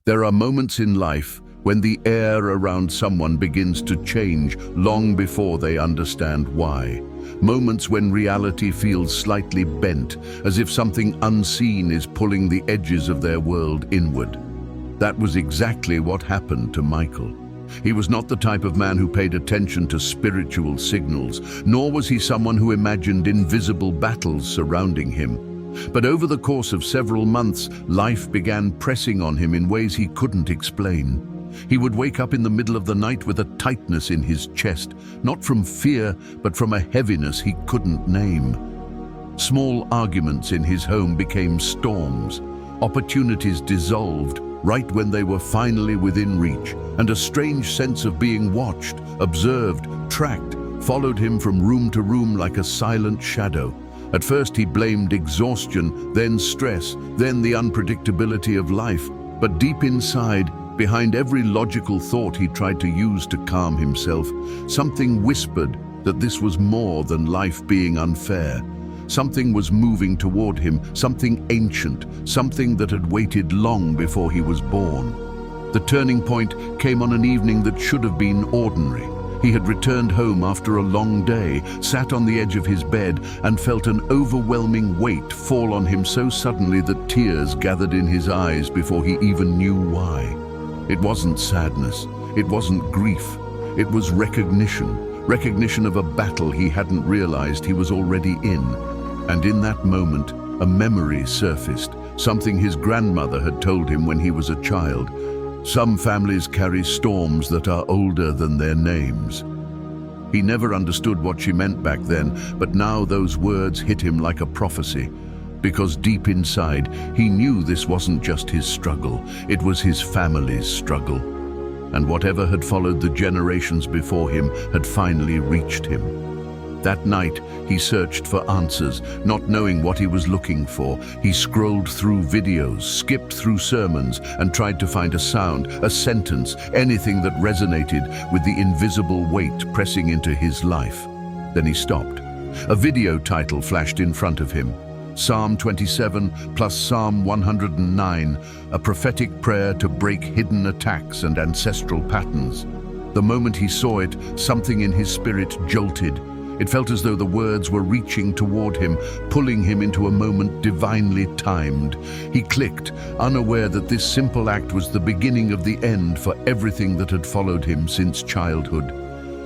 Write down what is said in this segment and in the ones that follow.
There are moments in life when the air around someone begins to change long before they understand why. Moments when reality feels slightly bent, as if something unseen is pulling the edges of their world inward. That was exactly what happened to Michael. He was not the type of man who paid attention to spiritual signals, nor was he someone who imagined invisible battles surrounding him. But over the course of several months, life began pressing on him in ways he couldn't explain. He would wake up in the middle of the night with a tightness in his chest, not from fear, but from a heaviness he couldn't name. Small arguments in his home became storms. Opportunities dissolved right when they were finally within reach, and a strange sense of being watched, observed, tracked, followed him from room to room like a silent shadow. At first he blamed exhaustion, then stress, then the unpredictability of life. But deep inside, behind every logical thought he tried to use to calm himself, something whispered that this was more than life being unfair. Something was moving toward him, something ancient, something that had waited long before he was born. The turning point came on an evening that should have been ordinary. He had returned home after a long day, sat on the edge of his bed, and felt an overwhelming weight fall on him so suddenly that tears gathered in his eyes before he even knew why. It wasn't sadness, it wasn't grief, it was recognition of a battle he hadn't realized he was already in. And in that moment, a memory surfaced, something his grandmother had told him when he was a child. Some families carry storms that are older than their names. He never understood what she meant back then, but now those words hit him like a prophecy. Because deep inside, he knew this wasn't just his struggle, it was his family's struggle. And whatever had followed the generations before him had finally reached him. That night, he searched for answers, not knowing what he was looking for. He scrolled through videos, skipped through sermons, and tried to find a sound, a sentence, anything that resonated with the invisible weight pressing into his life. Then he stopped. A video title flashed in front of him. Psalm 27 plus Psalm 109, a prophetic prayer to break hidden attacks and ancestral patterns. The moment he saw it, something in his spirit jolted. It felt as though the words were reaching toward him, pulling him into a moment divinely timed. He clicked, unaware that this simple act was the beginning of the end for everything that had followed him since childhood.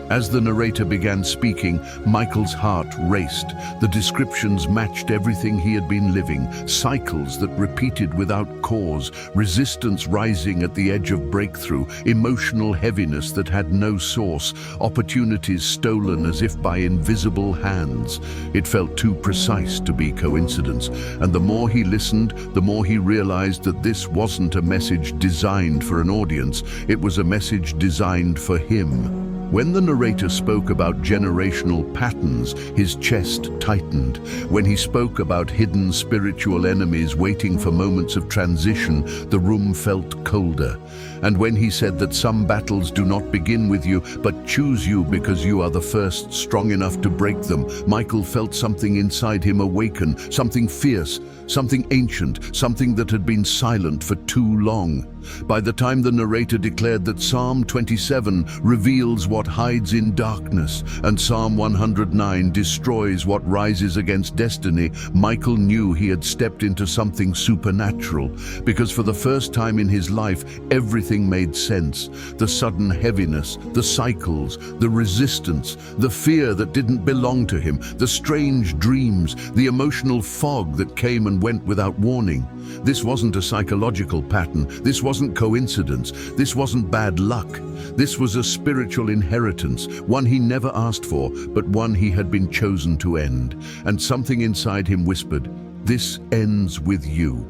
As the narrator began speaking, Michael's heart raced. The descriptions matched everything he had been living, cycles that repeated without cause, resistance rising at the edge of breakthrough, emotional heaviness that had no source, opportunities stolen as if by invisible hands. It felt too precise to be coincidence, and the more he listened, the more he realized that this wasn't a message designed for an audience, it was a message designed for him. When the narrator spoke about generational patterns, his chest tightened. When he spoke about hidden spiritual enemies waiting for moments of transition, the room felt colder. And when he said that some battles do not begin with you, but choose you because you are the first strong enough to break them, Michael felt something inside him awaken, something fierce, something ancient, something that had been silent for too long. By the time the narrator declared that Psalm 27 reveals what hides in darkness and Psalm 109 destroys what rises against destiny, Michael knew he had stepped into something supernatural, because for the first time in his life, everything made sense. The sudden heaviness, the cycles, the resistance, the fear that didn't belong to him, the strange dreams, the emotional fog that came and went without warning. This wasn't a psychological pattern. This wasn't coincidence. This wasn't bad luck. This was a spiritual inheritance, one he never asked for, but one he had been chosen to end. And something inside him whispered, "This ends with you."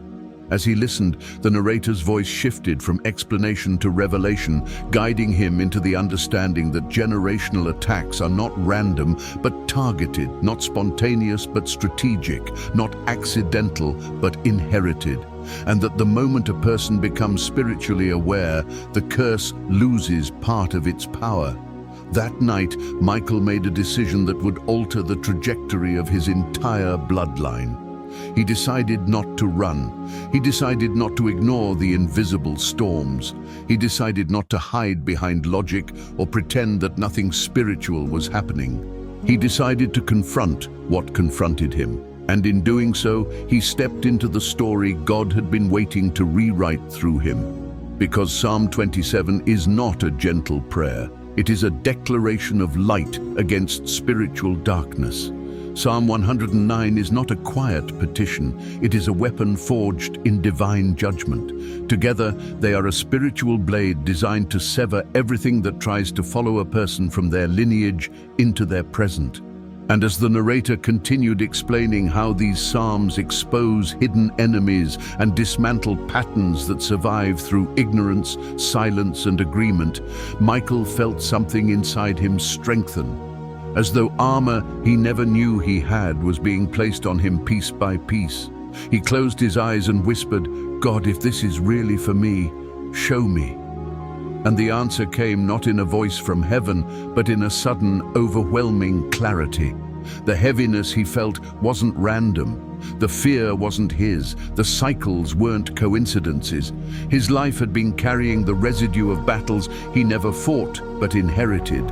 As he listened, the narrator's voice shifted from explanation to revelation, guiding him into the understanding that generational attacks are not random, but targeted, not spontaneous, but strategic, not accidental, but inherited. And that the moment a person becomes spiritually aware, the curse loses part of its power. That night, Michael made a decision that would alter the trajectory of his entire bloodline. He decided not to run. He decided not to ignore the invisible storms. He decided not to hide behind logic or pretend that nothing spiritual was happening. He decided to confront what confronted him. And in doing so, he stepped into the story God had been waiting to rewrite through him. Because Psalm 27 is not a gentle prayer. It is a declaration of light against spiritual darkness. Psalm 109 is not a quiet petition. It is a weapon forged in divine judgment. Together, they are a spiritual blade designed to sever everything that tries to follow a person from their lineage into their present. And as the narrator continued explaining how these psalms expose hidden enemies and dismantle patterns that survive through ignorance, silence, and agreement, Michael felt something inside him strengthen, as though armor he never knew he had was being placed on him piece by piece. He closed his eyes and whispered, "God, if this is really for me, show me." And the answer came not in a voice from heaven, but in a sudden, overwhelming clarity. The heaviness he felt wasn't random. The fear wasn't his. The cycles weren't coincidences. His life had been carrying the residue of battles he never fought, but inherited.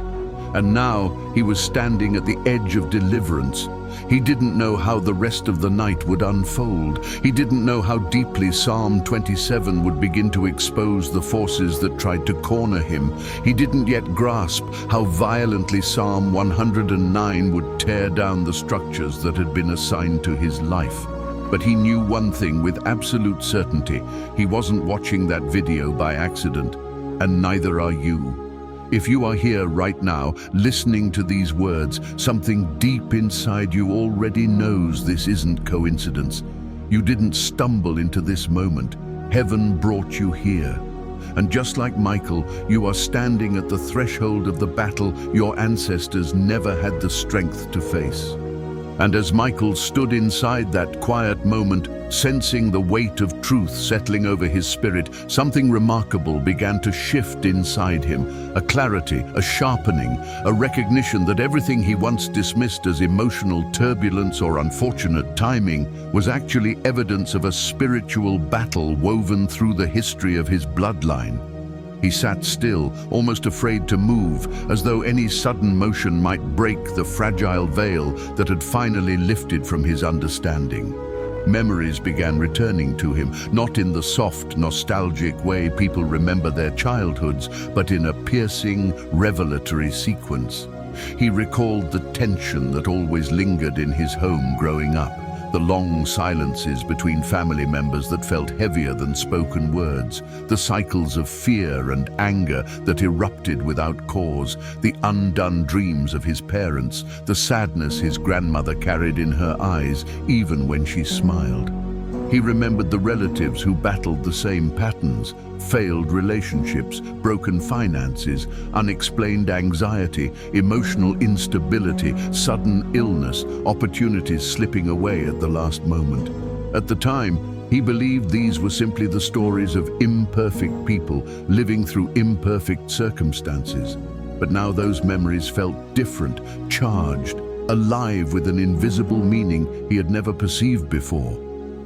And now he was standing at the edge of deliverance. He didn't know how the rest of the night would unfold. He didn't know how deeply Psalm 27 would begin to expose the forces that tried to corner him. He didn't yet grasp how violently Psalm 109 would tear down the structures that had been assigned to his life. But he knew one thing with absolute certainty. He wasn't watching that video by accident, and neither are you. If you are here right now, listening to these words, something deep inside you already knows this isn't coincidence. You didn't stumble into this moment. Heaven brought you here. And just like Michael, you are standing at the threshold of the battle your ancestors never had the strength to face. And as Michael stood inside that quiet moment, sensing the weight of truth settling over his spirit, something remarkable began to shift inside him. A clarity, a sharpening, a recognition that everything he once dismissed as emotional turbulence or unfortunate timing was actually evidence of a spiritual battle woven through the history of his bloodline. He sat still, almost afraid to move, as though any sudden motion might break the fragile veil that had finally lifted from his understanding. Memories began returning to him, not in the soft, nostalgic way people remember their childhoods, but in a piercing, revelatory sequence. He recalled the tension that always lingered in his home growing up. The long silences between family members that felt heavier than spoken words, the cycles of fear and anger that erupted without cause, the undone dreams of his parents, the sadness his grandmother carried in her eyes even when she smiled. He remembered the relatives who battled the same patterns, failed relationships, broken finances, unexplained anxiety, emotional instability, sudden illness, opportunities slipping away at the last moment. At the time, he believed these were simply the stories of imperfect people living through imperfect circumstances. But now those memories felt different, charged, alive with an invisible meaning he had never perceived before.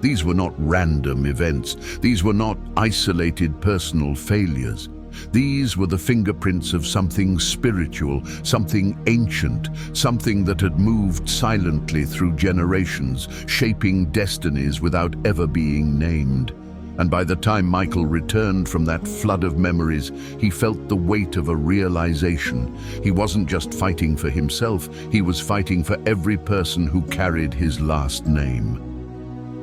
These were not random events. These were not isolated personal failures. These were the fingerprints of something spiritual, something ancient, something that had moved silently through generations, shaping destinies without ever being named. And by the time Michael returned from that flood of memories, he felt the weight of a realization. He wasn't just fighting for himself, he was fighting for every person who carried his last name.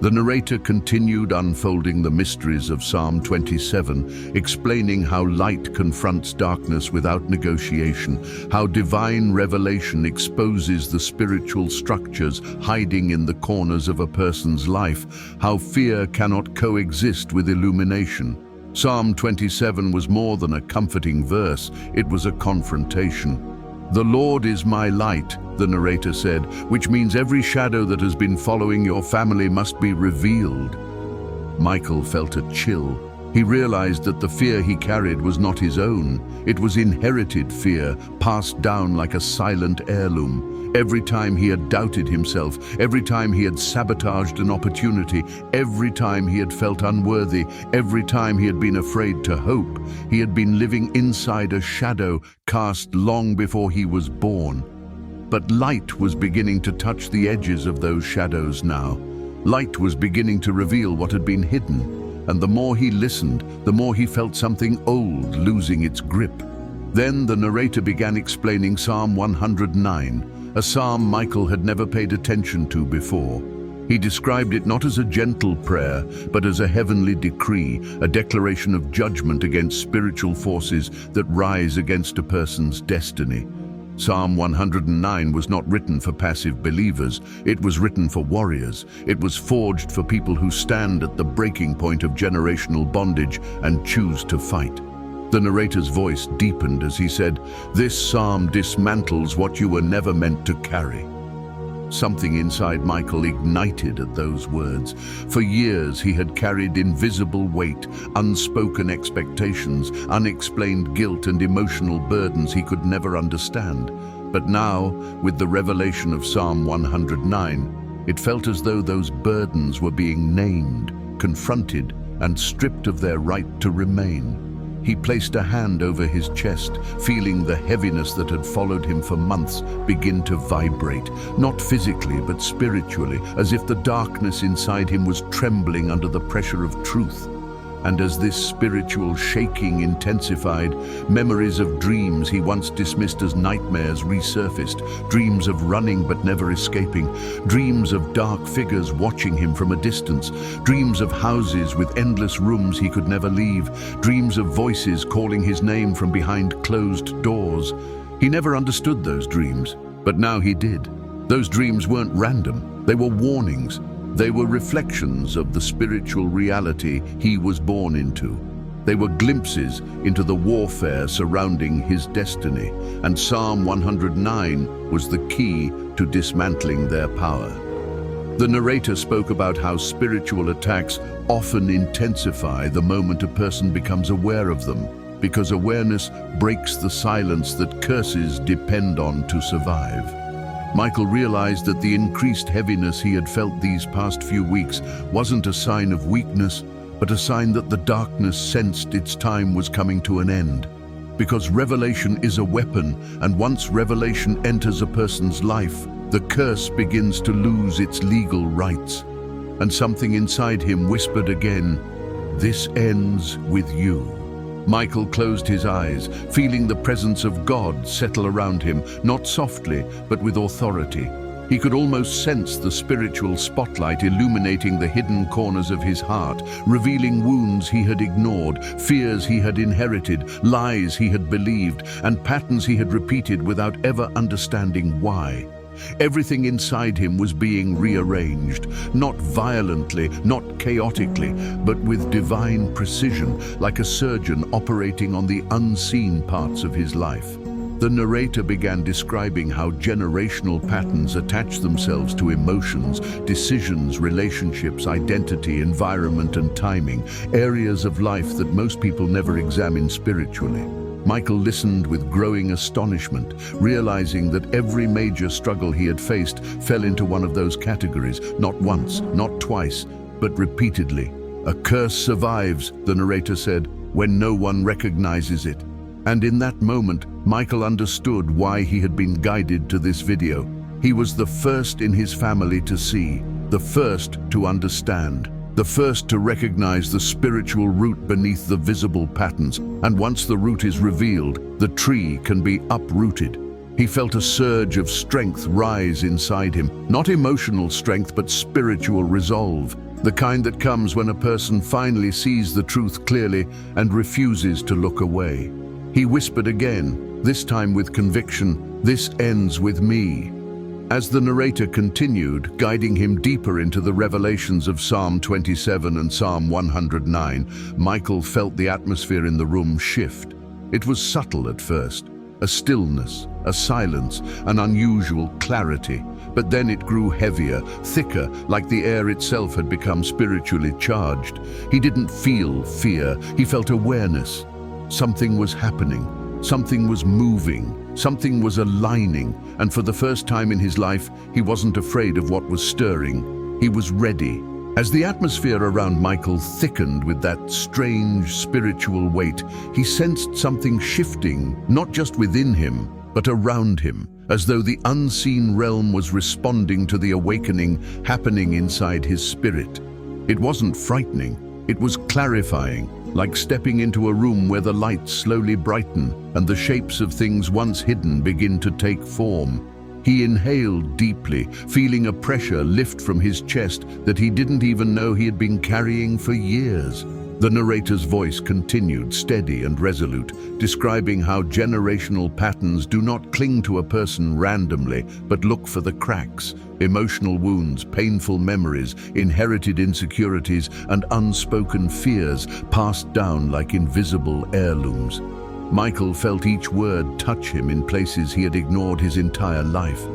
The narrator continued unfolding the mysteries of Psalm 27, explaining how light confronts darkness without negotiation, how divine revelation exposes the spiritual structures hiding in the corners of a person's life, how fear cannot coexist with illumination. Psalm 27 was more than a comforting verse, it was a confrontation. "The Lord is my light," the narrator said, which means every shadow that has been following your family must be revealed. Michael felt a chill. He realized that the fear he carried was not his own. It was inherited fear, passed down like a silent heirloom. Every time he had doubted himself, every time he had sabotaged an opportunity, every time he had felt unworthy, every time he had been afraid to hope, he had been living inside a shadow cast long before he was born. But light was beginning to touch the edges of those shadows now. Light was beginning to reveal what had been hidden, and the more he listened, the more he felt something old losing its grip. Then the narrator began explaining Psalm 109, a psalm Michael had never paid attention to before. He described it not as a gentle prayer, but as a heavenly decree, a declaration of judgment against spiritual forces that rise against a person's destiny. Psalm 109 was not written for passive believers, it was written for warriors. It was forged for people who stand at the breaking point of generational bondage and choose to fight. The narrator's voice deepened as he said, "This psalm dismantles what you were never meant to carry." Something inside Michael ignited at those words. For years he had carried invisible weight, unspoken expectations, unexplained guilt and emotional burdens he could never understand. But now, with the revelation of Psalm 109, it felt as though those burdens were being named, confronted, and stripped of their right to remain. He placed a hand over his chest, feeling the heaviness that had followed him for months begin to vibrate, not physically but spiritually, as if the darkness inside him was trembling under the pressure of truth. And as this spiritual shaking intensified, memories of dreams he once dismissed as nightmares resurfaced, dreams of running but never escaping, dreams of dark figures watching him from a distance, dreams of houses with endless rooms he could never leave, dreams of voices calling his name from behind closed doors. He never understood those dreams, but now he did. Those dreams weren't random, they were warnings. They were reflections of the spiritual reality he was born into. They were glimpses into the warfare surrounding his destiny, and Psalm 109 was the key to dismantling their power. The narrator spoke about how spiritual attacks often intensify the moment a person becomes aware of them, because awareness breaks the silence that curses depend on to survive. Michael realized that the increased heaviness he had felt these past few weeks wasn't a sign of weakness, but a sign that the darkness sensed its time was coming to an end. Because revelation is a weapon, and once revelation enters a person's life, the curse begins to lose its legal rights. And something inside him whispered again, "This ends with you." Michael closed his eyes, feeling the presence of God settle around him, not softly, but with authority. He could almost sense the spiritual spotlight illuminating the hidden corners of his heart, revealing wounds he had ignored, fears he had inherited, lies he had believed, and patterns he had repeated without ever understanding why. Everything inside him was being rearranged, not violently, not chaotically, but with divine precision, like a surgeon operating on the unseen parts of his life. The narrator began describing how generational patterns attach themselves to emotions, decisions, relationships, identity, environment, and timing, areas of life that most people never examine spiritually. Michael listened with growing astonishment, realizing that every major struggle he had faced fell into one of those categories, not once, not twice, but repeatedly. "A curse survives," the narrator said, "when no one recognizes it." And in that moment, Michael understood why he had been guided to this video. He was the first in his family to see, the first to understand, the first to recognize the spiritual root beneath the visible patterns. And once the root is revealed, the tree can be uprooted. He felt a surge of strength rise inside him, not emotional strength, but spiritual resolve, the kind that comes when a person finally sees the truth clearly and refuses to look away. He whispered again, this time with conviction, "This ends with me." As the narrator continued, guiding him deeper into the revelations of Psalm 27 and Psalm 109, Michael felt the atmosphere in the room shift. It was subtle at first, a stillness, a silence, an unusual clarity. But then it grew heavier, thicker, like the air itself had become spiritually charged. He didn't feel fear, he felt awareness. Something was happening, something was moving, Something was aligning, and for the first time in his life, he wasn't afraid of what was stirring. He was ready. As the atmosphere around Michael thickened with that strange spiritual weight, he sensed something shifting, not just within him, but around him, as though the unseen realm was responding to the awakening happening inside his spirit. It wasn't frightening, it was clarifying, like stepping into a room where the lights slowly brighten and the shapes of things once hidden begin to take form. He inhaled deeply, feeling a pressure lift from his chest that he didn't even know he had been carrying for years. The narrator's voice continued, steady and resolute, describing how generational patterns do not cling to a person randomly, but look for the cracks, emotional wounds, painful memories, inherited insecurities, and unspoken fears passed down like invisible heirlooms. Michael felt each word touch him in places he had ignored his entire life.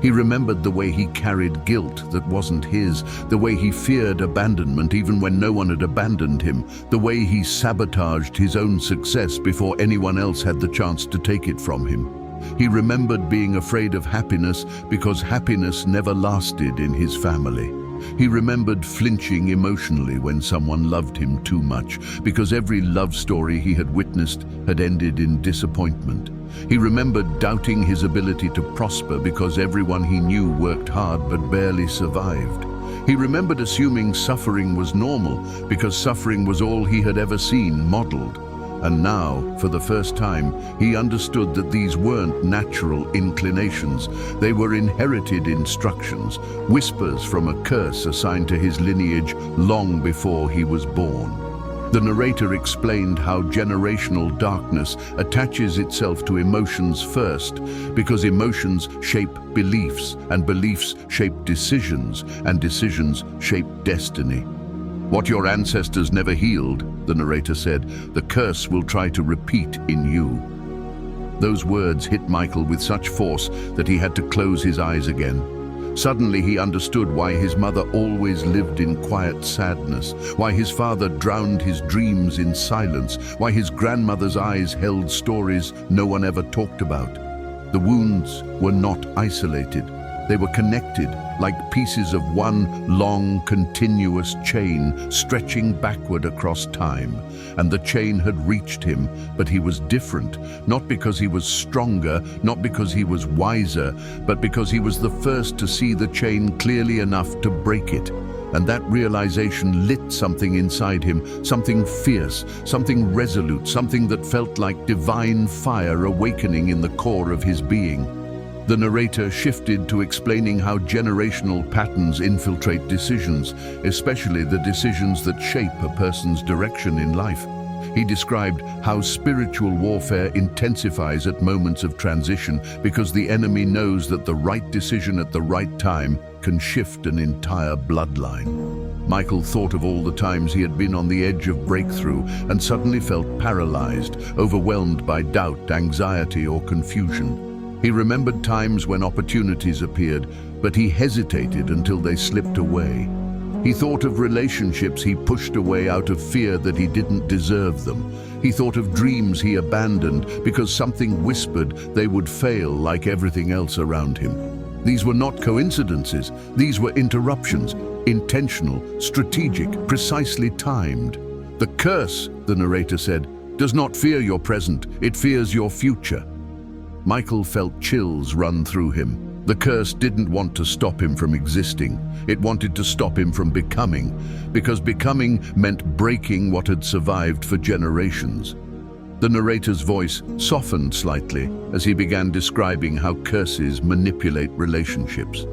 He remembered the way he carried guilt that wasn't his, the way he feared abandonment even when no one had abandoned him, the way he sabotaged his own success before anyone else had the chance to take it from him. He remembered being afraid of happiness because happiness never lasted in his family. He remembered flinching emotionally when someone loved him too much, because every love story he had witnessed had ended in disappointment. He remembered doubting his ability to prosper because everyone he knew worked hard but barely survived. He remembered assuming suffering was normal because suffering was all he had ever seen modeled. And now, for the first time, he understood that these weren't natural inclinations. They were inherited instructions, whispers from a curse assigned to his lineage long before he was born. The narrator explained how generational darkness attaches itself to emotions first, because emotions shape beliefs, and beliefs shape decisions, and decisions shape destiny. What your ancestors never healed, the narrator said, the curse will try to repeat in you. Those words hit Michael with such force that he had to close his eyes again. Suddenly he understood why his mother always lived in quiet sadness, why his father drowned his dreams in silence, why his grandmother's eyes held stories no one ever talked about. The wounds were not isolated. They were connected, like pieces of one long, continuous chain stretching backward across time. And the chain had reached him, but he was different, not because he was stronger, not because he was wiser, but because he was the first to see the chain clearly enough to break it. And that realization lit something inside him, something fierce, something resolute, something that felt like divine fire awakening in the core of his being. The narrator shifted to explaining how generational patterns infiltrate decisions, especially the decisions that shape a person's direction in life. He described how spiritual warfare intensifies at moments of transition because the enemy knows that the right decision at the right time can shift an entire bloodline. Michael thought of all the times he had been on the edge of breakthrough and suddenly felt paralyzed, overwhelmed by doubt, anxiety, or confusion. He remembered times when opportunities appeared, but he hesitated until they slipped away. He thought of relationships he pushed away out of fear that he didn't deserve them. He thought of dreams he abandoned because something whispered they would fail like everything else around him. These were not coincidences. These were interruptions, intentional, strategic, precisely timed. The curse, the narrator said, does not fear your present, it fears your future. Michael felt chills run through him. The curse didn't want to stop him from existing. It wanted to stop him from becoming, because becoming meant breaking what had survived for generations. The narrator's voice softened slightly as he began describing how curses manipulate relationships.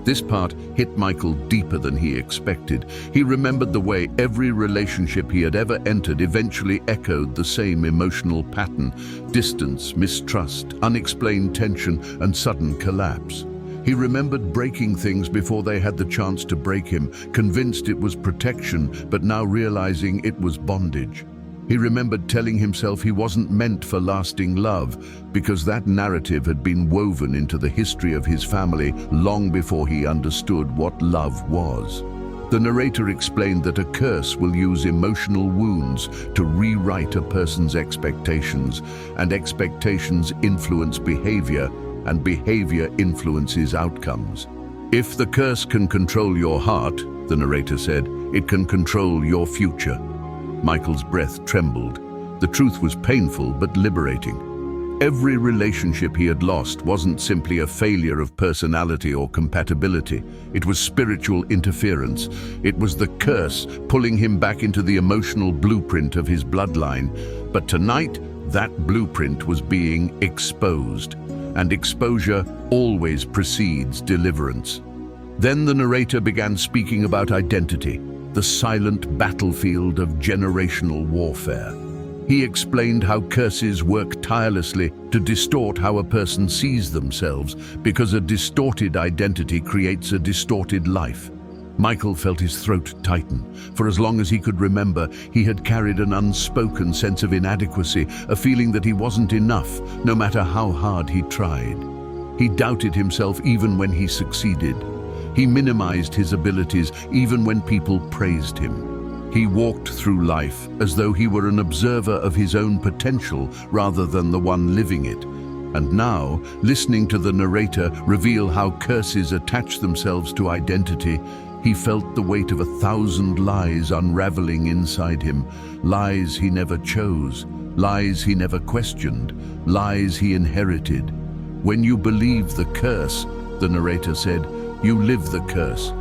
This part hit Michael deeper than he expected. He remembered the way every relationship he had ever entered eventually echoed the same emotional pattern: distance, mistrust, unexplained tension, and sudden collapse. He remembered breaking things before they had the chance to break him, convinced it was protection, but now realizing it was bondage. He remembered telling himself he wasn't meant for lasting love, because that narrative had been woven into the history of his family long before he understood what love was. The narrator explained that a curse will use emotional wounds to rewrite a person's expectations, and expectations influence behavior, and behavior influences outcomes. If the curse can control your heart, the narrator said, it can control your future. Michael's breath trembled. The truth was painful but liberating. Every relationship he had lost wasn't simply a failure of personality or compatibility. It was spiritual interference. It was the curse pulling him back into the emotional blueprint of his bloodline. But tonight, that blueprint was being exposed. And exposure always precedes deliverance. Then the narrator began speaking about identity, the silent battlefield of generational warfare. He explained how curses work tirelessly to distort how a person sees themselves, because a distorted identity creates a distorted life. Michael felt his throat tighten. For as long as he could remember, he had carried an unspoken sense of inadequacy, a feeling that he wasn't enough, no matter how hard he tried. He doubted himself even when he succeeded. He minimized his abilities even when people praised him. He walked through life as though he were an observer of his own potential rather than the one living it. And now, listening to the narrator reveal how curses attach themselves to identity, he felt the weight of 1,000 lies unraveling inside him. Lies he never chose, lies he never questioned, lies he inherited. When you believe the curse, the narrator said, you live the curse.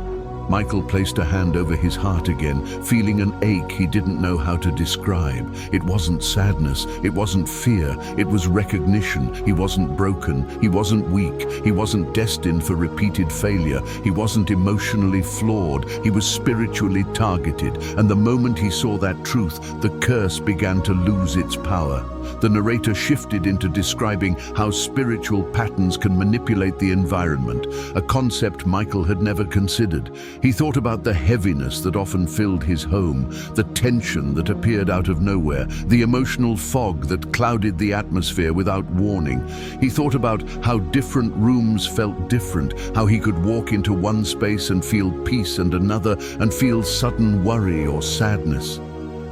Michael placed a hand over his heart again, feeling an ache he didn't know how to describe. It wasn't sadness, it wasn't fear, it was recognition. He wasn't broken, he wasn't weak, he wasn't destined for repeated failure, he wasn't emotionally flawed, he was spiritually targeted. And the moment he saw that truth, the curse began to lose its power. The narrator shifted into describing how spiritual patterns can manipulate the environment, a concept Michael had never considered. He thought about the heaviness that often filled his home, the tension that appeared out of nowhere, the emotional fog that clouded the atmosphere without warning. He thought about how different rooms felt different, how he could walk into one space and feel peace and another and feel sudden worry or sadness.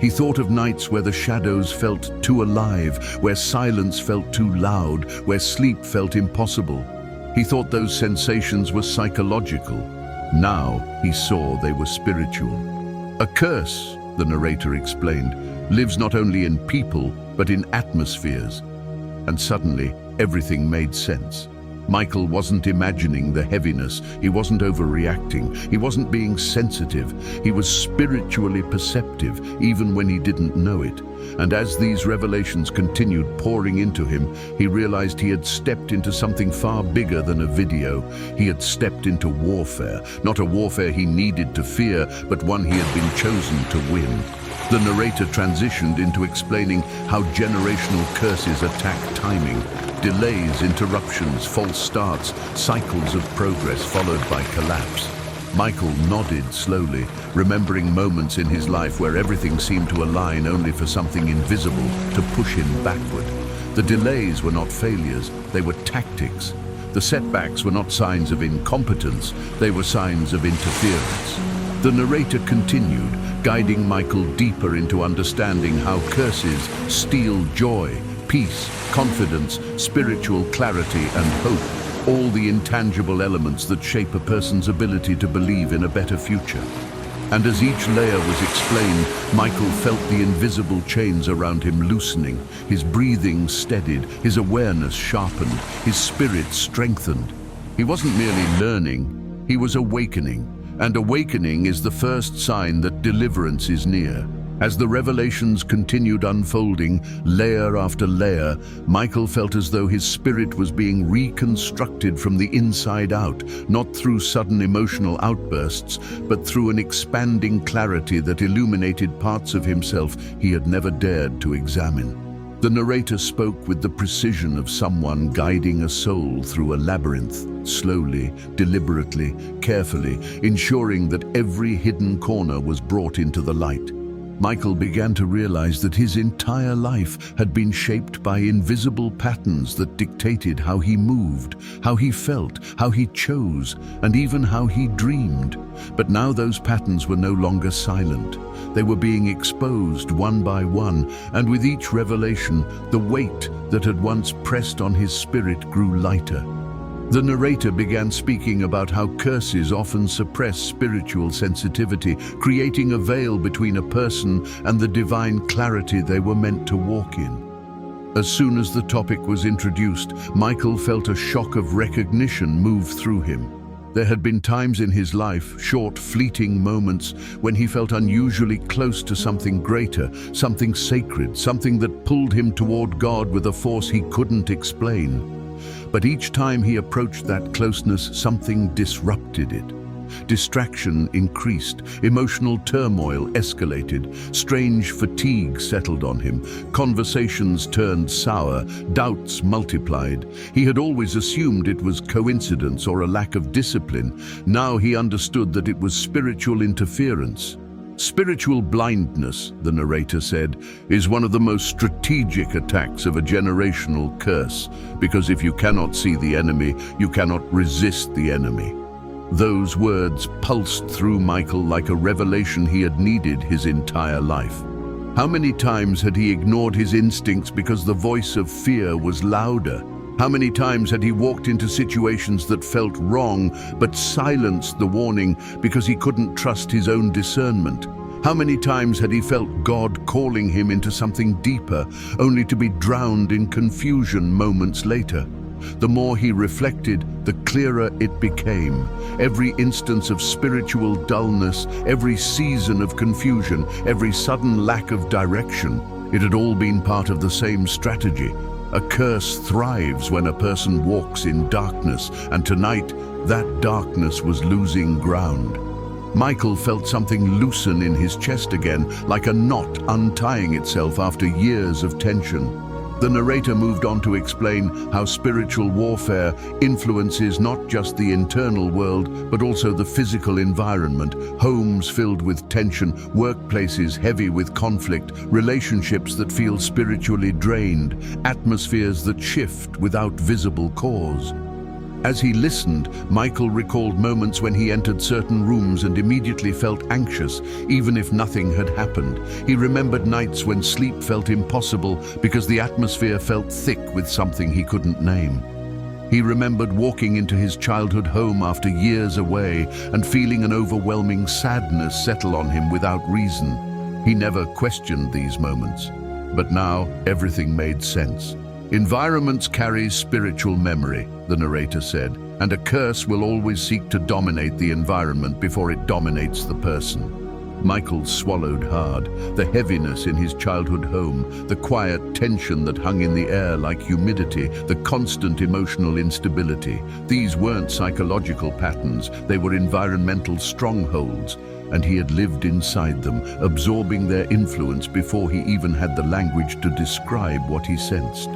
He thought of nights where the shadows felt too alive, where silence felt too loud, where sleep felt impossible. He thought those sensations were psychological. Now he saw they were spiritual. A curse, the narrator explained, lives not only in people, but in atmospheres. And suddenly, everything made sense. Michael wasn't imagining the heaviness, he wasn't overreacting, he wasn't being sensitive, he was spiritually perceptive, even when he didn't know it. And as these revelations continued pouring into him, he realized he had stepped into something far bigger than a video. He had stepped into warfare, not a warfare he needed to fear, but one he had been chosen to win. The narrator transitioned into explaining how generational curses attack timing. Delays, interruptions, false starts, cycles of progress followed by collapse. Michael nodded slowly, remembering moments in his life where everything seemed to align only for something invisible to push him backward. The delays were not failures, they were tactics. The setbacks were not signs of incompetence, they were signs of interference. The narrator continued, guiding Michael deeper into understanding how curses steal joy, peace, confidence, spiritual clarity, and hope, all the intangible elements that shape a person's ability to believe in a better future. And as each layer was explained, Michael felt the invisible chains around him loosening, his breathing steadied, his awareness sharpened, his spirit strengthened. He wasn't merely learning, he was awakening. And awakening is the first sign that deliverance is near. As the revelations continued unfolding, layer after layer, Michael felt as though his spirit was being reconstructed from the inside out, not through sudden emotional outbursts, but through an expanding clarity that illuminated parts of himself he had never dared to examine. The narrator spoke with the precision of someone guiding a soul through a labyrinth, slowly, deliberately, carefully, ensuring that every hidden corner was brought into the light. Michael began to realize that his entire life had been shaped by invisible patterns that dictated how he moved, how he felt, how he chose, and even how he dreamed. But now those patterns were no longer silent. They were being exposed one by one, and with each revelation, the weight that had once pressed on his spirit grew lighter. The narrator began speaking about how curses often suppress spiritual sensitivity, creating a veil between a person and the divine clarity they were meant to walk in. As soon as the topic was introduced, Michael felt a shock of recognition move through him. There had been times in his life, short, fleeting moments, when he felt unusually close to something greater, something sacred, something that pulled him toward God with a force he couldn't explain. But each time he approached that closeness, something disrupted it. Distraction increased, emotional turmoil escalated, strange fatigue settled on him, conversations turned sour, doubts multiplied. He had always assumed it was coincidence or a lack of discipline. Now he understood that it was spiritual interference. Spiritual blindness, the narrator said, is one of the most strategic attacks of a generational curse, because if you cannot see the enemy, you cannot resist the enemy. Those words pulsed through Michael like a revelation he had needed his entire life. How many times had he ignored his instincts because the voice of fear was louder? How many times had he walked into situations that felt wrong but silenced the warning because he couldn't trust his own discernment? How many times had he felt God calling him into something deeper, only to be drowned in confusion moments later? The more he reflected, the clearer it became. Every instance of spiritual dullness, every season of confusion, every sudden lack of direction, it had all been part of the same strategy. A curse thrives when a person walks in darkness, and tonight, that darkness was losing ground. Michael felt something loosen in his chest again, like a knot untying itself after years of tension. The narrator moved on to explain how spiritual warfare influences not just the internal world, but also the physical environment. Homes filled with tension, workplaces heavy with conflict, relationships that feel spiritually drained, atmospheres that shift without visible cause. As he listened, Michael recalled moments when he entered certain rooms and immediately felt anxious, even if nothing had happened. He remembered nights when sleep felt impossible because the atmosphere felt thick with something he couldn't name. He remembered walking into his childhood home after years away and feeling an overwhelming sadness settle on him without reason. He never questioned these moments, but now everything made sense. Environments carry spiritual memory, the narrator said, and a curse will always seek to dominate the environment before it dominates the person. Michael swallowed hard. The heaviness in his childhood home, the quiet tension that hung in the air like humidity, the constant emotional instability. These weren't psychological patterns, they were environmental strongholds, and he had lived inside them, absorbing their influence before he even had the language to describe what he sensed.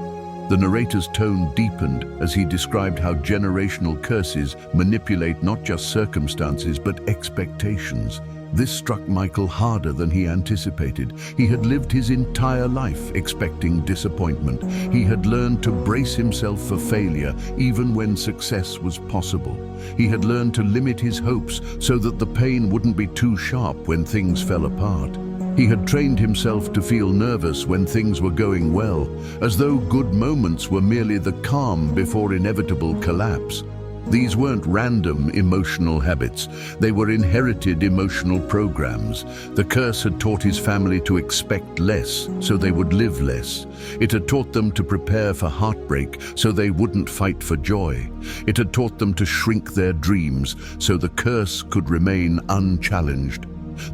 The narrator's tone deepened as he described how generational curses manipulate not just circumstances but expectations. This struck Michael harder than he anticipated. He had lived his entire life expecting disappointment. He had learned to brace himself for failure even when success was possible. He had learned to limit his hopes so that the pain wouldn't be too sharp when things fell apart. He had trained himself to feel nervous when things were going well, as though good moments were merely the calm before inevitable collapse. These weren't random emotional habits, they were inherited emotional programs. The curse had taught his family to expect less, so they would live less. It had taught them to prepare for heartbreak, so they wouldn't fight for joy. It had taught them to shrink their dreams, so the curse could remain unchallenged.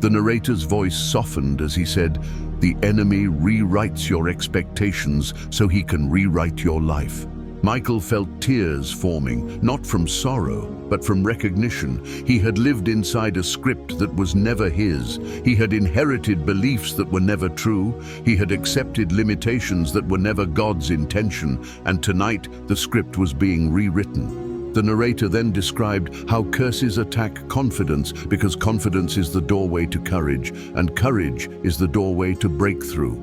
The narrator's voice softened as he said, "The enemy rewrites your expectations so he can rewrite your life." Michael felt tears forming, not from sorrow, but from recognition. He had lived inside a script that was never his. He had inherited beliefs that were never true. He had accepted limitations that were never God's intention, and tonight the script was being rewritten. The narrator then described how curses attack confidence because confidence is the doorway to courage, and courage is the doorway to breakthrough.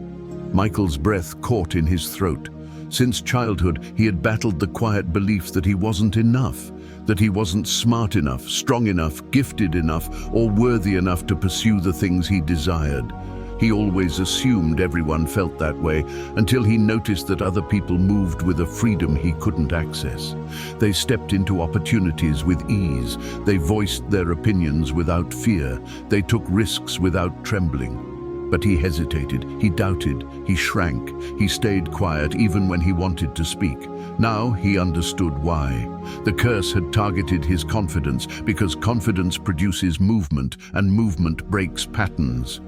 Michael's breath caught in his throat. Since childhood, he had battled the quiet belief that he wasn't enough, that he wasn't smart enough, strong enough, gifted enough, or worthy enough to pursue the things he desired. He always assumed everyone felt that way until he noticed that other people moved with a freedom he couldn't access. They stepped into opportunities with ease. They voiced their opinions without fear. They took risks without trembling. But he hesitated, he doubted, he shrank, he stayed quiet even when he wanted to speak. Now he understood why. The curse had targeted his confidence because confidence produces movement, and movement breaks patterns.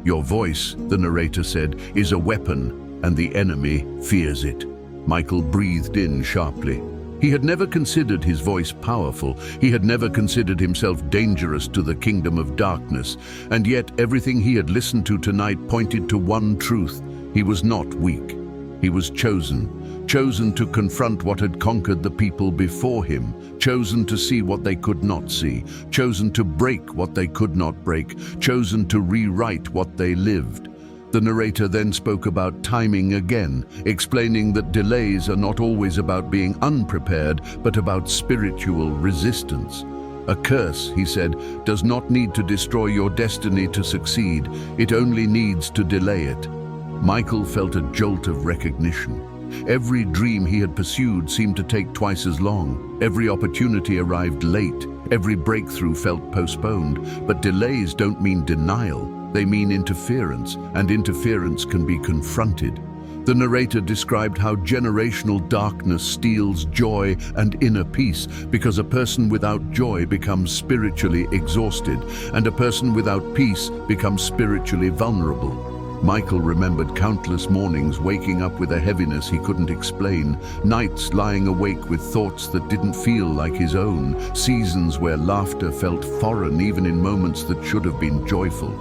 Your voice, the narrator said, is a weapon, and the enemy fears it. Michael breathed in sharply. He had never considered his voice powerful. He had never considered himself dangerous to the kingdom of darkness. And yet everything he had listened to tonight pointed to one truth. He was not weak. He was chosen to confront what had conquered the people before him, chosen to see what they could not see, chosen to break what they could not break, chosen to rewrite what they lived. The narrator then spoke about timing again, explaining that delays are not always about being unprepared, but about spiritual resistance. A curse, he said, does not need to destroy your destiny to succeed. It only needs to delay it. Michael felt a jolt of recognition. Every dream he had pursued seemed to take twice as long. Every opportunity arrived late. Every breakthrough felt postponed. But delays don't mean denial. They mean interference, and interference can be confronted. The narrator described how generational darkness steals joy and inner peace because a person without joy becomes spiritually exhausted, and a person without peace becomes spiritually vulnerable. Michael remembered countless mornings waking up with a heaviness he couldn't explain, nights lying awake with thoughts that didn't feel like his own, seasons where laughter felt foreign even in moments that should have been joyful.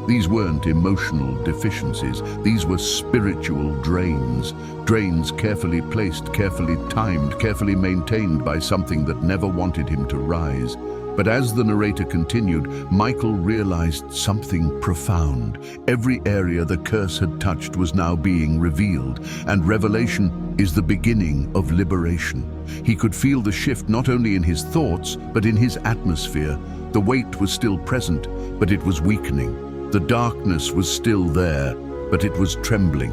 These weren't emotional deficiencies, these were spiritual drains. Drains carefully placed, carefully timed, carefully maintained by something that never wanted him to rise. But as the narrator continued, Michael realized something profound. Every area the curse had touched was now being revealed, and revelation is the beginning of liberation. He could feel the shift not only in his thoughts, but in his atmosphere. The weight was still present, but it was weakening. The darkness was still there, but it was trembling.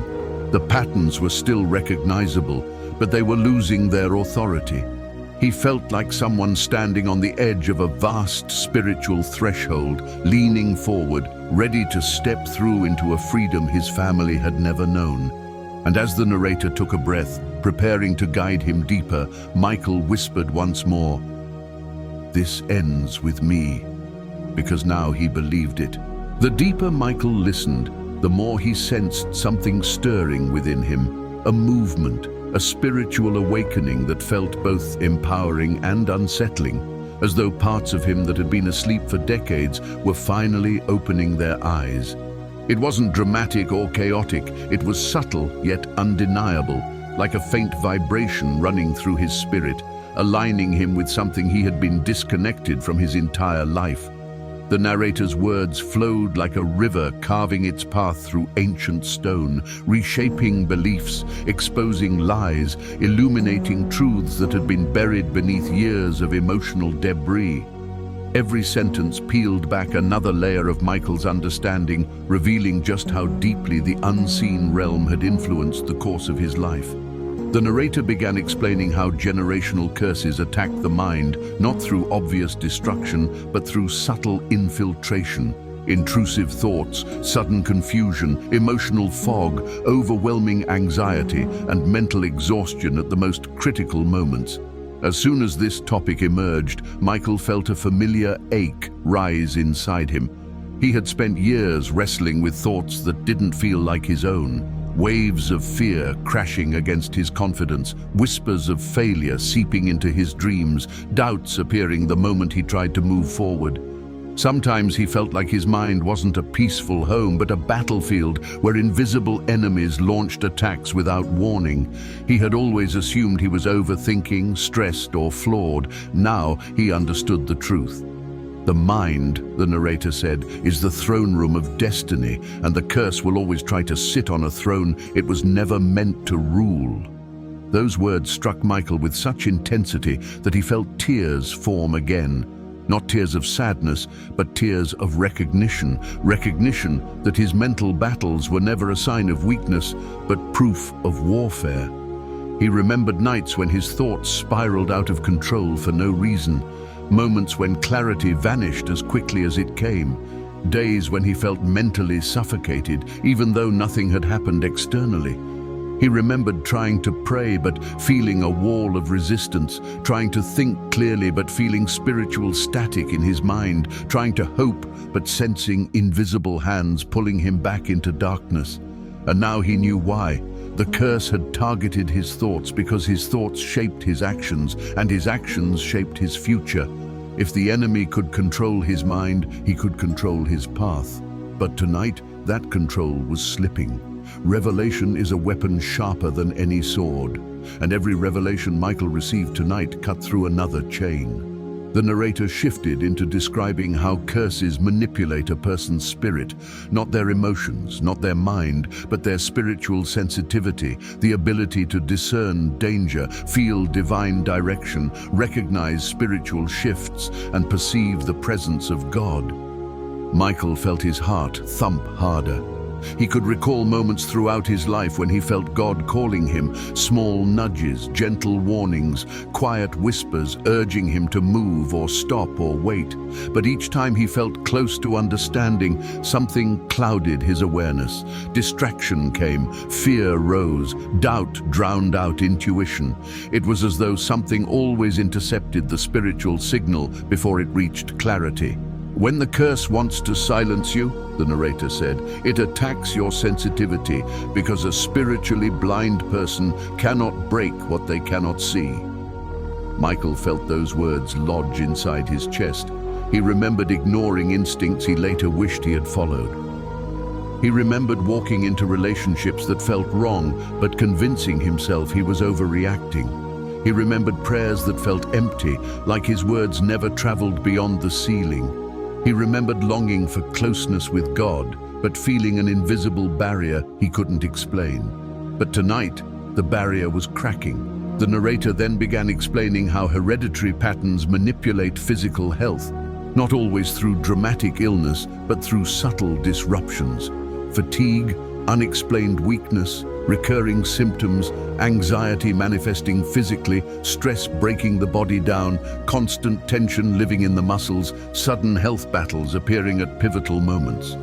The patterns were still recognizable, but they were losing their authority. He felt like someone standing on the edge of a vast spiritual threshold, leaning forward, ready to step through into a freedom his family had never known. And as the narrator took a breath, preparing to guide him deeper, Michael whispered once more, "This ends with me," because now he believed it. The deeper Michael listened, the more he sensed something stirring within him, a movement, a spiritual awakening that felt both empowering and unsettling, as though parts of him that had been asleep for decades were finally opening their eyes. It wasn't dramatic or chaotic, it was subtle yet undeniable, like a faint vibration running through his spirit, aligning him with something he had been disconnected from his entire life. The narrator's words flowed like a river carving its path through ancient stone, reshaping beliefs, exposing lies, illuminating truths that had been buried beneath years of emotional debris. Every sentence peeled back another layer of Michael's understanding, revealing just how deeply the unseen realm had influenced the course of his life. The narrator began explaining how generational curses attack the mind, not through obvious destruction, but through subtle infiltration. Intrusive thoughts, sudden confusion, emotional fog, overwhelming anxiety, and mental exhaustion at the most critical moments. As soon as this topic emerged, Michael felt a familiar ache rise inside him. He had spent years wrestling with thoughts that didn't feel like his own. Waves of fear crashing against his confidence, whispers of failure seeping into his dreams, doubts appearing the moment he tried to move forward. Sometimes he felt like his mind wasn't a peaceful home, but a battlefield where invisible enemies launched attacks without warning. He had always assumed he was overthinking, stressed, or flawed. Now he understood the truth. The mind, the narrator said, is the throne room of destiny, and the curse will always try to sit on a throne it was never meant to rule. Those words struck Michael with such intensity that he felt tears form again. Not tears of sadness, but tears of recognition. Recognition that his mental battles were never a sign of weakness, but proof of warfare. He remembered nights when his thoughts spiraled out of control for no reason. Moments when clarity vanished as quickly as it came. Days when he felt mentally suffocated, even though nothing had happened externally. He remembered trying to pray but feeling a wall of resistance, trying to think clearly but feeling spiritual static in his mind, trying to hope but sensing invisible hands pulling him back into darkness. And now he knew why. The curse had targeted his thoughts because his thoughts shaped his actions, and his actions shaped his future. If the enemy could control his mind, he could control his path. But tonight, that control was slipping. Revelation is a weapon sharper than any sword, and every revelation Michael received tonight cut through another chain. The narrator shifted into describing how curses manipulate a person's spirit, not their emotions, not their mind, but their spiritual sensitivity, the ability to discern danger, feel divine direction, recognize spiritual shifts, and perceive the presence of God. Michael felt his heart thump harder. He could recall moments throughout his life when he felt God calling him, small nudges, gentle warnings, quiet whispers urging him to move or stop or wait. But each time he felt close to understanding, something clouded his awareness. Distraction came, fear rose, doubt drowned out intuition. It was as though something always intercepted the spiritual signal before it reached clarity. When the curse wants to silence you, the narrator said, it attacks your sensitivity because a spiritually blind person cannot break what they cannot see. Michael felt those words lodge inside his chest. He remembered ignoring instincts he later wished he had followed. He remembered walking into relationships that felt wrong, but convincing himself he was overreacting. He remembered prayers that felt empty, like his words never traveled beyond the ceiling. He remembered longing for closeness with God, but feeling an invisible barrier he couldn't explain. But tonight, the barrier was cracking. The narrator then began explaining how hereditary patterns manipulate physical health, not always through dramatic illness, but through subtle disruptions. Fatigue, unexplained weakness, recurring symptoms, anxiety manifesting physically, stress breaking the body down, constant tension living in the muscles, sudden health battles appearing at pivotal moments.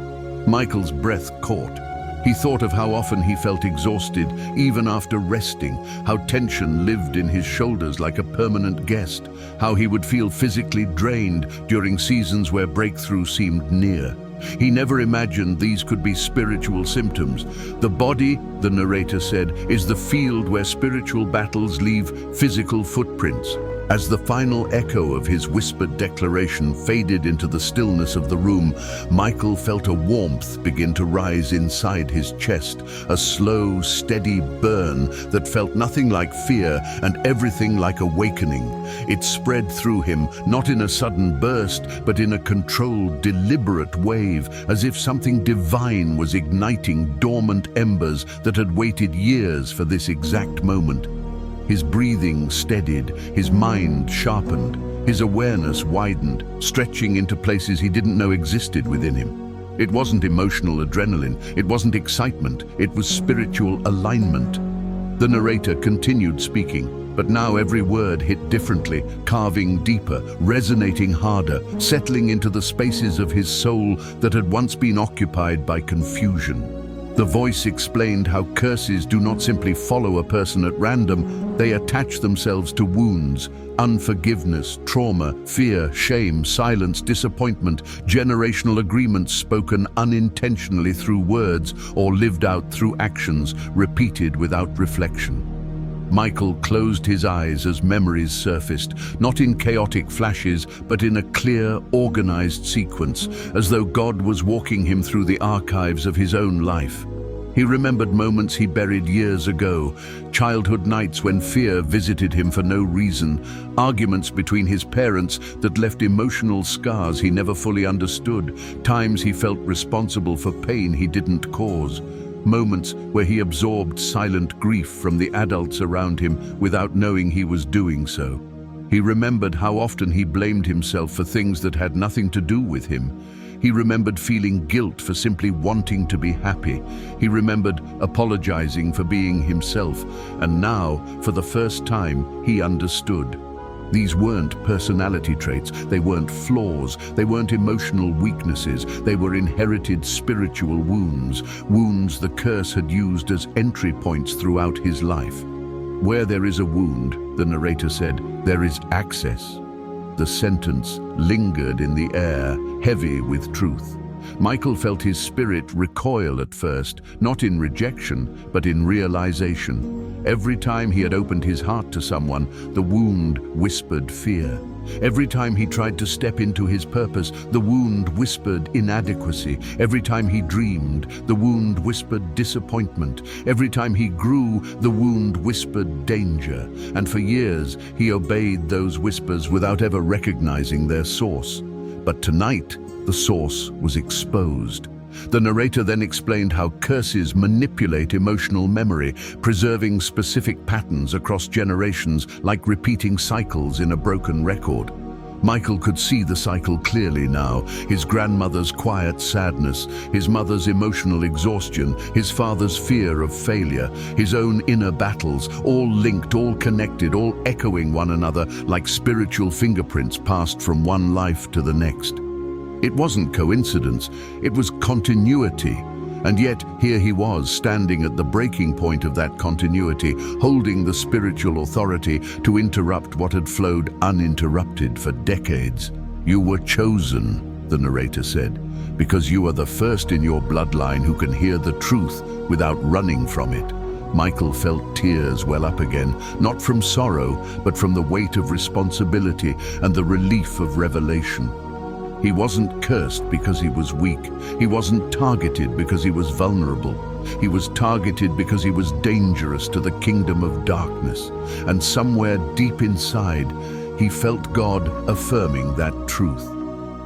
Michael's breath caught. He thought of how often he felt exhausted, even after resting, how tension lived in his shoulders like a permanent guest, how he would feel physically drained during seasons where breakthrough seemed near. He never imagined these could be spiritual symptoms. The body, the narrator said, is the field where spiritual battles leave physical footprints. As the final echo of his whispered declaration faded into the stillness of the room, Michael felt a warmth begin to rise inside his chest, a slow, steady burn that felt nothing like fear and everything like awakening. It spread through him, not in a sudden burst, but in a controlled, deliberate wave, as if something divine was igniting dormant embers that had waited years for this exact moment. His breathing steadied, his mind sharpened, his awareness widened, stretching into places he didn't know existed within him. It wasn't emotional adrenaline, it wasn't excitement, it was spiritual alignment. The narrator continued speaking, but now every word hit differently, carving deeper, resonating harder, settling into the spaces of his soul that had once been occupied by confusion. The voice explained how curses do not simply follow a person at random, they attach themselves to wounds, unforgiveness, trauma, fear, shame, silence, disappointment, generational agreements spoken unintentionally through words or lived out through actions, repeated without reflection. Michael closed his eyes as memories surfaced, not in chaotic flashes, but in a clear, organized sequence, as though God was walking him through the archives of his own life. He remembered moments he buried years ago, childhood nights when fear visited him for no reason, arguments between his parents that left emotional scars he never fully understood, times he felt responsible for pain he didn't cause, moments where he absorbed silent grief from the adults around him without knowing he was doing so. He remembered how often he blamed himself for things that had nothing to do with him. He remembered feeling guilt for simply wanting to be happy. He remembered apologizing for being himself. And now, for the first time, he understood. These weren't personality traits, they weren't flaws, they weren't emotional weaknesses, they were inherited spiritual wounds, wounds the curse had used as entry points throughout his life. Where there is a wound, the narrator said, there is access. The sentence lingered in the air, heavy with truth. Michael felt his spirit recoil at first, not in rejection, but in realization. Every time he had opened his heart to someone, the wound whispered fear. Every time he tried to step into his purpose, the wound whispered inadequacy. Every time he dreamed, the wound whispered disappointment. Every time he grew, the wound whispered danger. And for years, he obeyed those whispers without ever recognizing their source. But tonight, the source was exposed. The narrator then explained how curses manipulate emotional memory, preserving specific patterns across generations like repeating cycles in a broken record. Michael could see the cycle clearly now, his grandmother's quiet sadness, his mother's emotional exhaustion, his father's fear of failure, his own inner battles, all linked, all connected, all echoing one another like spiritual fingerprints passed from one life to the next. It wasn't coincidence, it was continuity. And yet, here he was, standing at the breaking point of that continuity, holding the spiritual authority to interrupt what had flowed uninterrupted for decades. You were chosen, the narrator said, because you are the first in your bloodline who can hear the truth without running from it. Michael felt tears well up again, not from sorrow, but from the weight of responsibility and the relief of revelation. He wasn't cursed because he was weak. He wasn't targeted because he was vulnerable. He was targeted because he was dangerous to the kingdom of darkness. And somewhere deep inside, he felt God affirming that truth.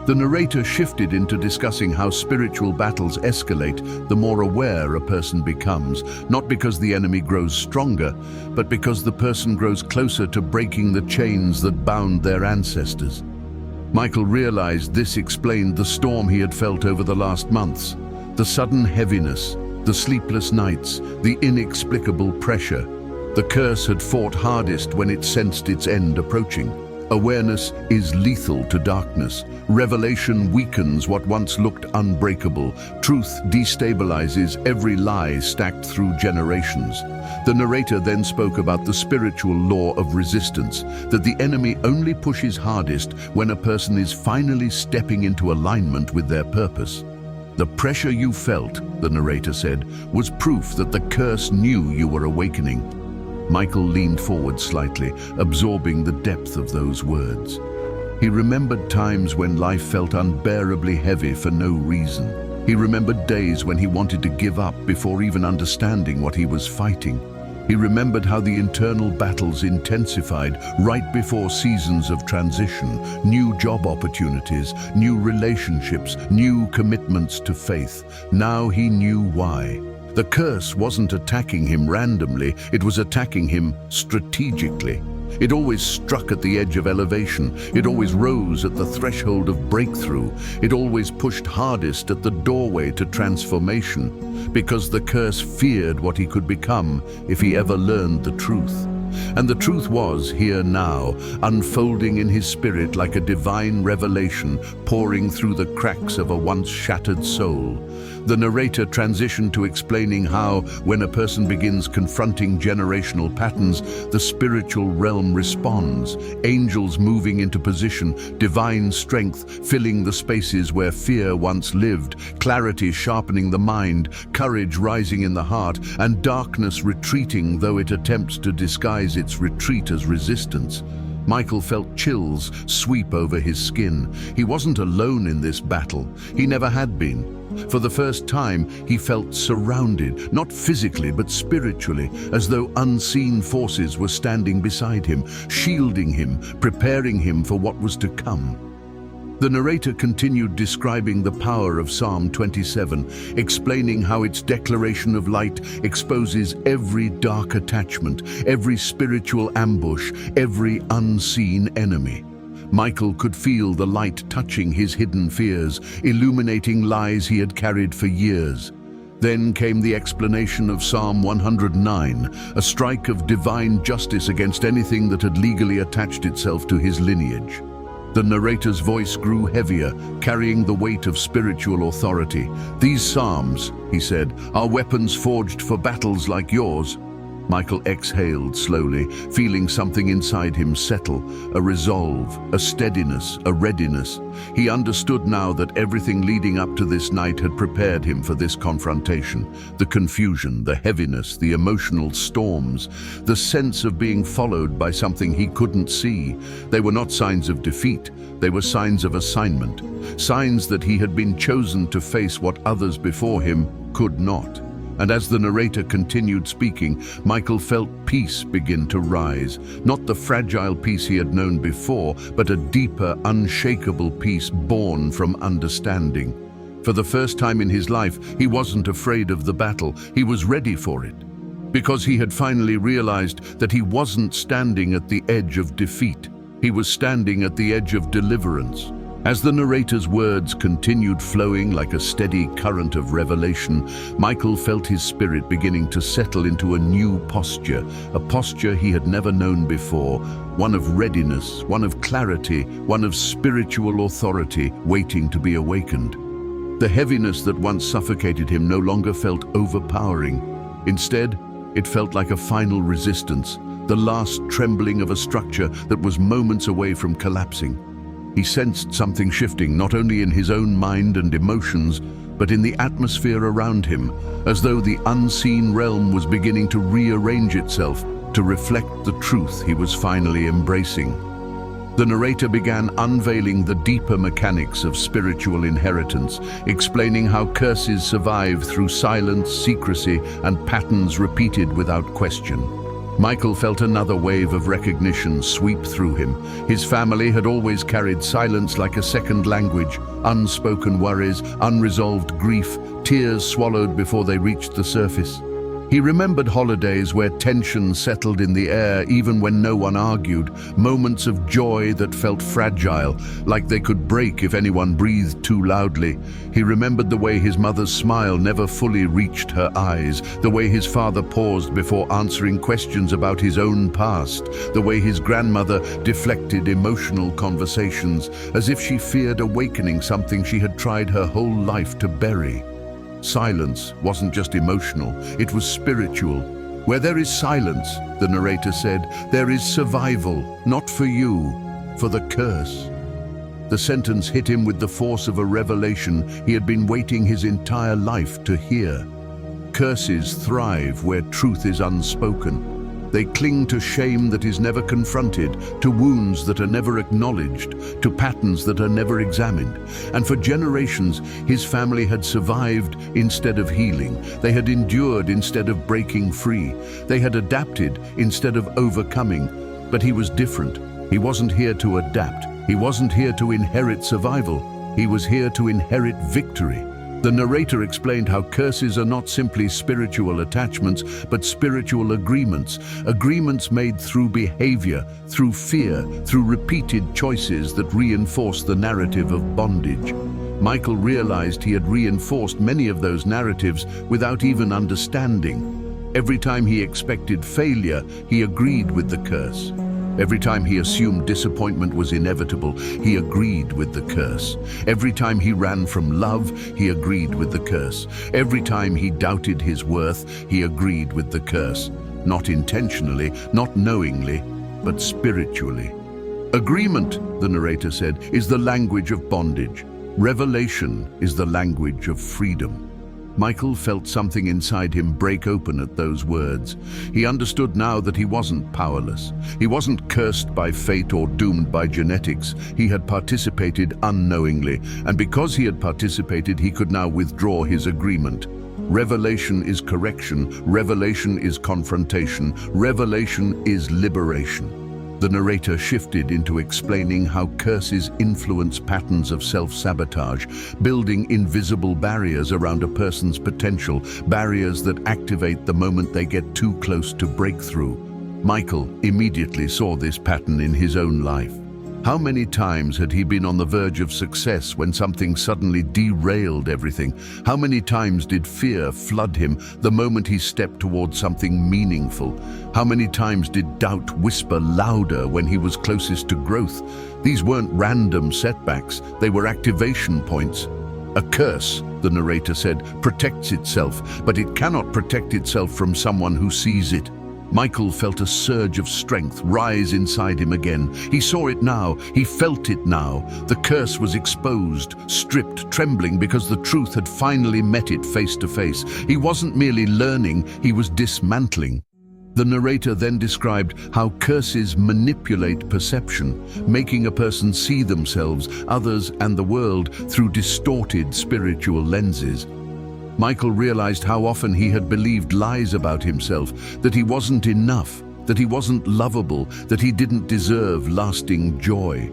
The narrator shifted into discussing how spiritual battles escalate the more aware a person becomes, not because the enemy grows stronger, but because the person grows closer to breaking the chains that bound their ancestors. Michael realized this explained the storm he had felt over the last months, the sudden heaviness, the sleepless nights, the inexplicable pressure. The curse had fought hardest when it sensed its end approaching. Awareness is lethal to darkness. Revelation weakens what once looked unbreakable. Truth destabilizes every lie stacked through generations. The narrator then spoke about the spiritual law of resistance, that the enemy only pushes hardest when a person is finally stepping into alignment with their purpose. The pressure you felt, the narrator said, was proof that the curse knew you were awakening. Michael leaned forward slightly, absorbing the depth of those words. He remembered times when life felt unbearably heavy for no reason. He remembered days when he wanted to give up before even understanding what he was fighting. He remembered how the internal battles intensified right before seasons of transition, new job opportunities, new relationships, new commitments to faith. Now he knew why. The curse wasn't attacking him randomly, it was attacking him strategically. It always struck at the edge of elevation, it always rose at the threshold of breakthrough, it always pushed hardest at the doorway to transformation, because the curse feared what he could become if he ever learned the truth. And the truth was here now, unfolding in his spirit like a divine revelation pouring through the cracks of a once shattered soul. The narrator transitioned to explaining how, when a person begins confronting generational patterns, the spiritual realm responds, angels moving into position, divine strength filling the spaces where fear once lived, clarity sharpening the mind, courage rising in the heart, and darkness retreating though it attempts to disguise its retreat as resistance. Michael felt chills sweep over his skin. He wasn't alone in this battle. He never had been. For the first time, he felt surrounded, not physically but spiritually, as though unseen forces were standing beside him, shielding him, preparing him for what was to come. The narrator continued describing the power of Psalm 27, explaining how its declaration of light exposes every dark attachment, every spiritual ambush, every unseen enemy. Michael could feel the light touching his hidden fears, illuminating lies he had carried for years. Then came the explanation of Psalm 109, a strike of divine justice against anything that had legally attached itself to his lineage. The narrator's voice grew heavier, carrying the weight of spiritual authority. "These psalms," he said, "are weapons forged for battles like yours." Michael exhaled slowly, feeling something inside him settle, a resolve, a steadiness, a readiness. He understood now that everything leading up to this night had prepared him for this confrontation. The confusion, the heaviness, the emotional storms, the sense of being followed by something he couldn't see. They were not signs of defeat, they were signs of assignment, signs that he had been chosen to face what others before him could not. And as the narrator continued speaking, Michael felt peace begin to rise. Not the fragile peace he had known before, but a deeper, unshakable peace born from understanding. For the first time in his life, he wasn't afraid of the battle. He was ready for it. Because he had finally realized that he wasn't standing at the edge of defeat. He was standing at the edge of deliverance. As the narrator's words continued flowing like a steady current of revelation, Michael felt his spirit beginning to settle into a new posture, a posture he had never known before, one of readiness, one of clarity, one of spiritual authority waiting to be awakened. The heaviness that once suffocated him no longer felt overpowering. Instead, it felt like a final resistance, the last trembling of a structure that was moments away from collapsing. He sensed something shifting, not only in his own mind and emotions, but in the atmosphere around him, as though the unseen realm was beginning to rearrange itself to reflect the truth he was finally embracing. The narrator began unveiling the deeper mechanics of spiritual inheritance, explaining how curses survive through silence, secrecy, and patterns repeated without question. Michael felt another wave of recognition sweep through him. His family had always carried silence like a second language, unspoken worries, unresolved grief, tears swallowed before they reached the surface. He remembered holidays where tension settled in the air even when no one argued, moments of joy that felt fragile, like they could break if anyone breathed too loudly. He remembered the way his mother's smile never fully reached her eyes, the way his father paused before answering questions about his own past, the way his grandmother deflected emotional conversations, as if she feared awakening something she had tried her whole life to bury. Silence wasn't just emotional, it was spiritual. Where there is silence, the narrator said, there is survival, not for you, for the curse. The sentence hit him with the force of a revelation he had been waiting his entire life to hear. Curses thrive where truth is unspoken. They cling to shame that is never confronted, to wounds that are never acknowledged, to patterns that are never examined. And for generations, his family had survived instead of healing. They had endured instead of breaking free. They had adapted instead of overcoming. But he was different. He wasn't here to adapt. He wasn't here to inherit survival. He was here to inherit victory. The narrator explained how curses are not simply spiritual attachments, but spiritual agreements. Agreements made through behavior, through fear, through repeated choices that reinforce the narrative of bondage. Michael realized he had reinforced many of those narratives without even understanding. Every time he expected failure, he agreed with the curse. Every time he assumed disappointment was inevitable, he agreed with the curse. Every time he ran from love, he agreed with the curse. Every time he doubted his worth, he agreed with the curse. Not intentionally, not knowingly, but spiritually. Agreement, the narrator said, is the language of bondage. Revelation is the language of freedom. Michael felt something inside him break open at those words. He understood now that he wasn't powerless. He wasn't cursed by fate or doomed by genetics. He had participated unknowingly, and because he had participated, he could now withdraw his agreement. Revelation is correction. Revelation is confrontation. Revelation is liberation. The narrator shifted into explaining how curses influence patterns of self-sabotage, building invisible barriers around a person's potential, barriers that activate the moment they get too close to breakthrough. Michael immediately saw this pattern in his own life. How many times had he been on the verge of success when something suddenly derailed everything? How many times did fear flood him the moment he stepped towards something meaningful? How many times did doubt whisper louder when he was closest to growth? These weren't random setbacks, they were activation points. A curse, the narrator said, protects itself, but it cannot protect itself from someone who sees it. Michael felt a surge of strength rise inside him again. He saw it now. He felt it now. The curse was exposed, stripped, trembling because the truth had finally met it face to face. He wasn't merely learning, he was dismantling. The narrator then described how curses manipulate perception, making a person see themselves, others, and the world through distorted spiritual lenses. Michael realized how often he had believed lies about himself, that he wasn't enough, that he wasn't lovable, that he didn't deserve lasting joy.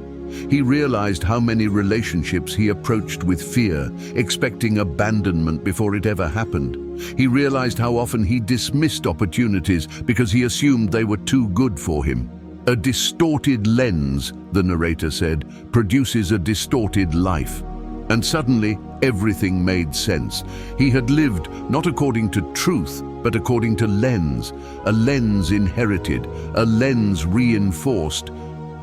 He realized how many relationships he approached with fear, expecting abandonment before it ever happened. He realized how often he dismissed opportunities because he assumed they were too good for him. A distorted lens, the narrator said, produces a distorted life. And suddenly, everything made sense. He had lived not according to truth, but according to lens. A lens inherited, a lens reinforced,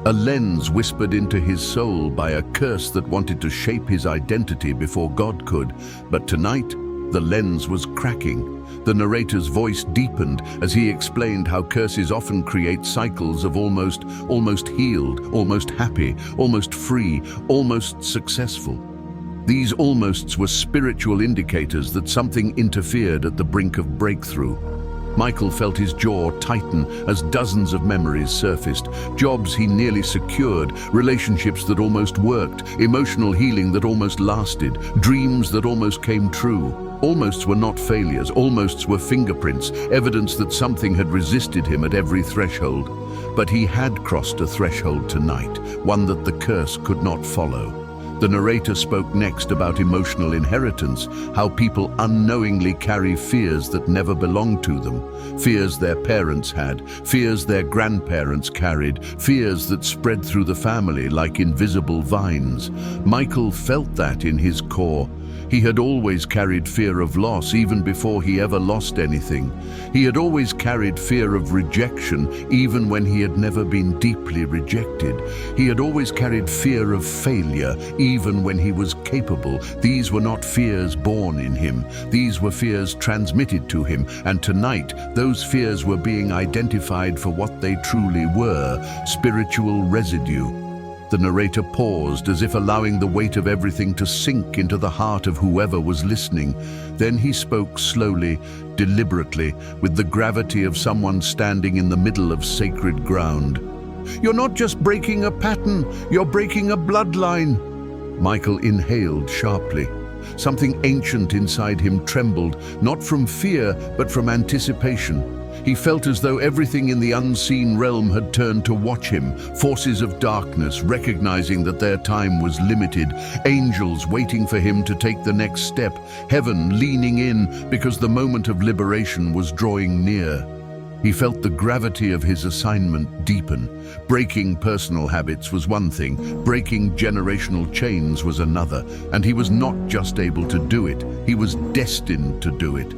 a lens whispered into his soul by a curse that wanted to shape his identity before God could. But tonight, the lens was cracking. The narrator's voice deepened as he explained how curses often create cycles of almost healed, almost happy, almost free, almost successful. These almosts were spiritual indicators that something interfered at the brink of breakthrough. Michael felt his jaw tighten as dozens of memories surfaced. Jobs he nearly secured, relationships that almost worked, emotional healing that almost lasted, dreams that almost came true. Almosts were not failures, almosts were fingerprints, evidence that something had resisted him at every threshold. But he had crossed a threshold tonight, one that the curse could not follow. The narrator spoke next about emotional inheritance, how people unknowingly carry fears that never belonged to them, fears their parents had, fears their grandparents carried, fears that spread through the family like invisible vines. Michael felt that in his core. He had always carried fear of loss even before he ever lost anything. He had always carried fear of rejection even when he had never been deeply rejected. He had always carried fear of failure even when he was capable. These were not fears born in him. These were fears transmitted to him. And tonight, those fears were being identified for what they truly were: spiritual residue. The narrator paused, as if allowing the weight of everything to sink into the heart of whoever was listening. Then he spoke slowly, deliberately, with the gravity of someone standing in the middle of sacred ground. "You're not just breaking a pattern, you're breaking a bloodline." Michael inhaled sharply. Something ancient inside him trembled, not from fear, but from anticipation. He felt as though everything in the unseen realm had turned to watch him, forces of darkness recognizing that their time was limited, angels waiting for him to take the next step, heaven leaning in because the moment of liberation was drawing near. He felt the gravity of his assignment deepen. Breaking personal habits was one thing, breaking generational chains was another, and he was not just able to do it, he was destined to do it.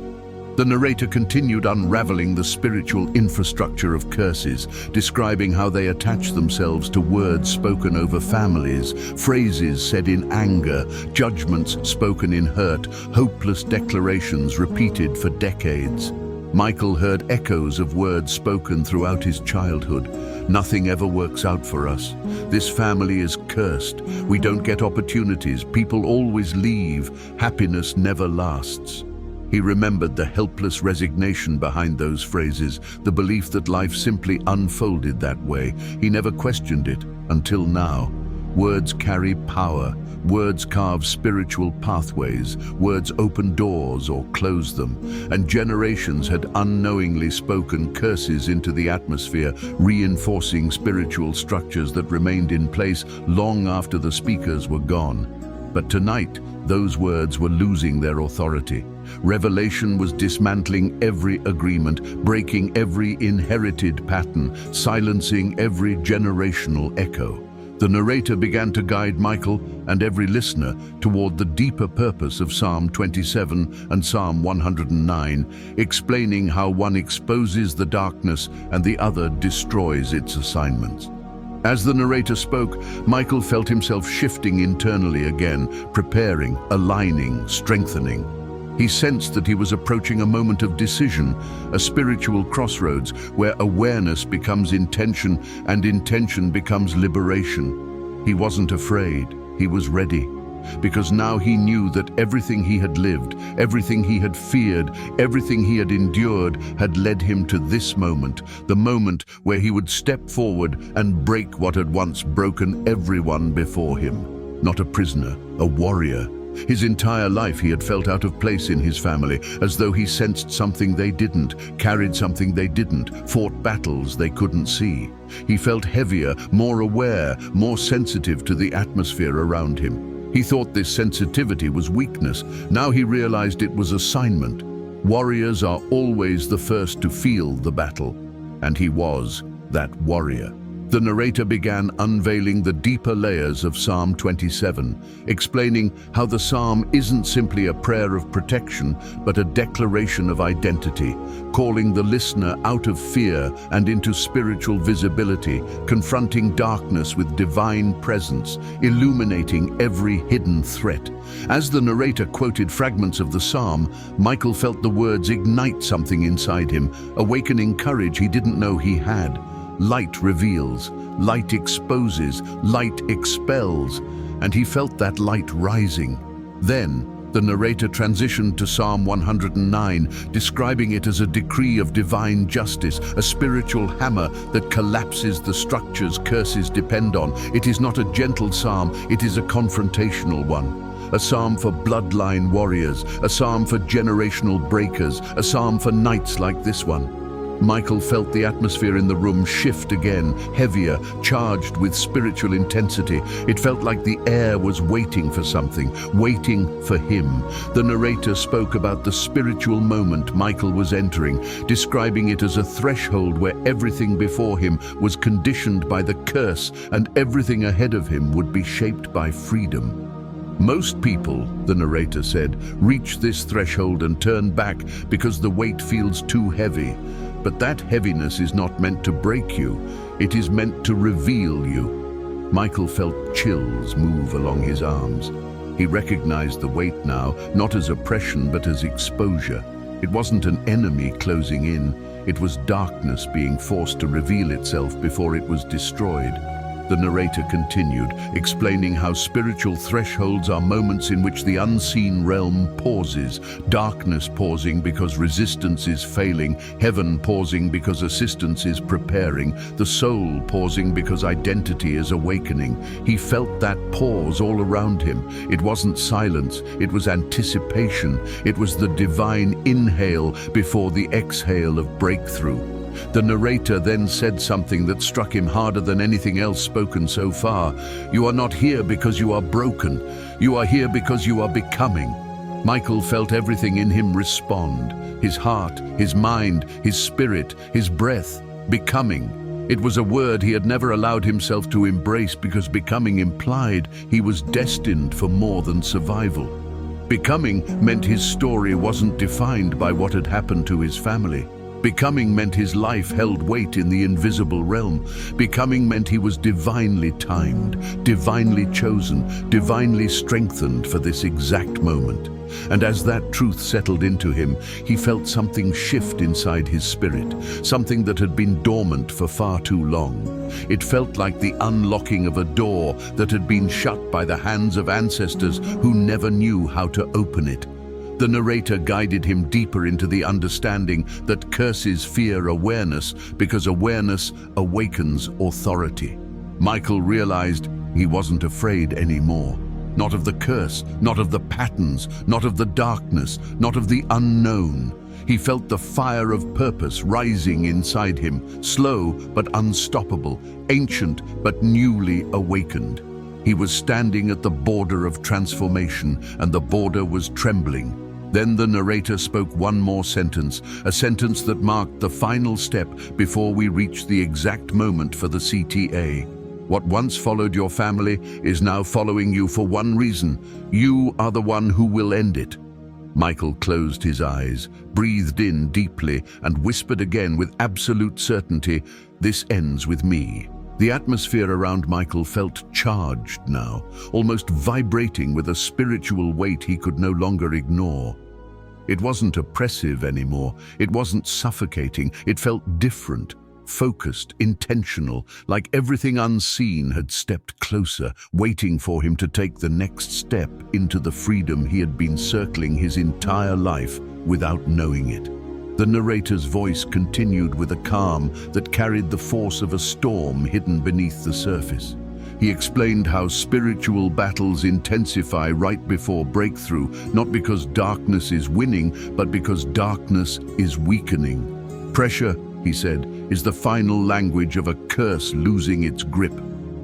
The narrator continued unraveling the spiritual infrastructure of curses, describing how they attach themselves to words spoken over families, phrases said in anger, judgments spoken in hurt, hopeless declarations repeated for decades. Michael heard echoes of words spoken throughout his childhood. Nothing ever works out for us. This family is cursed. We don't get opportunities. People always leave. Happiness never lasts. He remembered the helpless resignation behind those phrases, the belief that life simply unfolded that way. He never questioned it until now. Words carry power. Words carve spiritual pathways. Words open doors or close them. And generations had unknowingly spoken curses into the atmosphere, reinforcing spiritual structures that remained in place long after the speakers were gone. But tonight, those words were losing their authority. Revelation was dismantling every agreement, breaking every inherited pattern, silencing every generational echo. The narrator began to guide Michael and every listener toward the deeper purpose of Psalm 27 and Psalm 109, explaining how one exposes the darkness and the other destroys its assignments. As the narrator spoke, Michael felt himself shifting internally again, preparing, aligning, strengthening. He sensed that he was approaching a moment of decision, a spiritual crossroads where awareness becomes intention and intention becomes liberation. He wasn't afraid, he was ready. Because now he knew that everything he had lived, everything he had feared, everything he had endured had led him to this moment, the moment where he would step forward and break what had once broken everyone before him. Not a prisoner, a warrior. His entire life he had felt out of place in his family, as though he sensed something they didn't, carried something they didn't, fought battles they couldn't see. He felt heavier, more aware, more sensitive to the atmosphere around him. He thought this sensitivity was weakness. Now he realized it was assignment. Warriors are always the first to feel the battle, and he was that warrior. The narrator began unveiling the deeper layers of Psalm 27, explaining how the psalm isn't simply a prayer of protection, but a declaration of identity, calling the listener out of fear and into spiritual visibility, confronting darkness with divine presence, illuminating every hidden threat. As the narrator quoted fragments of the psalm, Michael felt the words ignite something inside him, awakening courage he didn't know he had. Light reveals, light exposes, light expels, and he felt that light rising. Then, the narrator transitioned to Psalm 109, describing it as a decree of divine justice, a spiritual hammer that collapses the structures curses depend on. It is not a gentle psalm, it is a confrontational one. A psalm for bloodline warriors, a psalm for generational breakers, a psalm for nights like this one. Michael felt the atmosphere in the room shift again, heavier, charged with spiritual intensity. It felt like the air was waiting for something, waiting for him. The narrator spoke about the spiritual moment Michael was entering, describing it as a threshold where everything before him was conditioned by the curse and everything ahead of him would be shaped by freedom. Most people, the narrator said, reach this threshold and turn back because the weight feels too heavy. But that heaviness is not meant to break you, it is meant to reveal you. Michael felt chills move along his arms. He recognized the weight now, not as oppression but as exposure. It wasn't an enemy closing in, it was darkness being forced to reveal itself before it was destroyed. The narrator continued, explaining how spiritual thresholds are moments in which the unseen realm pauses, darkness pausing because resistance is failing, heaven pausing because assistance is preparing, the soul pausing because identity is awakening. He felt that pause all around him. It wasn't silence, it was anticipation. It was the divine inhale before the exhale of breakthrough. The narrator then said something that struck him harder than anything else spoken so far. You are not here because you are broken. You are here because you are becoming. Michael felt everything in him respond. His heart, his mind, his spirit, his breath. Becoming. It was a word he had never allowed himself to embrace because becoming implied he was destined for more than survival. Becoming meant his story wasn't defined by what had happened to his family. Becoming meant his life held weight in the invisible realm. Becoming meant he was divinely timed, divinely chosen, divinely strengthened for this exact moment. And as that truth settled into him, he felt something shift inside his spirit, something that had been dormant for far too long. It felt like the unlocking of a door that had been shut by the hands of ancestors who never knew how to open it. The narrator guided him deeper into the understanding that curses fear awareness because awareness awakens authority. Michael realized he wasn't afraid anymore. Not of the curse, not of the patterns, not of the darkness, not of the unknown. He felt the fire of purpose rising inside him, slow but unstoppable, ancient but newly awakened. He was standing at the border of transformation, and the border was trembling. Then the narrator spoke one more sentence, a sentence that marked the final step before we reached the exact moment for the CTA. What once followed your family is now following you for one reason. You are the one who will end it. Michael closed his eyes, breathed in deeply, and whispered again with absolute certainty, "This ends with me." The atmosphere around Michael felt charged now, almost vibrating with a spiritual weight he could no longer ignore. It wasn't oppressive anymore. It wasn't suffocating. It felt different, focused, intentional, like everything unseen had stepped closer, waiting for him to take the next step into the freedom he had been circling his entire life without knowing it. The narrator's voice continued with a calm that carried the force of a storm hidden beneath the surface. He explained how spiritual battles intensify right before breakthrough, not because darkness is winning, but because darkness is weakening. Pressure, he said, is the final language of a curse losing its grip.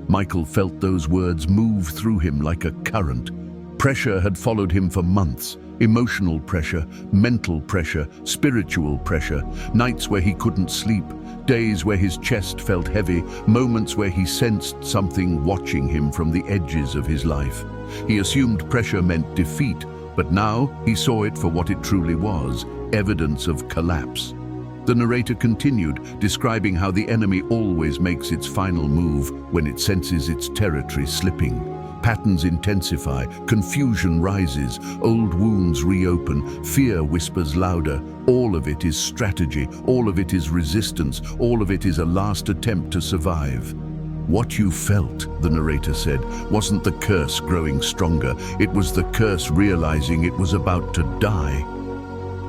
Michael felt those words move through him like a current. Pressure had followed him for months. Emotional pressure, mental pressure, spiritual pressure, nights where he couldn't sleep, days where his chest felt heavy, moments where he sensed something watching him from the edges of his life. He assumed pressure meant defeat, but now he saw it for what it truly was, evidence of collapse. The narrator continued, describing how the enemy always makes its final move when it senses its territory slipping. Patterns intensify, confusion rises, old wounds reopen, fear whispers louder. All of it is strategy, all of it is resistance, all of it is a last attempt to survive. What you felt, the narrator said, wasn't the curse growing stronger. It was the curse realizing it was about to die.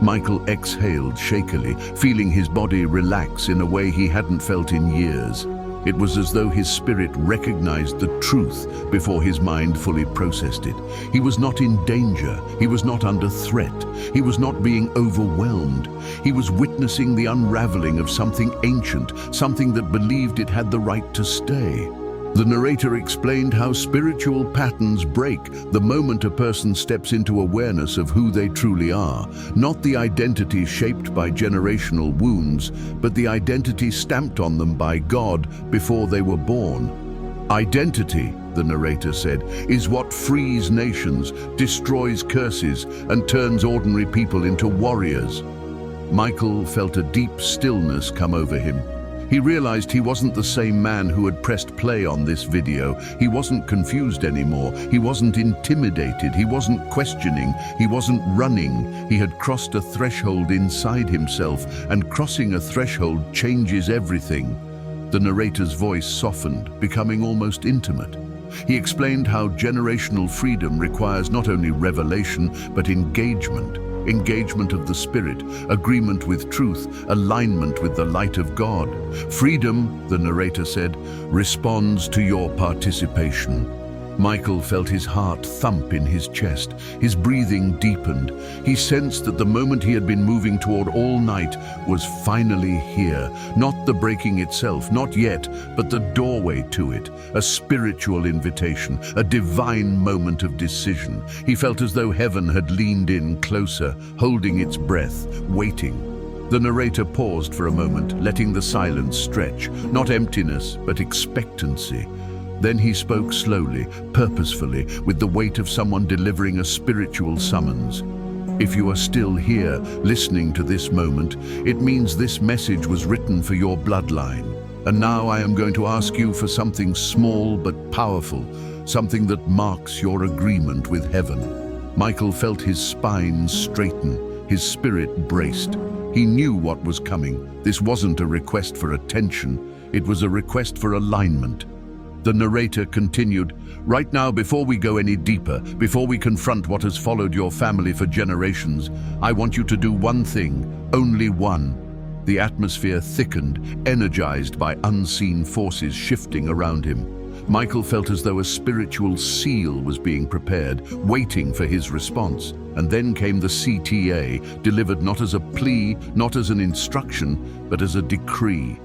Michael exhaled shakily, feeling his body relax in a way he hadn't felt in years. It was as though his spirit recognized the truth before his mind fully processed it. He was not in danger. He was not under threat. He was not being overwhelmed. He was witnessing the unraveling of something ancient, something that believed it had the right to stay. The narrator explained how spiritual patterns break the moment a person steps into awareness of who they truly are, not the identity shaped by generational wounds, but the identity stamped on them by God before they were born. Identity, the narrator said, is what frees nations, destroys curses, and turns ordinary people into warriors. Michael felt a deep stillness come over him. He realized he wasn't the same man who had pressed play on this video. He wasn't confused anymore. He wasn't intimidated. He wasn't questioning. He wasn't running. He had crossed a threshold inside himself, and crossing a threshold changes everything. The narrator's voice softened, becoming almost intimate. He explained how generational freedom requires not only revelation, but engagement. Engagement of the Spirit, agreement with truth, alignment with the light of God. Freedom, the narrator said, responds to your participation. Michael felt his heart thump in his chest. His breathing deepened. He sensed that the moment he had been moving toward all night was finally here. Not the breaking itself, not yet, but the doorway to it. A spiritual invitation, a divine moment of decision. He felt as though heaven had leaned in closer, holding its breath, waiting. The narrator paused for a moment, letting the silence stretch. Not emptiness, but expectancy. Then he spoke slowly, purposefully, with the weight of someone delivering a spiritual summons. If you are still here, listening to this moment, it means this message was written for your bloodline. And now I am going to ask you for something small but powerful, something that marks your agreement with heaven. Michael felt his spine straighten, his spirit braced. He knew what was coming. This wasn't a request for attention, it was a request for alignment. The narrator continued, "Right now, before we go any deeper, before we confront what has followed your family for generations, I want you to do one thing, only one." The atmosphere thickened, energized by unseen forces shifting around him. Michael felt as though a spiritual seal was being prepared, waiting for his response. And then came the CTA, delivered not as a plea, not as an instruction, but as a decree.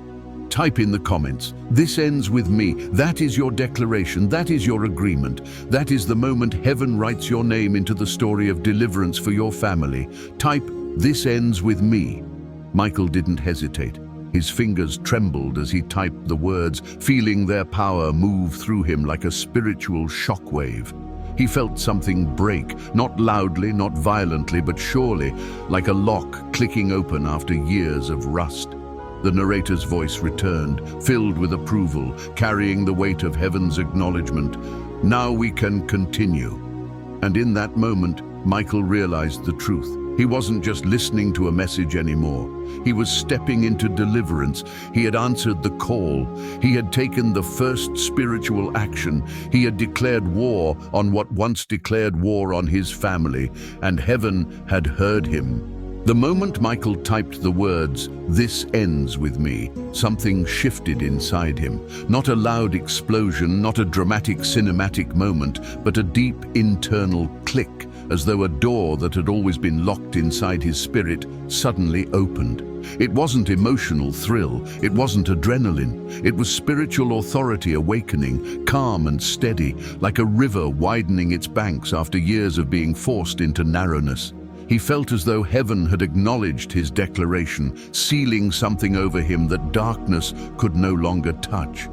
Type in the comments, "This ends with me." That is your declaration, that is your agreement. That is the moment heaven writes your name into the story of deliverance for your family. Type, "This ends with me." Michael didn't hesitate. His fingers trembled as he typed the words, feeling their power move through him like a spiritual shockwave. He felt something break, not loudly, not violently, but surely, like a lock clicking open after years of rust. The narrator's voice returned, filled with approval, carrying the weight of heaven's acknowledgement. Now we can continue. And in that moment, Michael realized the truth. He wasn't just listening to a message anymore. He was stepping into deliverance. He had answered the call. He had taken the first spiritual action. He had declared war on what once declared war on his family, and heaven had heard him. The moment Michael typed the words, "This ends with me," something shifted inside him. Not a loud explosion, not a dramatic cinematic moment, but a deep internal click, as though a door that had always been locked inside his spirit suddenly opened. It wasn't emotional thrill, it wasn't adrenaline, it was spiritual authority awakening, calm and steady, like a river widening its banks after years of being forced into narrowness. He felt as though heaven had acknowledged his declaration, sealing something over him that darkness could no longer touch.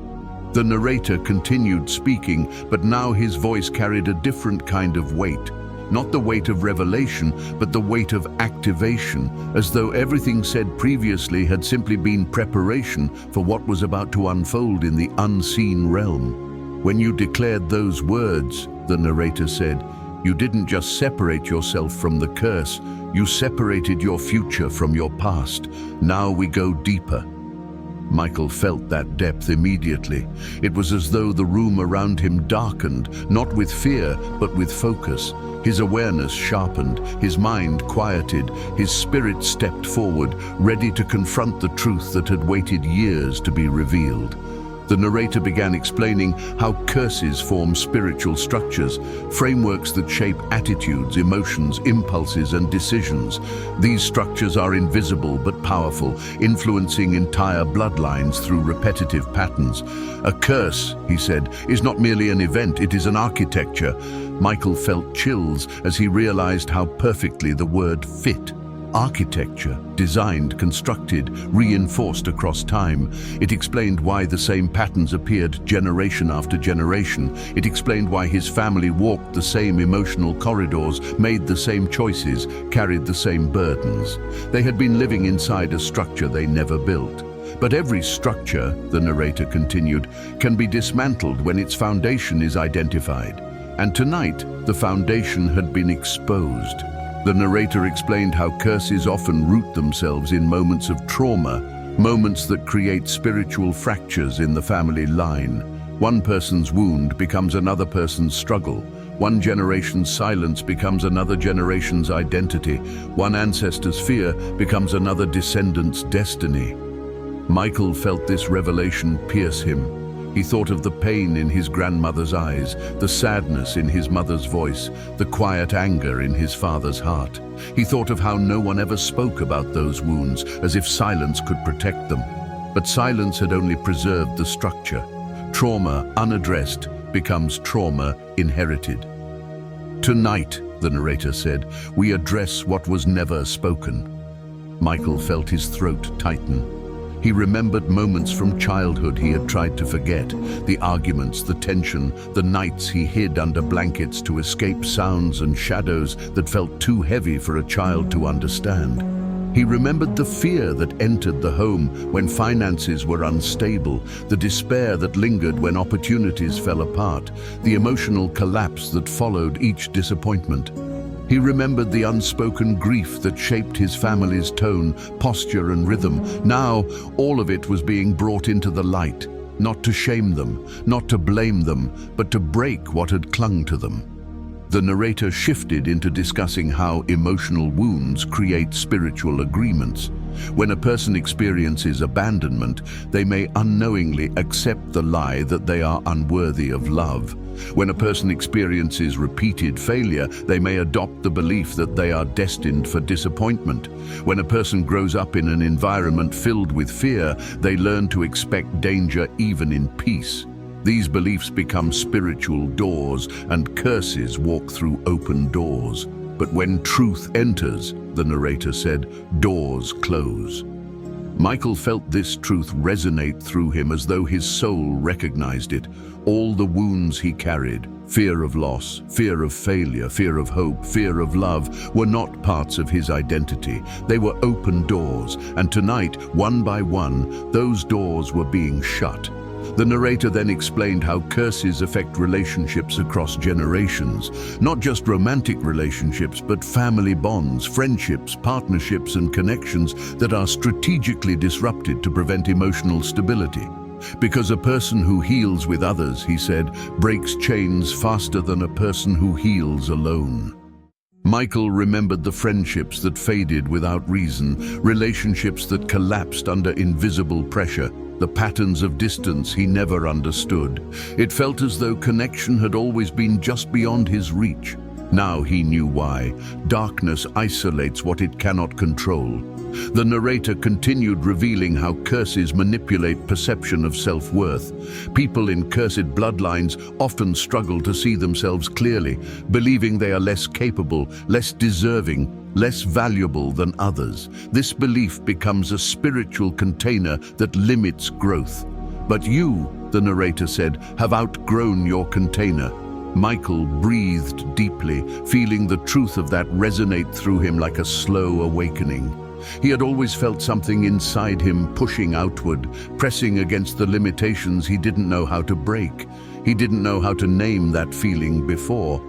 The narrator continued speaking, but now his voice carried a different kind of weight. Not the weight of revelation, but the weight of activation, as though everything said previously had simply been preparation for what was about to unfold in the unseen realm. "When you declared those words," the narrator said, "you didn't just separate yourself from the curse, you separated your future from your past. Now we go deeper." Michael felt that depth immediately. It was as though the room around him darkened, not with fear, but with focus. His awareness sharpened, his mind quieted, his spirit stepped forward, ready to confront the truth that had waited years to be revealed. The narrator began explaining how curses form spiritual structures, frameworks that shape attitudes, emotions, impulses, and decisions. These structures are invisible but powerful, influencing entire bloodlines through repetitive patterns. "A curse," he said, "is not merely an event, it is an architecture." Michael felt chills as he realized how perfectly the word fit. Architecture, designed, constructed, reinforced across time. It explained why the same patterns appeared generation after generation. It explained why his family walked the same emotional corridors, made the same choices, carried the same burdens. They had been living inside a structure they never built. But every structure, the narrator continued, can be dismantled when its foundation is identified. And tonight, the foundation had been exposed. The narrator explained how curses often root themselves in moments of trauma, moments that create spiritual fractures in the family line. One person's wound becomes another person's struggle. One generation's silence becomes another generation's identity. One ancestor's fear becomes another descendant's destiny. Michael felt this revelation pierce him. He thought of the pain in his grandmother's eyes, the sadness in his mother's voice, the quiet anger in his father's heart. He thought of how no one ever spoke about those wounds, as if silence could protect them. But silence had only preserved the structure. Trauma unaddressed becomes trauma inherited. "Tonight," the narrator said, "we address what was never spoken." Michael felt his throat tighten. He remembered moments from childhood he had tried to forget, the arguments, the tension, the nights he hid under blankets to escape sounds and shadows that felt too heavy for a child to understand. He remembered the fear that entered the home when finances were unstable, the despair that lingered when opportunities fell apart, the emotional collapse that followed each disappointment. He remembered the unspoken grief that shaped his family's tone, posture and rhythm. Now, all of it was being brought into the light, not to shame them, not to blame them, but to break what had clung to them. The narrator shifted into discussing how emotional wounds create spiritual agreements. When a person experiences abandonment, they may unknowingly accept the lie that they are unworthy of love. When a person experiences repeated failure, they may adopt the belief that they are destined for disappointment. When a person grows up in an environment filled with fear, they learn to expect danger even in peace. These beliefs become spiritual doors, and curses walk through open doors. But when truth enters, the narrator said, doors close. Michael felt this truth resonate through him as though his soul recognized it. All the wounds he carried, fear of loss, fear of failure, fear of hope, fear of love, were not parts of his identity. They were open doors, and tonight, one by one, those doors were being shut. The narrator then explained how curses affect relationships across generations, not just romantic relationships, but family bonds, friendships, partnerships, and connections that are strategically disrupted to prevent emotional stability. Because a person who heals with others, he said, breaks chains faster than a person who heals alone. Michael remembered the friendships that faded without reason, relationships that collapsed under invisible pressure, the patterns of distance he never understood. It felt as though connection had always been just beyond his reach. Now he knew why. Darkness isolates what it cannot control. The narrator continued revealing how curses manipulate perception of self-worth. People in cursed bloodlines often struggle to see themselves clearly, believing they are less capable, less deserving, less valuable than others. This belief becomes a spiritual container that limits growth. But you, the narrator said, have outgrown your container. Michael breathed deeply, feeling the truth of that resonate through him like a slow awakening. He had always felt something inside him pushing outward, pressing against the limitations he didn't know how to break. He didn't know how to name that feeling before.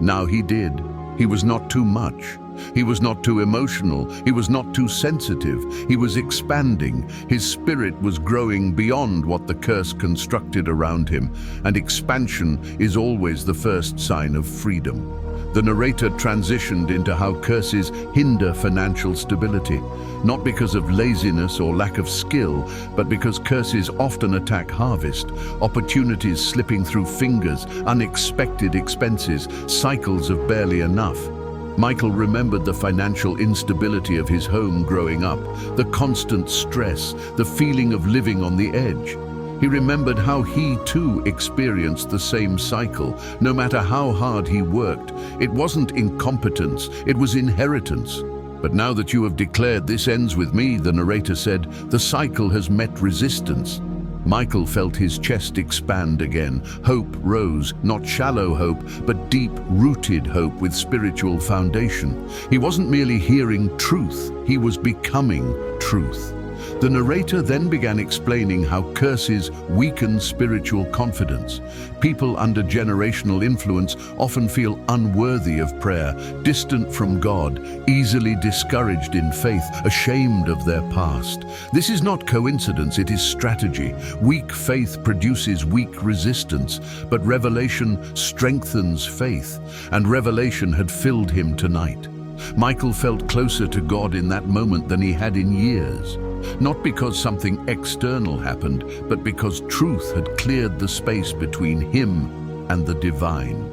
Now he did. He was not too much. He was not too emotional. He was not too sensitive. He was expanding. His spirit was growing beyond what the curse constructed around him, and expansion is always the first sign of freedom. The narrator transitioned into how curses hinder financial stability, not because of laziness or lack of skill, but because curses often attack harvest, opportunities slipping through fingers, unexpected expenses, cycles of barely enough. Michael remembered the financial instability of his home growing up, the constant stress, the feeling of living on the edge. He remembered how he too experienced the same cycle. No matter how hard he worked, it wasn't incompetence, it was inheritance. But now that you have declared this ends with me, the narrator said, the cycle has met resistance. Michael felt his chest expand again. Hope rose, not shallow hope, but deep-rooted hope with spiritual foundation. He wasn't merely hearing truth, he was becoming truth. The narrator then began explaining how curses weaken spiritual confidence. People under generational influence often feel unworthy of prayer, distant from God, easily discouraged in faith, ashamed of their past. This is not coincidence, it is strategy. Weak faith produces weak resistance, but revelation strengthens faith, and revelation had filled him tonight. Michael felt closer to God in that moment than he had in years. Not because something external happened, but because truth had cleared the space between him and the divine.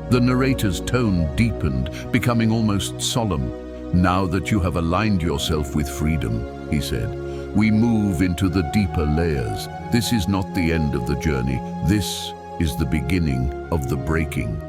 The narrator's tone deepened, becoming almost solemn. Now that you have aligned yourself with freedom, he said, we move into the deeper layers. This is not the end of the journey. This is the beginning of the breaking.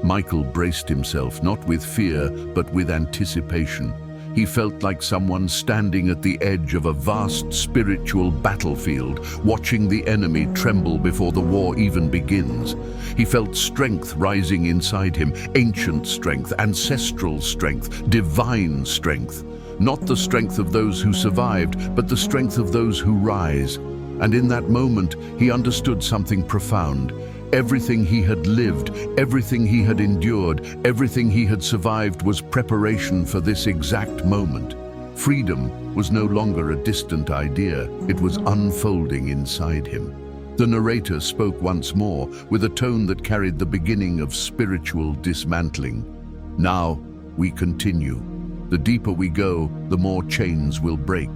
Michael braced himself, not with fear, but with anticipation. He felt like someone standing at the edge of a vast spiritual battlefield, watching the enemy tremble before the war even begins. He felt strength rising inside him, ancient strength, ancestral strength, divine strength. Not the strength of those who survived, but the strength of those who rise. And in that moment, he understood something profound. Everything he had lived, everything he had endured, everything he had survived was preparation for this exact moment. Freedom was no longer a distant idea, it was unfolding inside him. The narrator spoke once more, with a tone that carried the beginning of spiritual dismantling. Now we continue. The deeper we go, the more chains will break.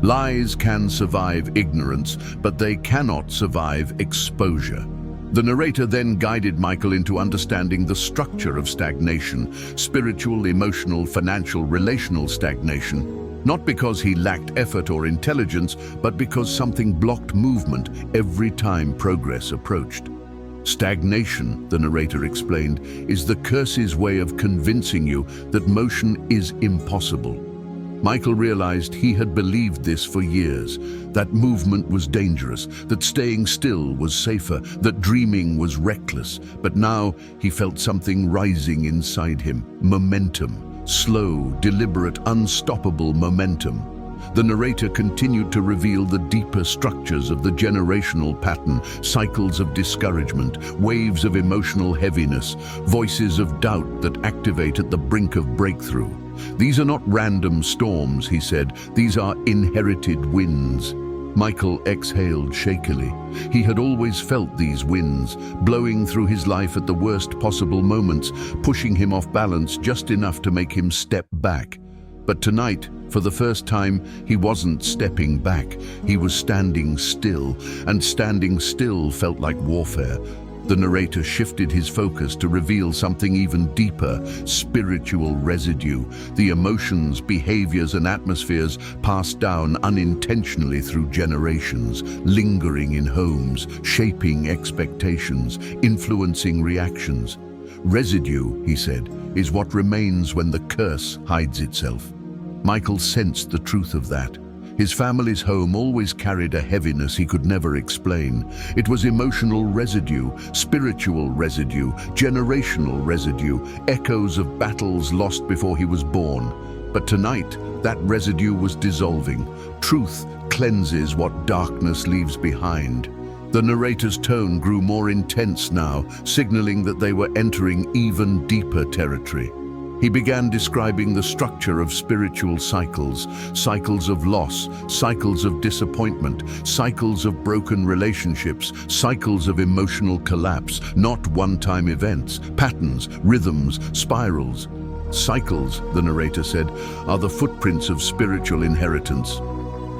Lies can survive ignorance, but they cannot survive exposure. The narrator then guided Michael into understanding the structure of stagnation, spiritual, emotional, financial, relational stagnation. Not because he lacked effort or intelligence, but because something blocked movement every time progress approached. Stagnation, the narrator explained, is the curse's way of convincing you that motion is impossible. Michael realized he had believed this for years, that movement was dangerous, that staying still was safer, that dreaming was reckless. But now he felt something rising inside him, momentum, slow, deliberate, unstoppable momentum. The narrator continued to reveal the deeper structures of the generational pattern, cycles of discouragement, waves of emotional heaviness, voices of doubt that activate at the brink of breakthrough. These are not random storms, he said, these are inherited winds. Michael exhaled shakily. He had always felt these winds, blowing through his life at the worst possible moments, pushing him off balance just enough to make him step back. But tonight, for the first time, he wasn't stepping back. He was standing still, and standing still felt like warfare. The narrator shifted his focus to reveal something even deeper, spiritual residue, the emotions, behaviors, and atmospheres passed down unintentionally through generations, lingering in homes, shaping expectations, influencing reactions. Residue, he said, is what remains when the curse hides itself. Michael sensed the truth of that. His family's home always carried a heaviness he could never explain. It was emotional residue, spiritual residue, generational residue, echoes of battles lost before he was born. But tonight, that residue was dissolving. Truth cleanses what darkness leaves behind. The narrator's tone grew more intense now, signaling that they were entering even deeper territory. He began describing the structure of spiritual cycles, cycles of loss, cycles of disappointment, cycles of broken relationships, cycles of emotional collapse, not one-time events, patterns, rhythms, spirals. Cycles, the narrator said, are the footprints of spiritual inheritance.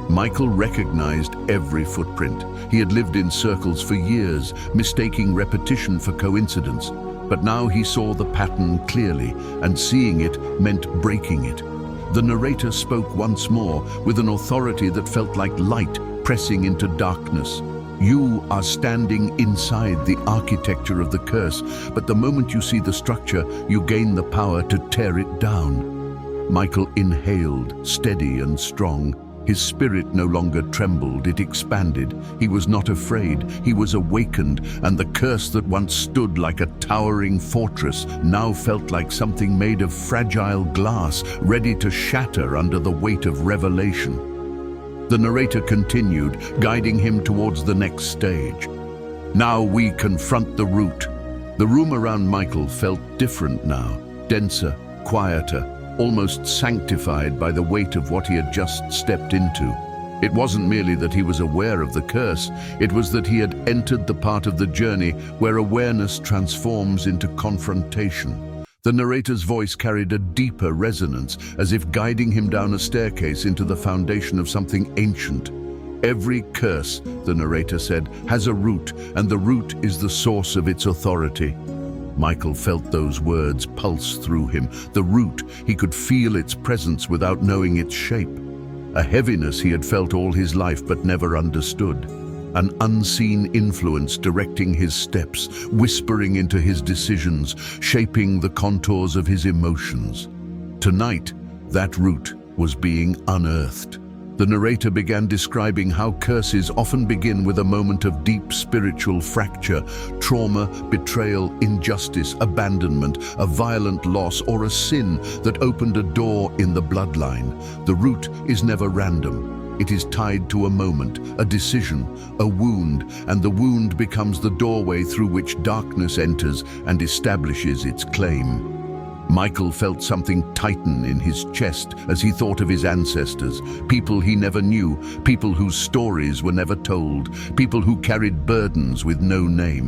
Michael recognized every footprint. He had lived in circles for years, mistaking repetition for coincidence. But now he saw the pattern clearly, and seeing it meant breaking it. The narrator spoke once more, with an authority that felt like light pressing into darkness. You are standing inside the architecture of the curse, but the moment you see the structure, you gain the power to tear it down. Michael inhaled, steady and strong. His spirit no longer trembled, it expanded. He was not afraid, he was awakened, and the curse that once stood like a towering fortress now felt like something made of fragile glass, ready to shatter under the weight of revelation. The narrator continued, guiding him towards the next stage. Now we confront the root. The room around Michael felt different now, denser, quieter, almost sanctified by the weight of what he had just stepped into. It wasn't merely that he was aware of the curse, it was that he had entered the part of the journey where awareness transforms into confrontation. The narrator's voice carried a deeper resonance, as if guiding him down a staircase into the foundation of something ancient. Every curse, the narrator said, has a root, and the root is the source of its authority. Michael felt those words pulse through him. The root, he could feel its presence without knowing its shape. A heaviness he had felt all his life but never understood. An unseen influence directing his steps, whispering into his decisions, shaping the contours of his emotions. Tonight, that root, was being unearthed. The narrator began describing how curses often begin with a moment of deep spiritual fracture, trauma, betrayal, injustice, abandonment, a violent loss, or a sin that opened a door in the bloodline. The root is never random. It is tied to a moment, a decision, a wound, and the wound becomes the doorway through which darkness enters and establishes its claim. Michael felt something tighten in his chest as he thought of his ancestors, people he never knew, people whose stories were never told, people who carried burdens with no name.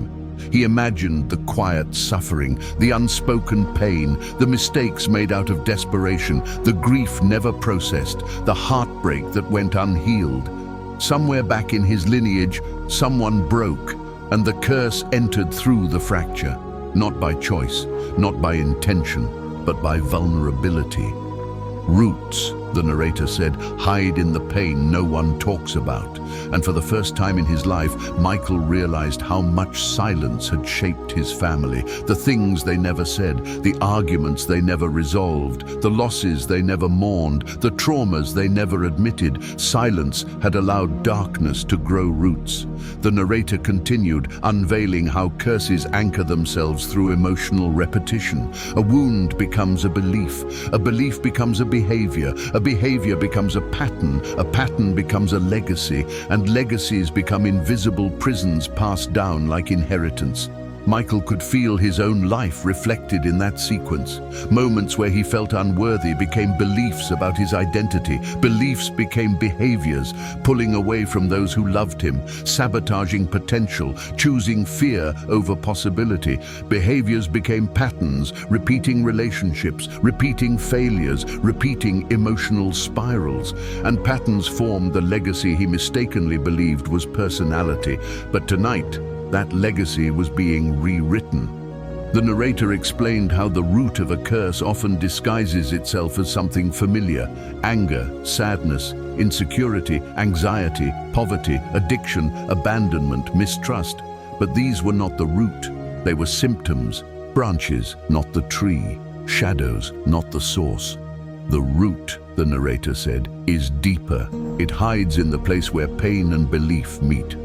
He imagined the quiet suffering, the unspoken pain, the mistakes made out of desperation, the grief never processed, the heartbreak that went unhealed. Somewhere back in his lineage, someone broke, and the curse entered through the fracture. Not by choice, not by intention, but by vulnerability. Roots, the narrator said, hide in the pain no one talks about. And for the first time in his life, Michael realized how much silence had shaped his family. The things they never said, the arguments they never resolved, the losses they never mourned, the traumas they never admitted. Silence had allowed darkness to grow roots. The narrator continued, unveiling how curses anchor themselves through emotional repetition. A wound becomes a belief becomes a behavior becomes a pattern becomes a legacy, and legacies become invisible prisons passed down like inheritance. Michael could feel his own life reflected in that sequence. Moments where he felt unworthy became beliefs about his identity. Beliefs became behaviors, pulling away from those who loved him, sabotaging potential, choosing fear over possibility. Behaviors became patterns, repeating relationships, repeating failures, repeating emotional spirals. And patterns formed the legacy he mistakenly believed was personality. But tonight, that legacy was being rewritten. The narrator explained how the root of a curse often disguises itself as something familiar: anger, sadness, insecurity, anxiety, poverty, addiction, abandonment, mistrust. But these were not the root. They were symptoms, branches, not the tree, shadows, not the source. The root, the narrator said, is deeper. It hides in the place where pain and belief meet.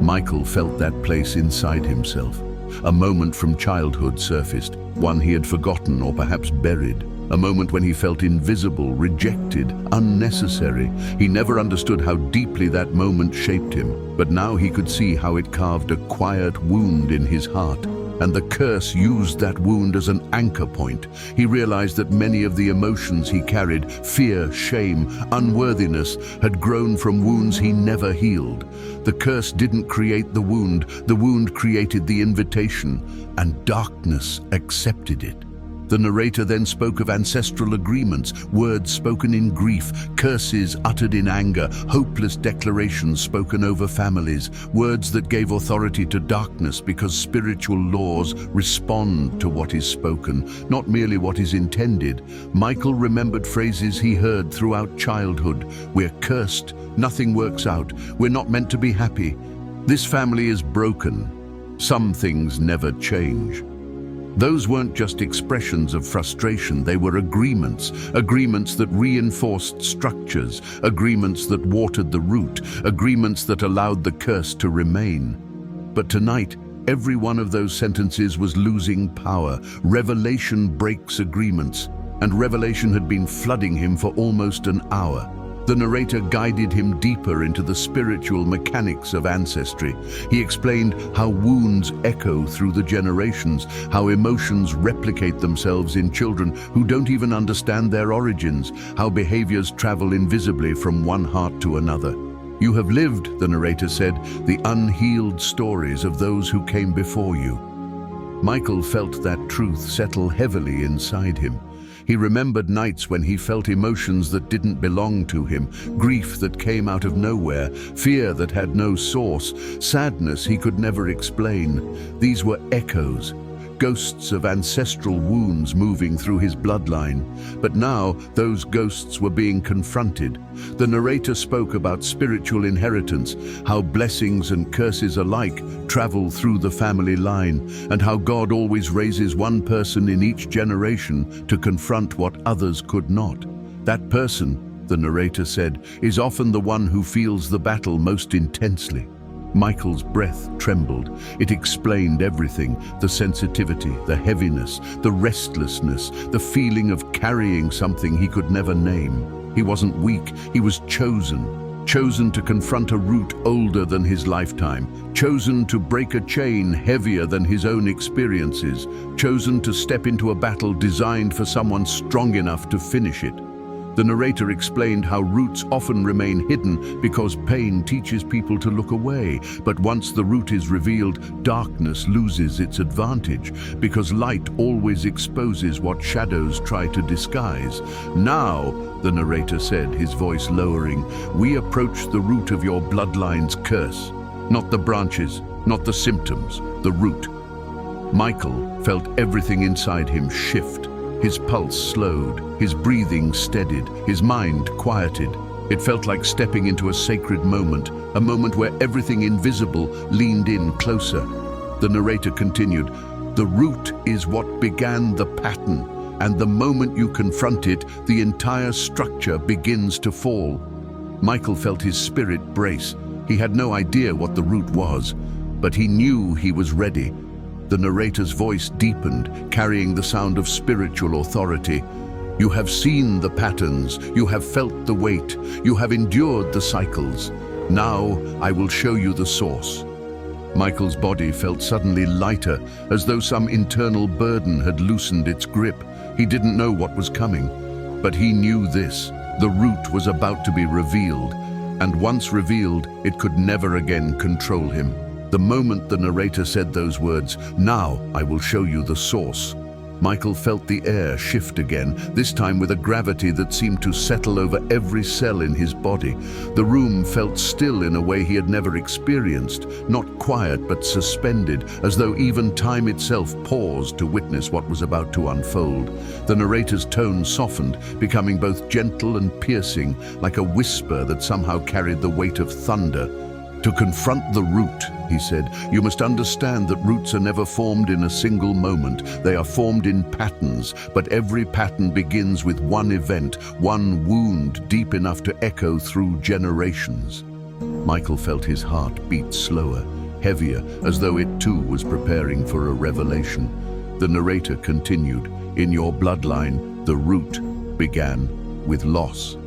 Michael felt that place inside himself. A moment from childhood surfaced, one he had forgotten or perhaps buried. A moment when he felt invisible, rejected, unnecessary. He never understood how deeply that moment shaped him, but now he could see how it carved a quiet wound in his heart. And the curse used that wound as an anchor point. He realized that many of the emotions he carried, fear, shame, unworthiness, had grown from wounds he never healed. The curse didn't create the wound created the invitation, and darkness accepted it. The narrator then spoke of ancestral agreements, words spoken in grief, curses uttered in anger, hopeless declarations spoken over families, words that gave authority to darkness because spiritual laws respond to what is spoken, not merely what is intended. Michael remembered phrases he heard throughout childhood: "We're cursed, nothing works out, we're not meant to be happy, this family is broken, some things never change." Those weren't just expressions of frustration, they were agreements that reinforced structures, agreements that watered the root, agreements that allowed the curse to remain. But tonight, every one of those sentences was losing power. Revelation breaks agreements, and revelation had been flooding him for almost an hour. The narrator guided him deeper into the spiritual mechanics of ancestry. He explained how wounds echo through the generations, how emotions replicate themselves in children who don't even understand their origins, how behaviors travel invisibly from one heart to another. "You have lived," the narrator said, "the unhealed stories of those who came before you." Michael felt that truth settle heavily inside him. He remembered nights when he felt emotions that didn't belong to him, grief that came out of nowhere, fear that had no source, sadness he could never explain. These were echoes, ghosts of ancestral wounds moving through his bloodline. But now, those ghosts were being confronted. The narrator spoke about spiritual inheritance, how blessings and curses alike travel through the family line, and how God always raises one person in each generation to confront what others could not. That person the narrator said, is often the one who feels the battle most intensely. Michael's breath trembled. It explained everything: the sensitivity, the heaviness, the restlessness, the feeling of carrying something he could never name. He wasn't weak, he was chosen to confront a root older than his lifetime, chosen to break a chain heavier than his own experiences, chosen to step into a battle designed for someone strong enough to finish it. The narrator explained how roots often remain hidden because pain teaches people to look away. But once the root is revealed, darkness loses its advantage because light always exposes what shadows try to disguise. Now, the narrator said, his voice lowering, we approach the root of your bloodline's curse. Not the branches, not the symptoms, the root. Michael felt everything inside him shift. His pulse slowed, his breathing steadied, his mind quieted. It felt like stepping into a sacred moment, a moment where everything invisible leaned in closer. The narrator continued, the root is what began the pattern, and the moment you confront it, the entire structure begins to fall. Michael felt his spirit brace. He had no idea what the root was, but he knew he was ready. The narrator's voice deepened, carrying the sound of spiritual authority. You have seen the patterns, you have felt the weight, you have endured the cycles. Now I will show you the source. Michael's body felt suddenly lighter, as though some internal burden had loosened its grip. He didn't know what was coming, but he knew this: the root was about to be revealed, and once revealed, it could never again control him. The moment the narrator said those words, now I will show you the source, Michael felt the air shift again, this time with a gravity that seemed to settle over every cell in his body. The room felt still in a way he had never experienced, not quiet but suspended, as though even time itself paused to witness what was about to unfold. The narrator's tone softened, becoming both gentle and piercing, like a whisper that somehow carried the weight of thunder. To confront the root, he said, you must understand that roots are never formed in a single moment. They are formed in patterns, but every pattern begins with one event, one wound deep enough to echo through generations. Michael felt his heart beat slower, heavier, as though it too was preparing for a revelation. The narrator continued, in your bloodline, the root began with loss.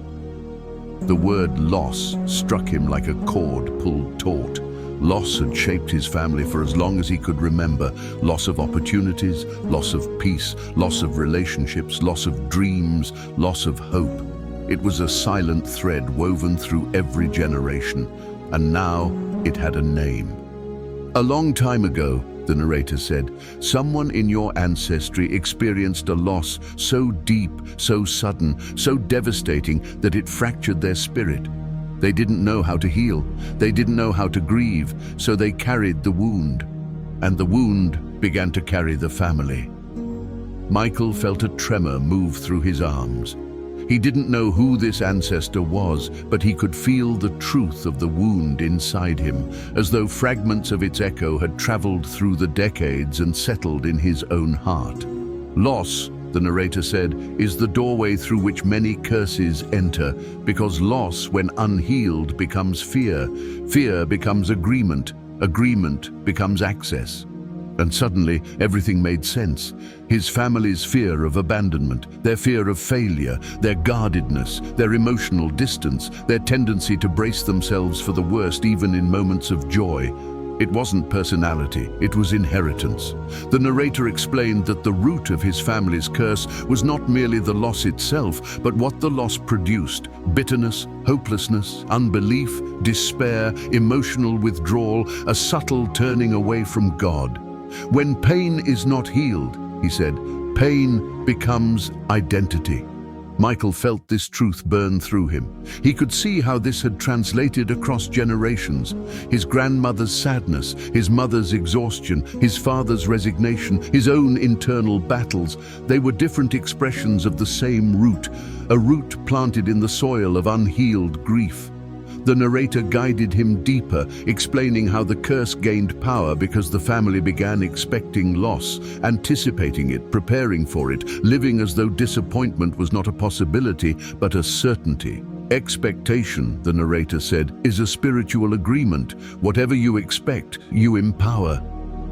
The word loss struck him like a cord pulled taut. Loss had shaped his family for as long as he could remember. Loss of opportunities, loss of peace, loss of relationships, loss of dreams, loss of hope. It was a silent thread woven through every generation, and now it had a name. A long time ago, the narrator said, someone in your ancestry experienced a loss so deep, so sudden, so devastating that it fractured their spirit. They didn't know how to heal. They didn't know how to grieve, so they carried the wound. And the wound began to carry the family. Michael felt a tremor move through his arms. He didn't know who this ancestor was, but he could feel the truth of the wound inside him, as though fragments of its echo had traveled through the decades and settled in his own heart. Loss, the narrator said, is the doorway through which many curses enter, because loss, when unhealed, becomes fear. Fear becomes agreement. Agreement becomes access. And suddenly, everything made sense. His family's fear of abandonment, their fear of failure, their guardedness, their emotional distance, their tendency to brace themselves for the worst even in moments of joy. It wasn't personality, it was inheritance. The narrator explained that the root of his family's curse was not merely the loss itself, but what the loss produced: bitterness, hopelessness, unbelief, despair, emotional withdrawal, a subtle turning away from God. When pain is not healed, he said, pain becomes identity. Michael felt this truth burn through him. He could see how this had translated across generations. His grandmother's sadness, his mother's exhaustion, his father's resignation, his own internal battles, they were different expressions of the same root, a root planted in the soil of unhealed grief. The narrator guided him deeper, explaining how the curse gained power because the family began expecting loss, anticipating it, preparing for it, living as though disappointment was not a possibility, but a certainty. Expectation, the narrator said, is a spiritual agreement. Whatever you expect, you empower.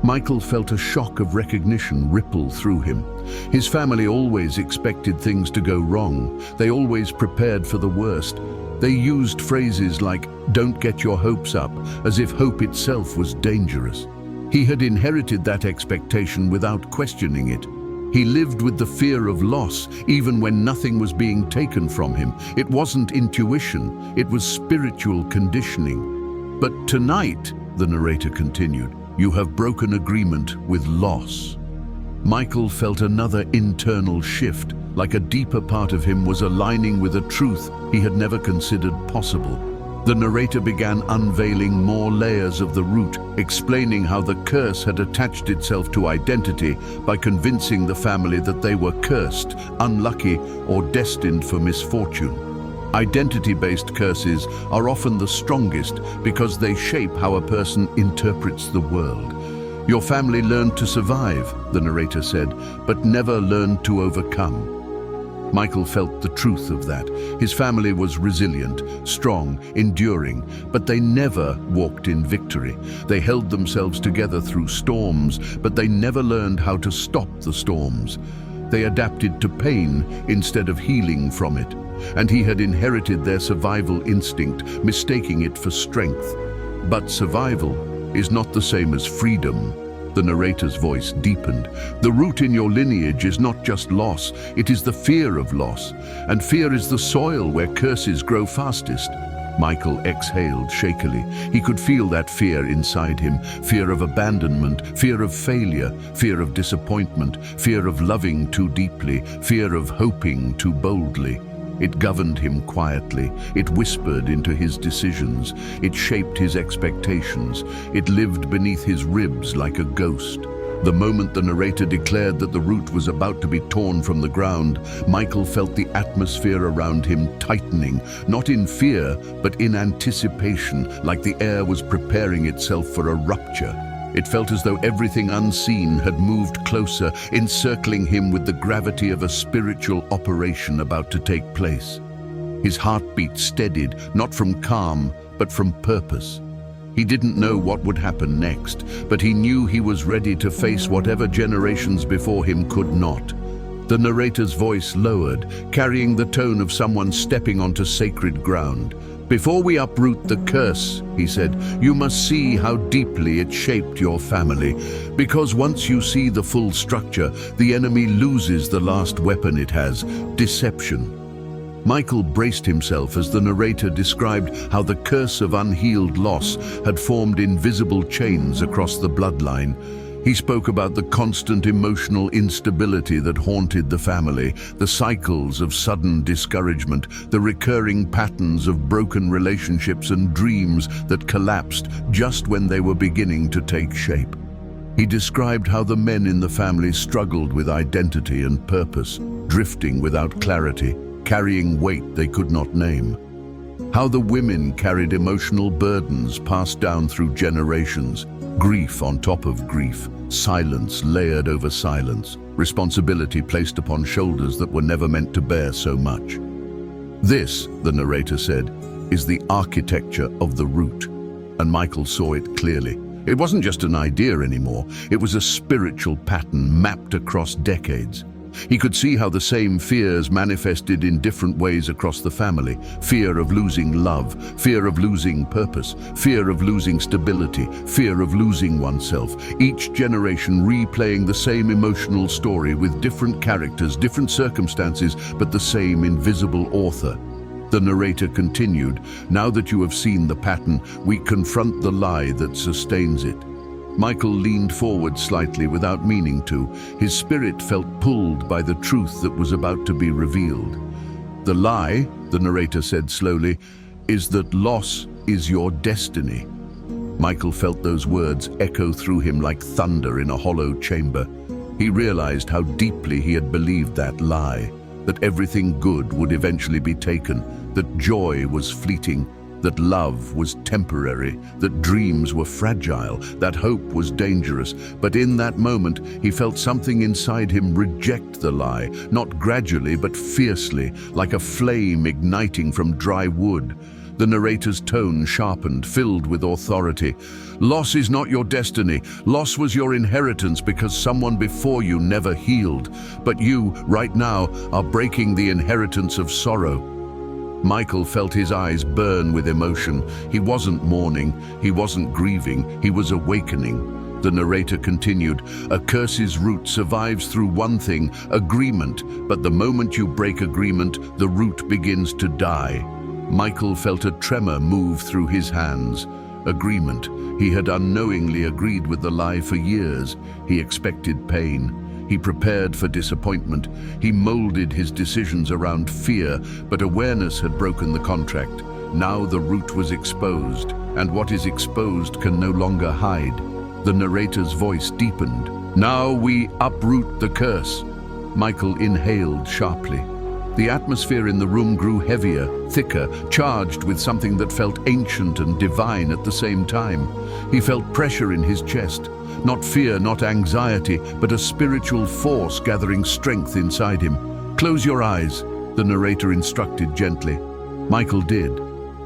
Michael felt a shock of recognition ripple through him. His family always expected things to go wrong. They always prepared for the worst. They used phrases like, "Don't get your hopes up," as if hope itself was dangerous. He had inherited that expectation without questioning it. He lived with the fear of loss, even when nothing was being taken from him. It wasn't intuition, it was spiritual conditioning. But tonight, the narrator continued, you have broken agreement with loss. Michael felt another internal shift, like a deeper part of him was aligning with a truth he had never considered possible. The narrator began unveiling more layers of the root, explaining how the curse had attached itself to identity by convincing the family that they were cursed, unlucky, or destined for misfortune. Identity-based curses are often the strongest because they shape how a person interprets the world. Your family learned to survive, the narrator said, but never learned to overcome. Michael felt the truth of that. His family was resilient, strong, enduring, but they never walked in victory. They held themselves together through storms, but they never learned how to stop the storms. They adapted to pain instead of healing from it, and he had inherited their survival instinct, mistaking it for strength. But survival is not the same as freedom. The narrator's voice deepened. The root in your lineage is not just loss, it is the fear of loss. And fear is the soil where curses grow fastest. Michael exhaled shakily. He could feel that fear inside him. Fear of abandonment, fear of failure, fear of disappointment, fear of loving too deeply, fear of hoping too boldly. It governed him quietly. It whispered into his decisions. It shaped his expectations. It lived beneath his ribs like a ghost. The moment the narrator declared that the root was about to be torn from the ground, Michael felt the atmosphere around him tightening, not in fear, but in anticipation, like the air was preparing itself for a rupture. It felt as though everything unseen had moved closer, encircling him with the gravity of a spiritual operation about to take place. His heartbeat steadied, not from calm, but from purpose. He didn't know what would happen next, but he knew he was ready to face whatever generations before him could not. The narrator's voice lowered, carrying the tone of someone stepping onto sacred ground. Before we uproot the curse, he said, you must see how deeply it shaped your family. Because once you see the full structure, the enemy loses the last weapon it has, deception. Michael braced himself as the narrator described how the curse of unhealed loss had formed invisible chains across the bloodline. He spoke about the constant emotional instability that haunted the family, the cycles of sudden discouragement, the recurring patterns of broken relationships and dreams that collapsed just when they were beginning to take shape. He described how the men in the family struggled with identity and purpose, drifting without clarity, carrying weight they could not name. How the women carried emotional burdens passed down through generations, grief on top of grief, silence layered over silence, responsibility placed upon shoulders that were never meant to bear so much. This, the narrator said, is the architecture of the root, and Michael saw it clearly. It wasn't just an idea anymore, it was a spiritual pattern mapped across decades. He could see how the same fears manifested in different ways across the family. Fear of losing love, fear of losing purpose, fear of losing stability, fear of losing oneself. Each generation replaying the same emotional story with different characters, different circumstances, but the same invisible author. The narrator continued, now that you have seen the pattern, we confront the lie that sustains it. Michael leaned forward slightly without meaning to. His spirit felt pulled by the truth that was about to be revealed. The lie, the narrator said slowly, is that loss is your destiny. Michael felt those words echo through him like thunder in a hollow chamber. He realized how deeply he had believed that lie, that everything good would eventually be taken, that joy was fleeting, that love was temporary, that dreams were fragile, that hope was dangerous. But in that moment, he felt something inside him reject the lie, not gradually but fiercely, like a flame igniting from dry wood. The narrator's tone sharpened, filled with authority. Loss is not your destiny. Loss was your inheritance because someone before you never healed. But you, right now, are breaking the inheritance of sorrow. Michael felt his eyes burn with emotion. He wasn't mourning, he wasn't grieving, he was awakening. The narrator continued, "A curse's root survives through one thing, agreement, but the moment you break agreement, the root begins to die." Michael felt a tremor move through his hands. Agreement. He had unknowingly agreed with the lie for years. He expected pain. He prepared for disappointment. He molded his decisions around fear, but awareness had broken the contract. Now the root was exposed, and what is exposed can no longer hide. The narrator's voice deepened. "Now we uproot the curse." Michael inhaled sharply. The atmosphere in the room grew heavier, thicker, charged with something that felt ancient and divine at the same time. He felt pressure in his chest. Not fear, not anxiety, but a spiritual force gathering strength inside him. "Close your eyes," the narrator instructed gently. Michael did.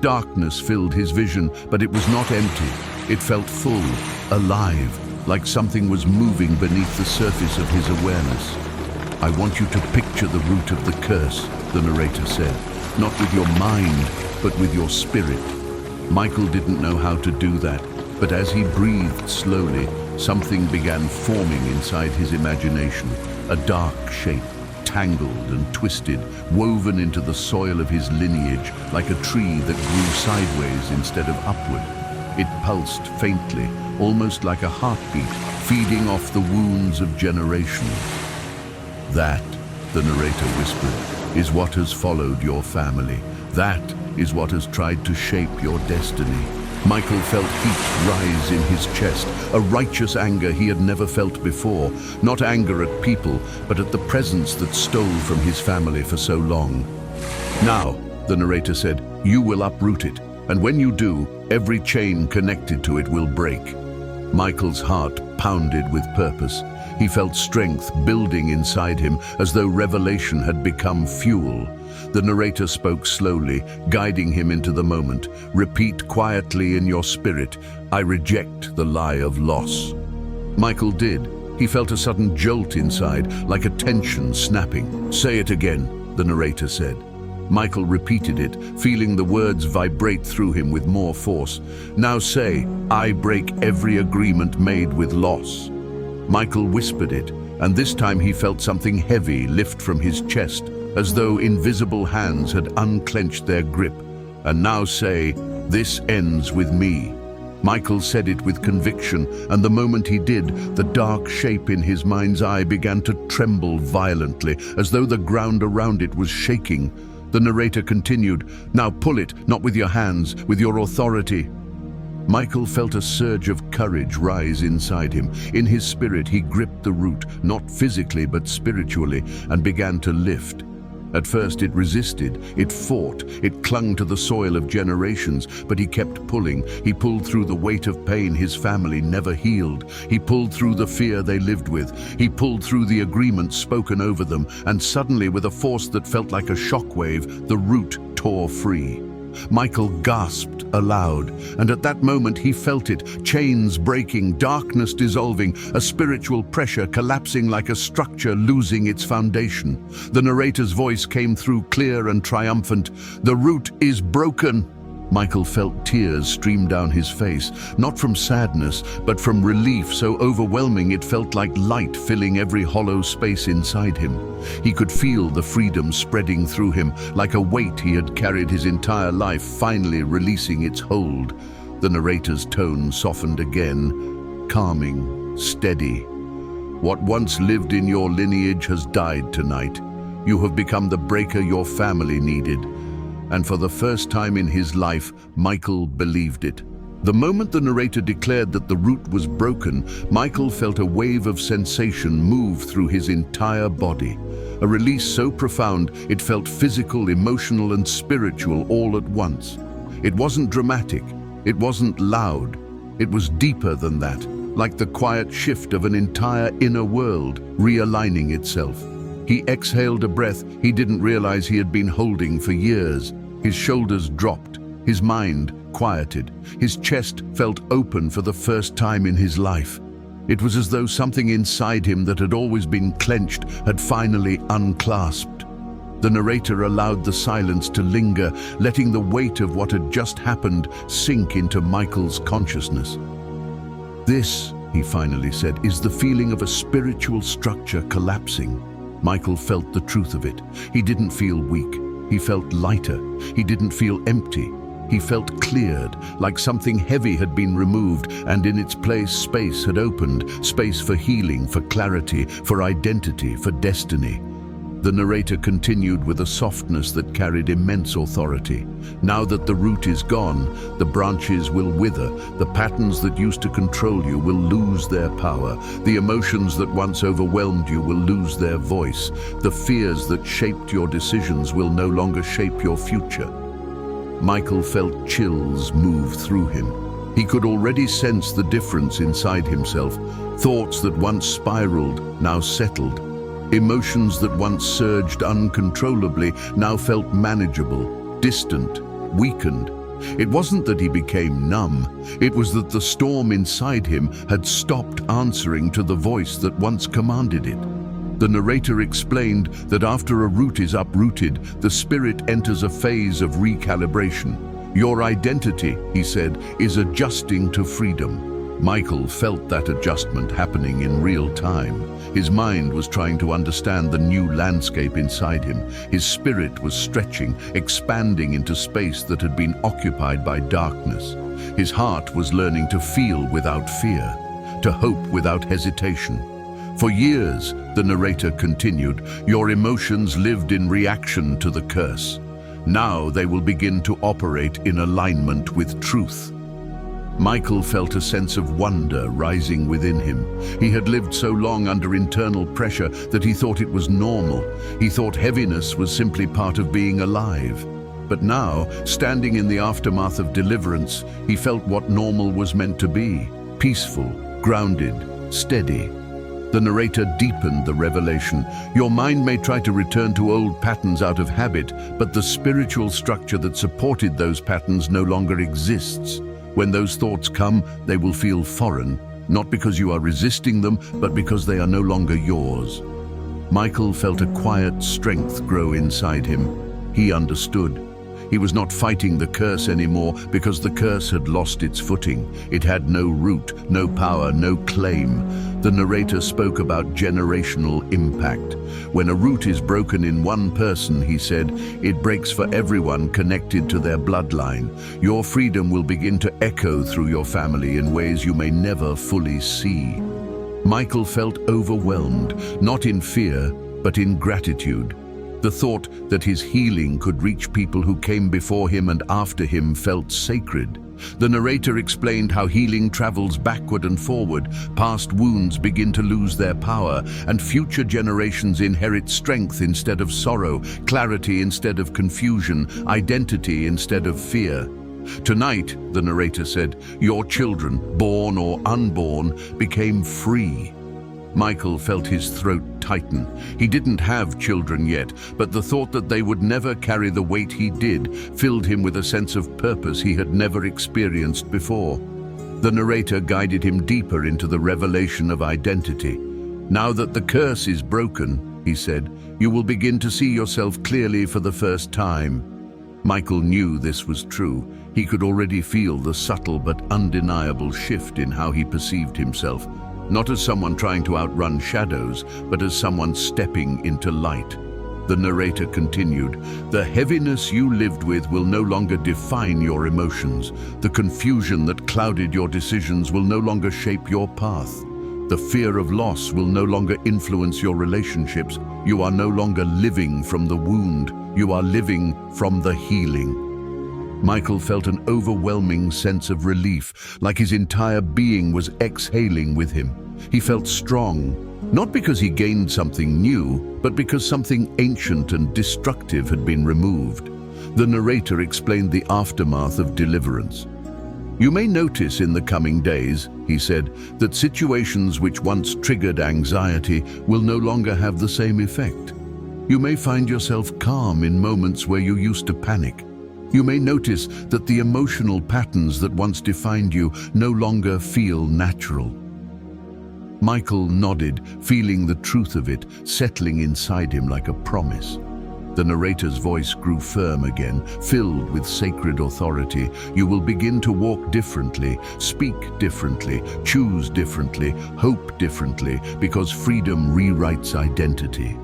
Darkness filled his vision, but it was not empty. It felt full, alive, like something was moving beneath the surface of his awareness. "I want you to picture the root of the curse," the narrator said. "Not with your mind, but with your spirit." Michael didn't know how to do that, but as he breathed slowly, something began forming inside his imagination. A dark shape, tangled and twisted, woven into the soil of his lineage, like a tree that grew sideways instead of upward. It pulsed faintly, almost like a heartbeat, feeding off the wounds of generations. "That," the narrator whispered, "is what has followed your family. That is what has tried to shape your destiny." Michael felt heat rise in his chest, a righteous anger he had never felt before. Not anger at people, but at the presence that stole from his family for so long. "Now," the narrator said, "you will uproot it, and when you do, every chain connected to it will break." Michael's heart pounded with purpose. He felt strength building inside him, as though revelation had become fuel. The narrator spoke slowly, guiding him into the moment. "Repeat quietly in your spirit, 'I reject the lie of loss.'" Michael did. He felt a sudden jolt inside, like a tension snapping. "Say it again," the narrator said. Michael repeated it, feeling the words vibrate through him with more force. "Now say, 'I break every agreement made with loss.'" Michael whispered it, and this time he felt something heavy lift from his chest, as though invisible hands had unclenched their grip. "And now say, 'This ends with me.'" Michael said it with conviction, and the moment he did, the dark shape in his mind's eye began to tremble violently, as though the ground around it was shaking. The narrator continued, "Now pull it, not with your hands, with your authority." Michael felt a surge of courage rise inside him. In his spirit, he gripped the root, not physically but spiritually, and began to lift. At first it resisted, it fought, it clung to the soil of generations, but he kept pulling. He pulled through the weight of pain his family never healed. He pulled through the fear they lived with. He pulled through the agreements spoken over them, and suddenly, with a force that felt like a shockwave, the root tore free. Michael gasped aloud, and at that moment he felt it, chains breaking, darkness dissolving, a spiritual pressure collapsing like a structure losing its foundation. The narrator's voice came through clear and triumphant. "The root is broken." Michael felt tears stream down his face, not from sadness, but from relief so overwhelming it felt like light filling every hollow space inside him. He could feel the freedom spreading through him, like a weight he had carried his entire life finally releasing its hold. The narrator's tone softened again, calming, steady. "What once lived in your lineage has died tonight. You have become the breaker your family needed." And for the first time in his life, Michael believed it. The moment the narrator declared that the root was broken, Michael felt a wave of sensation move through his entire body. A release so profound it felt physical, emotional, and spiritual all at once. It wasn't dramatic. It wasn't loud. It was deeper than that, like the quiet shift of an entire inner world realigning itself. He exhaled a breath he didn't realize he had been holding for years. His shoulders dropped, his mind quieted, his chest felt open for the first time in his life. It was as though something inside him that had always been clenched had finally unclasped. The narrator allowed the silence to linger, letting the weight of what had just happened sink into Michael's consciousness. "This," he finally said, "is the feeling of a spiritual structure collapsing." Michael felt the truth of it. He didn't feel weak. He felt lighter. He didn't feel empty. He felt cleared, like something heavy had been removed, and in its place space had opened, space for healing, for clarity, for identity, for destiny. The narrator continued with a softness that carried immense authority. "Now that the root is gone, the branches will wither. The patterns that used to control you will lose their power. The emotions that once overwhelmed you will lose their voice. The fears that shaped your decisions will no longer shape your future." Michael felt chills move through him. He could already sense the difference inside himself. Thoughts that once spiraled now settled. Emotions that once surged uncontrollably now felt manageable, distant, weakened. It wasn't that he became numb. It was that the storm inside him had stopped answering to the voice that once commanded it. The narrator explained that after a root is uprooted, the spirit enters a phase of recalibration. "Your identity," he said, "is adjusting to freedom." Michael felt that adjustment happening in real time. His mind was trying to understand the new landscape inside him. His spirit was stretching, expanding into space that had been occupied by darkness. His heart was learning to feel without fear, to hope without hesitation. "For years," the narrator continued, "your emotions lived in reaction to the curse. Now they will begin to operate in alignment with truth." Michael felt a sense of wonder rising within him. He had lived so long under internal pressure that he thought it was normal. He thought heaviness was simply part of being alive. But now, standing in the aftermath of deliverance, he felt what normal was meant to be: peaceful, grounded, steady. The narrator deepened the revelation. "Your mind may try to return to old patterns out of habit, but the spiritual structure that supported those patterns no longer exists. When those thoughts come, they will feel foreign, not because you are resisting them, but because they are no longer yours." Michael felt a quiet strength grow inside him. He understood. He was not fighting the curse anymore because the curse had lost its footing. It had no root, no power, no claim. The narrator spoke about generational impact. "When a root is broken in one person," he said, "it breaks for everyone connected to their bloodline. Your freedom will begin to echo through your family in ways you may never fully see." Michael felt overwhelmed, not in fear, but in gratitude. The thought that his healing could reach people who came before him and after him felt sacred. The narrator explained how healing travels backward and forward. Past wounds begin to lose their power, and future generations inherit strength instead of sorrow, clarity instead of confusion, identity instead of fear. "Tonight," the narrator said, "your children, born or unborn, became free." Michael felt his throat tighten. He didn't have children yet, but the thought that they would never carry the weight he did filled him with a sense of purpose he had never experienced before. The narrator guided him deeper into the revelation of identity. "Now that the curse is broken," he said, "you will begin to see yourself clearly for the first time." Michael knew this was true. He could already feel the subtle but undeniable shift in how he perceived himself. Not as someone trying to outrun shadows, but as someone stepping into light. The narrator continued, "The heaviness you lived with will no longer define your emotions. The confusion that clouded your decisions will no longer shape your path. The fear of loss will no longer influence your relationships. You are no longer living from the wound. You are living from the healing." Michael felt an overwhelming sense of relief, like his entire being was exhaling with him. He felt strong, not because he gained something new, but because something ancient and destructive had been removed. The narrator explained the aftermath of deliverance. "You may notice in the coming days," he said, "that situations which once triggered anxiety will no longer have the same effect. You may find yourself calm in moments where you used to panic. You may notice that the emotional patterns that once defined you no longer feel natural." Michael nodded, feeling the truth of it settling inside him like a promise. The narrator's voice grew firm again, filled with sacred authority. "You will begin to walk differently, speak differently, choose differently, hope differently, because freedom rewrites identity."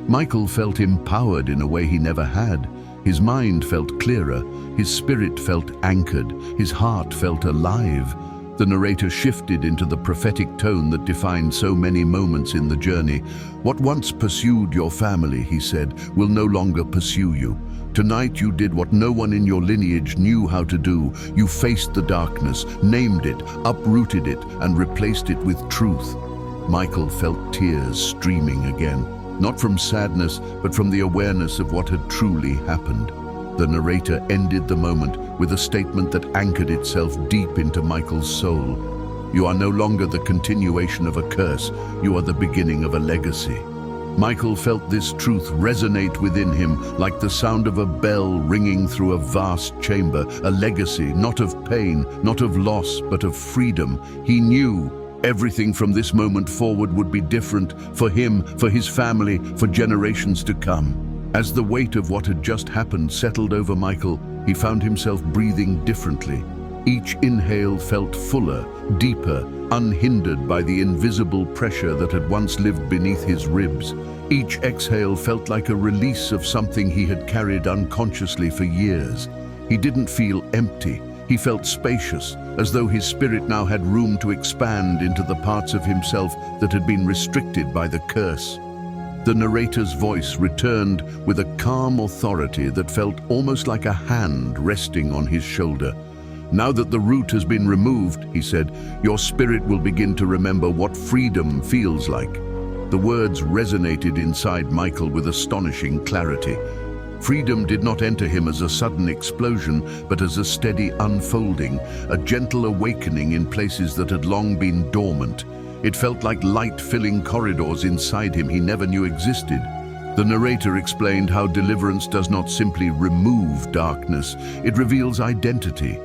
Michael felt empowered in a way he never had. His mind felt clearer, his spirit felt anchored, his heart felt alive. The narrator shifted into the prophetic tone that defined so many moments in the journey. "What once pursued your family," he said, "will no longer pursue you. Tonight you did what no one in your lineage knew how to do. You faced the darkness, named it, uprooted it, and replaced it with truth." Michael felt tears streaming again, not from sadness, but from the awareness of what had truly happened. The narrator ended the moment with a statement that anchored itself deep into Michael's soul. "You are no longer the continuation of a curse, you are the beginning of a legacy." Michael felt this truth resonate within him like the sound of a bell ringing through a vast chamber, a legacy, not of pain, not of loss, but of freedom. He knew everything from this moment forward would be different for him, for his family, for generations to come. As the weight of what had just happened settled over Michael, he found himself breathing differently. Each inhale felt fuller, deeper, unhindered by the invisible pressure that had once lived beneath his ribs. Each exhale felt like a release of something he had carried unconsciously for years. He didn't feel empty. He felt spacious, as though his spirit now had room to expand into the parts of himself that had been restricted by the curse. The narrator's voice returned with a calm authority that felt almost like a hand resting on his shoulder. "Now that the root has been removed," he said, "your spirit will begin to remember what freedom feels like." The words resonated inside Michael with astonishing clarity. Freedom did not enter him as a sudden explosion, but as a steady unfolding, a gentle awakening in places that had long been dormant. It felt like light filling corridors inside him he never knew existed. The narrator explained how deliverance does not simply remove darkness, it reveals identity.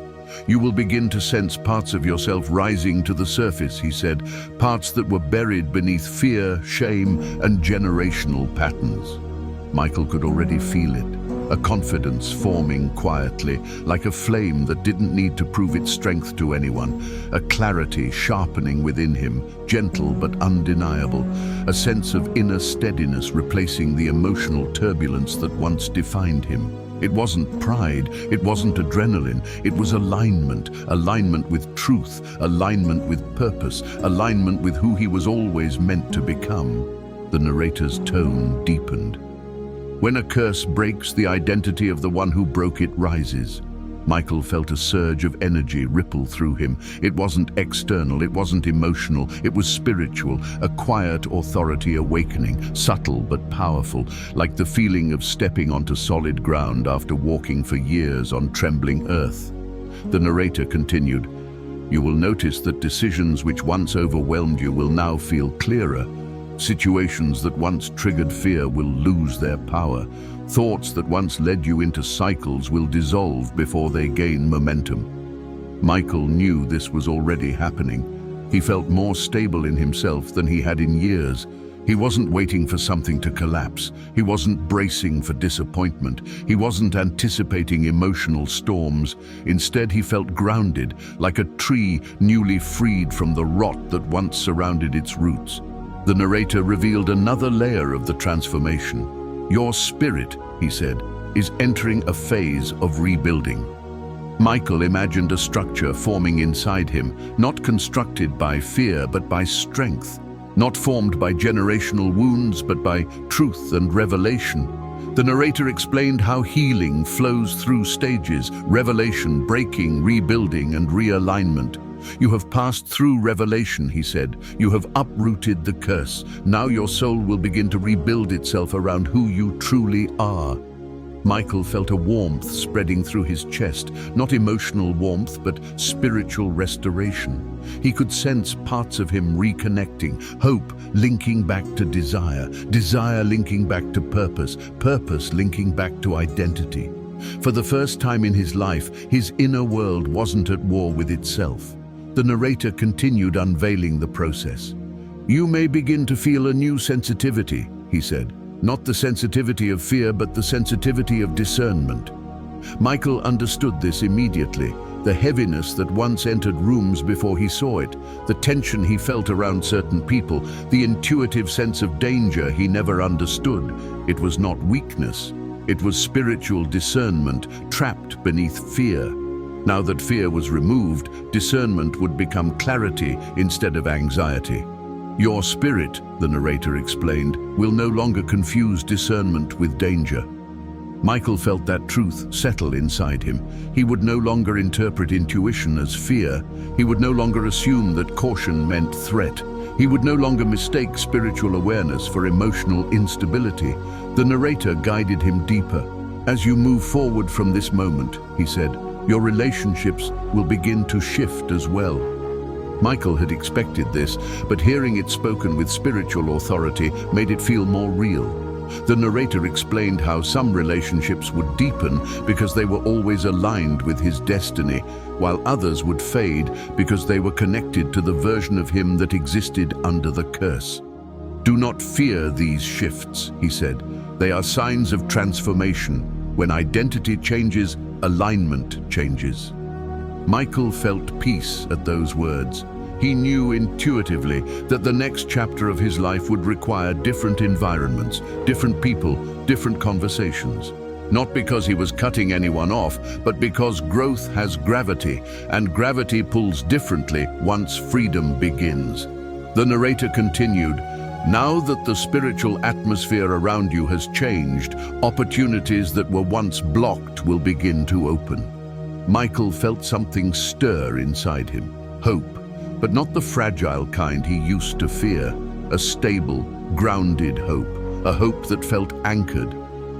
"You will begin to sense parts of yourself rising to the surface," he said, "parts that were buried beneath fear, shame, and generational patterns." Michael could already feel it, a confidence forming quietly, like a flame that didn't need to prove its strength to anyone, a clarity sharpening within him, gentle but undeniable, a sense of inner steadiness replacing the emotional turbulence that once defined him. It wasn't pride, it wasn't adrenaline, it was alignment, alignment with truth, alignment with purpose, alignment with who he was always meant to become. The narrator's tone deepened. "When a curse breaks, the identity of the one who broke it rises." Michael felt a surge of energy ripple through him. It wasn't external, it wasn't emotional, it was spiritual, a quiet authority awakening, subtle but powerful, like the feeling of stepping onto solid ground after walking for years on trembling earth. The narrator continued, "You will notice that decisions which once overwhelmed you will now feel clearer. Situations that once triggered fear will lose their power. Thoughts that once led you into cycles will dissolve before they gain momentum." Michael knew this was already happening. He felt more stable in himself than he had in years. He wasn't waiting for something to collapse. He wasn't bracing for disappointment. He wasn't anticipating emotional storms. Instead, he felt grounded, like a tree newly freed from the rot that once surrounded its roots. The narrator revealed another layer of the transformation. "Your spirit," he said, "is entering a phase of rebuilding." Michael imagined a structure forming inside him, not constructed by fear but by strength, not formed by generational wounds but by truth and revelation. The narrator explained how healing flows through stages: revelation, breaking, rebuilding, and realignment. "You have passed through revelation," he said. "You have uprooted the curse. Now your soul will begin to rebuild itself around who you truly are." Michael felt a warmth spreading through his chest, not emotional warmth, but spiritual restoration. He could sense parts of him reconnecting, hope linking back to desire, desire linking back to purpose, purpose linking back to identity. For the first time in his life, his inner world wasn't at war with itself. The narrator continued unveiling the process. "You may begin to feel a new sensitivity," he said. "Not the sensitivity of fear, but the sensitivity of discernment." Michael understood this immediately. The heaviness that once entered rooms before he saw it, the tension he felt around certain people, the intuitive sense of danger he never understood. It was not weakness. It was spiritual discernment trapped beneath fear. Now that fear was removed, discernment would become clarity instead of anxiety. "Your spirit," the narrator explained, "will no longer confuse discernment with danger." Michael felt that truth settle inside him. He would no longer interpret intuition as fear. He would no longer assume that caution meant threat. He would no longer mistake spiritual awareness for emotional instability. The narrator guided him deeper. "As you move forward from this moment," he said, "your relationships will begin to shift as well." Michael had expected this, but hearing it spoken with spiritual authority made it feel more real. The narrator explained how some relationships would deepen because they were always aligned with his destiny, while others would fade because they were connected to the version of him that existed under the curse. "Do not fear these shifts," he said. "They are signs of transformation. When identity changes, alignment changes." Michael felt peace at those words. He knew intuitively that the next chapter of his life would require different environments, different people, different conversations. Not because he was cutting anyone off, but because growth has gravity, and gravity pulls differently once freedom begins. The narrator continued, "Now that the spiritual atmosphere around you has changed, opportunities that were once blocked will begin to open." Michael felt something stir inside him, hope, but not the fragile kind he used to fear, a stable, grounded hope, a hope that felt anchored.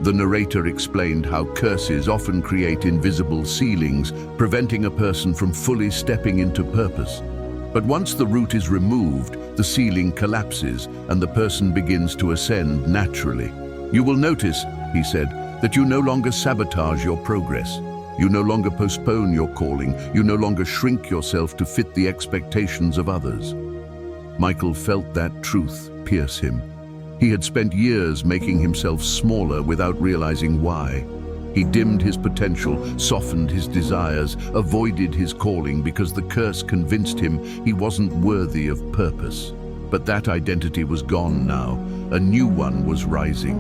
The narrator explained how curses often create invisible ceilings, preventing a person from fully stepping into purpose. But once the root is removed, the ceiling collapses and the person begins to ascend naturally. "You will notice," he said, "that you no longer sabotage your progress. You no longer postpone your calling. You no longer shrink yourself to fit the expectations of others." Michael felt that truth pierce him. He had spent years making himself smaller without realizing why. He dimmed his potential, softened his desires, avoided his calling because the curse convinced him he wasn't worthy of purpose. But that identity was gone now. A new one was rising.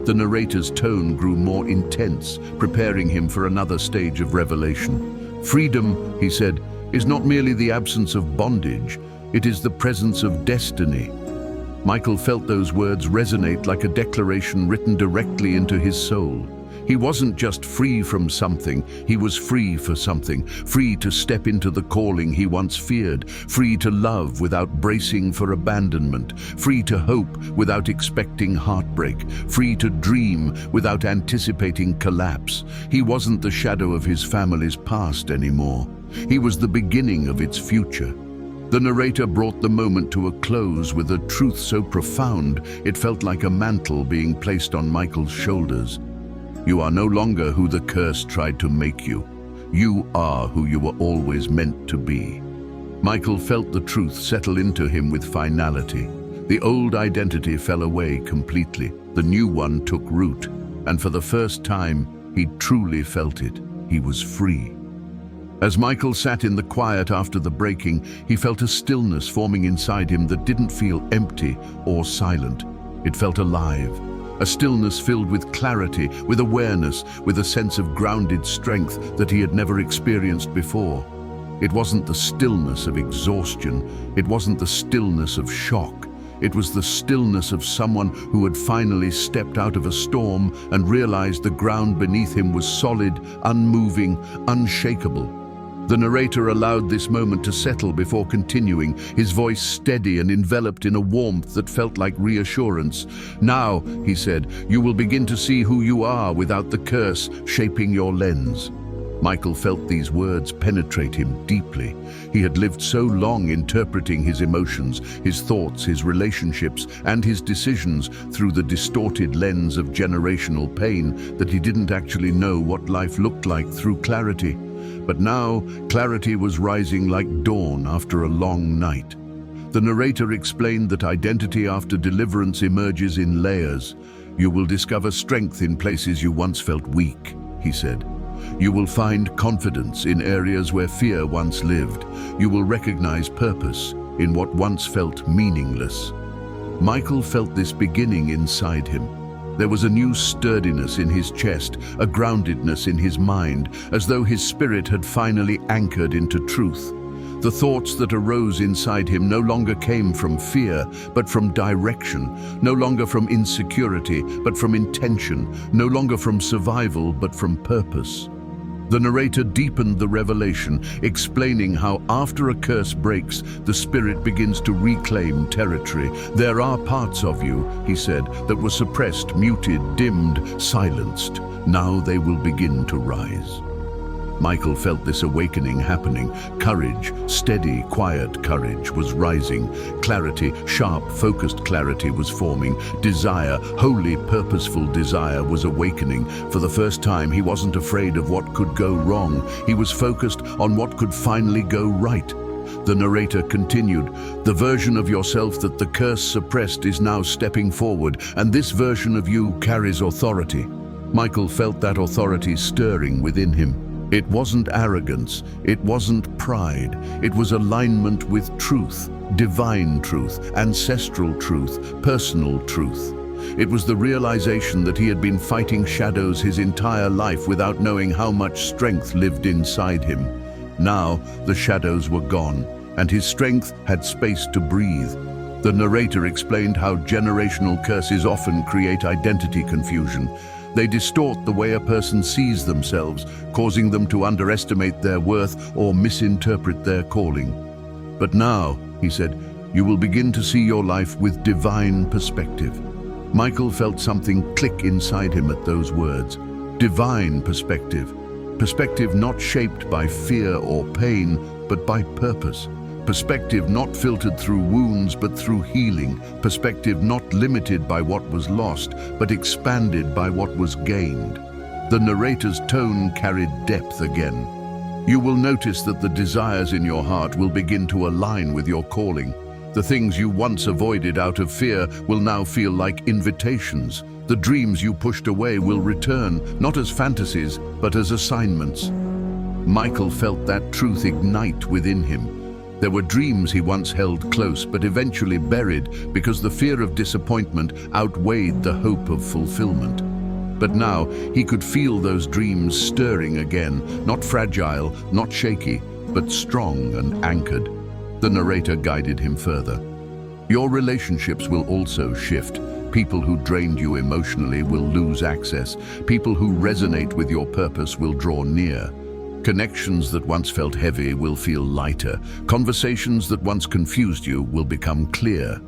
The narrator's tone grew more intense, preparing him for another stage of revelation. "Freedom," he said, "is not merely the absence of bondage, it is the presence of destiny." Michael felt those words resonate like a declaration written directly into his soul. He wasn't just free from something, he was free for something, free to step into the calling he once feared, free to love without bracing for abandonment, free to hope without expecting heartbreak, free to dream without anticipating collapse. He wasn't the shadow of his family's past anymore. He was the beginning of its future. The narrator brought the moment to a close with a truth so profound it felt like a mantle being placed on Michael's shoulders. "You are no longer who the curse tried to make you. You are who you were always meant to be." Michael felt the truth settle into him with finality. The old identity fell away completely. The new one took root, and for the first time, he truly felt it. He was free. As Michael sat in the quiet after the breaking, he felt a stillness forming inside him that didn't feel empty or silent. It felt alive. A stillness filled with clarity, with awareness, with a sense of grounded strength that he had never experienced before. It wasn't the stillness of exhaustion. It wasn't the stillness of shock. It was the stillness of someone who had finally stepped out of a storm and realized the ground beneath him was solid, unmoving, unshakable. The narrator allowed this moment to settle before continuing, his voice steady and enveloped in a warmth that felt like reassurance. "Now," he said, "you will begin to see who you are without the curse shaping your lens." Michael felt these words penetrate him deeply. He had lived so long interpreting his emotions, his thoughts, his relationships, and his decisions through the distorted lens of generational pain that he didn't actually know what life looked like through clarity. But now, clarity was rising like dawn after a long night. The narrator explained that identity after deliverance emerges in layers. "You will discover strength in places you once felt weak," he said. "You will find confidence in areas where fear once lived. You will recognize purpose in what once felt meaningless." Michael felt this beginning inside him. There was a new sturdiness in his chest, a groundedness in his mind, as though his spirit had finally anchored into truth. The thoughts that arose inside him no longer came from fear, but from direction, no longer from insecurity, but from intention, no longer from survival, but from purpose. The narrator deepened the revelation, explaining how after a curse breaks, the spirit begins to reclaim territory. "There are parts of you," he said, "that were suppressed, muted, dimmed, silenced. Now they will begin to rise." Michael felt this awakening happening. Courage, steady, quiet courage, was rising. Clarity, sharp, focused clarity was forming. Desire, holy, purposeful desire was awakening. For the first time, he wasn't afraid of what could go wrong. He was focused on what could finally go right. The narrator continued, "The version of yourself that the curse suppressed is now stepping forward, and this version of you carries authority." Michael felt that authority stirring within him. It wasn't arrogance, it wasn't pride, it was alignment with truth, divine truth, ancestral truth, personal truth. It was the realization that he had been fighting shadows his entire life without knowing how much strength lived inside him. Now, the shadows were gone, and his strength had space to breathe. The narrator explained how generational curses often create identity confusion. They distort the way a person sees themselves, causing them to underestimate their worth or misinterpret their calling. "But now," he said, "you will begin to see your life with divine perspective." Michael felt something click inside him at those words. Divine perspective. Perspective not shaped by fear or pain, but by purpose. Perspective not filtered through wounds, but through healing. Perspective not limited by what was lost, but expanded by what was gained. The narrator's tone carried depth again. "You will notice that the desires in your heart will begin to align with your calling. The things you once avoided out of fear will now feel like invitations. The dreams you pushed away will return, not as fantasies, but as assignments." Michael felt that truth ignite within him. There were dreams he once held close but eventually buried because the fear of disappointment outweighed the hope of fulfillment. But now he could feel those dreams stirring again, not fragile, not shaky, but strong and anchored. The narrator guided him further. "Your relationships will also shift. People who drained you emotionally will lose access. People who resonate with your purpose will draw near. Connections that once felt heavy will feel lighter. Conversations that once confused you will become clear."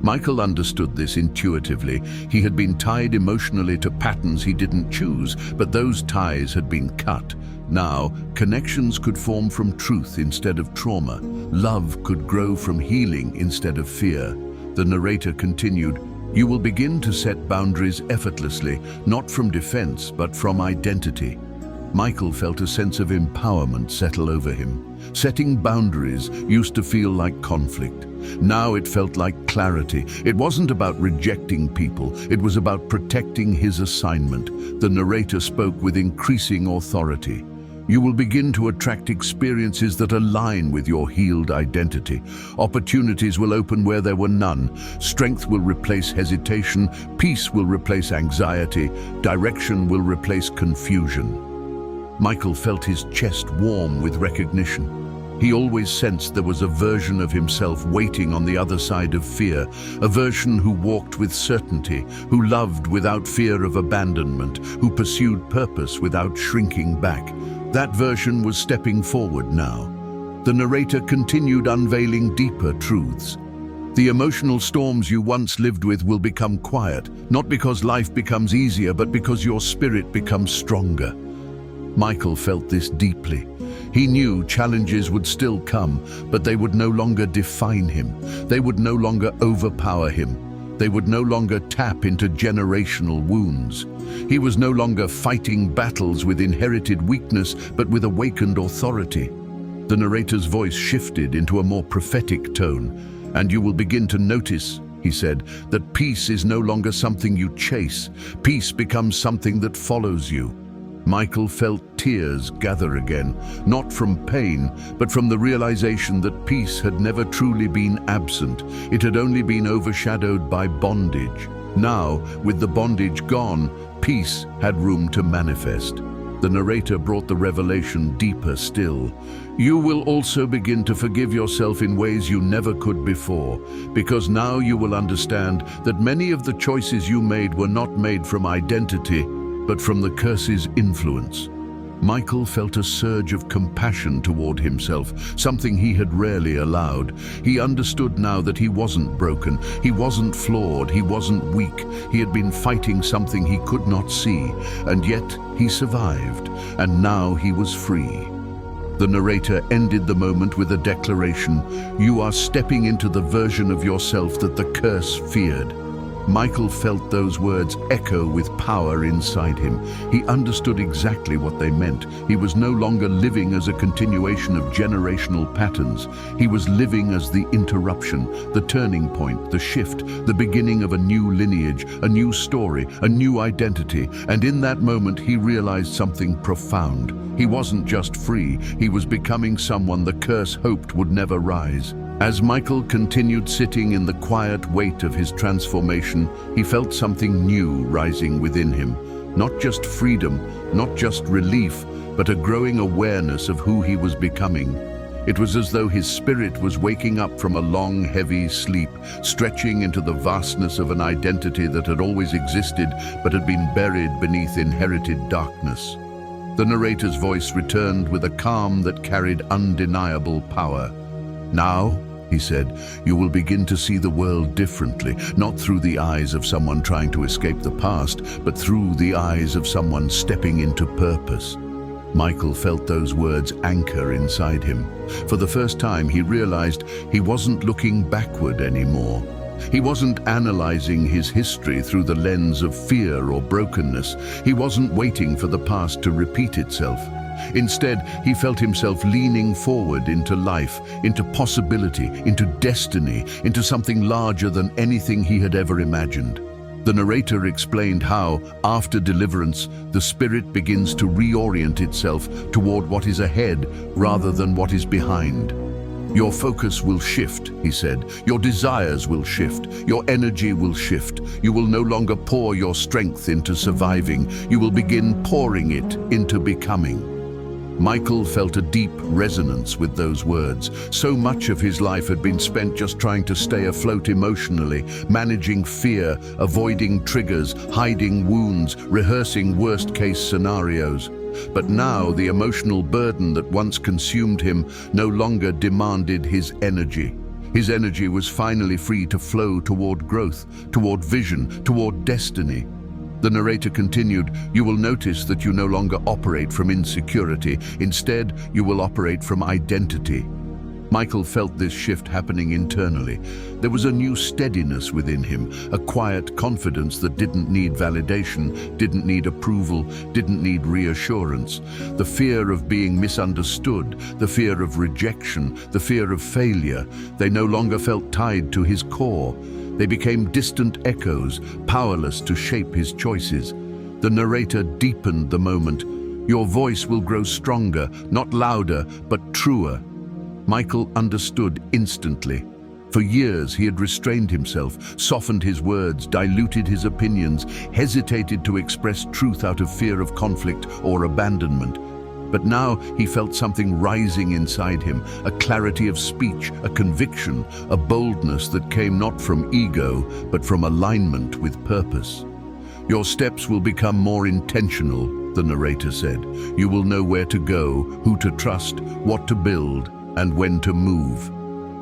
Michael understood this intuitively. He had been tied emotionally to patterns he didn't choose, but those ties had been cut. Now, connections could form from truth instead of trauma. Love could grow from healing instead of fear. The narrator continued, "You will begin to set boundaries effortlessly, not from defense, but from identity." Michael felt a sense of empowerment settle over him. Setting boundaries used to feel like conflict. Now it felt like clarity. It wasn't about rejecting people, it was about protecting his assignment. The narrator spoke with increasing authority. "You will begin to attract experiences that align with your healed identity. Opportunities will open where there were none. Strength will replace hesitation. Peace will replace anxiety. Direction will replace confusion." Michael felt his chest warm with recognition. He always sensed there was a version of himself waiting on the other side of fear, a version who walked with certainty, who loved without fear of abandonment, who pursued purpose without shrinking back. That version was stepping forward now. The narrator continued unveiling deeper truths. The emotional storms you once lived with will become quiet, not because life becomes easier, but because your spirit becomes stronger. Michael felt this deeply. He knew challenges would still come, but they would no longer define him. They would no longer overpower him. They would no longer tap into generational wounds. He was no longer fighting battles with inherited weakness, but with awakened authority. The narrator's voice shifted into a more prophetic tone. "And you will begin to notice," he said, "that peace is no longer something you chase. Peace becomes something that follows you." Michael felt tears gather again, not from pain, but from the realization that peace had never truly been absent. It had only been overshadowed by bondage. Now, with the bondage gone, peace had room to manifest. The narrator brought the revelation deeper still. "You will also begin to forgive yourself in ways you never could before, because now you will understand that many of the choices you made were not made from identity, but from the curse's influence." Michael felt a surge of compassion toward himself, something he had rarely allowed. He understood now that he wasn't broken, he wasn't flawed, he wasn't weak. He had been fighting something he could not see, and yet he survived, and now he was free. The narrator ended the moment with a declaration: "You are stepping into the version of yourself that the curse feared." Michael felt those words echo with power inside him. He understood exactly what they meant. He was no longer living as a continuation of generational patterns. He was living as the interruption, the turning point, the shift, the beginning of a new lineage, a new story, a new identity. And in that moment, he realized something profound. He wasn't just free, he was becoming someone the curse hoped would never rise. As Michael continued sitting in the quiet weight of his transformation, he felt something new rising within him. Not just freedom, not just relief, but a growing awareness of who he was becoming. It was as though his spirit was waking up from a long, heavy sleep, stretching into the vastness of an identity that had always existed but had been buried beneath inherited darkness. The narrator's voice returned with a calm that carried undeniable power. "Now," he said, "you will begin to see the world differently, not through the eyes of someone trying to escape the past, but through the eyes of someone stepping into purpose." Michael felt those words anchor inside him. For the first time, he realized he wasn't looking backward anymore. He wasn't analyzing his history through the lens of fear or brokenness. He wasn't waiting for the past to repeat itself. Instead, he felt himself leaning forward into life, into possibility, into destiny, into something larger than anything he had ever imagined. The narrator explained how, after deliverance, the spirit begins to reorient itself toward what is ahead rather than what is behind. "Your focus will shift," he said. "Your desires will shift. Your energy will shift. You will no longer pour your strength into surviving. You will begin pouring it into becoming." Michael felt a deep resonance with those words. So much of his life had been spent just trying to stay afloat emotionally, managing fear, avoiding triggers, hiding wounds, rehearsing worst-case scenarios. But now the emotional burden that once consumed him no longer demanded his energy. His energy was finally free to flow toward growth, toward vision, toward destiny. The narrator continued, "You will notice that you no longer operate from insecurity. Instead, you will operate from identity." Michael felt this shift happening internally. There was a new steadiness within him, a quiet confidence that didn't need validation, didn't need approval, didn't need reassurance. The fear of being misunderstood, the fear of rejection, the fear of failure, they no longer felt tied to his core. They became distant echoes, powerless to shape his choices. The narrator deepened the moment. "Your voice will grow stronger, not louder, but truer." Michael understood instantly. For years he had restrained himself, softened his words, diluted his opinions, hesitated to express truth out of fear of conflict or abandonment. But now he felt something rising inside him, a clarity of speech, a conviction, a boldness that came not from ego, but from alignment with purpose. "Your steps will become more intentional," the narrator said. You will know where to go, who to trust, what to build, and when to move.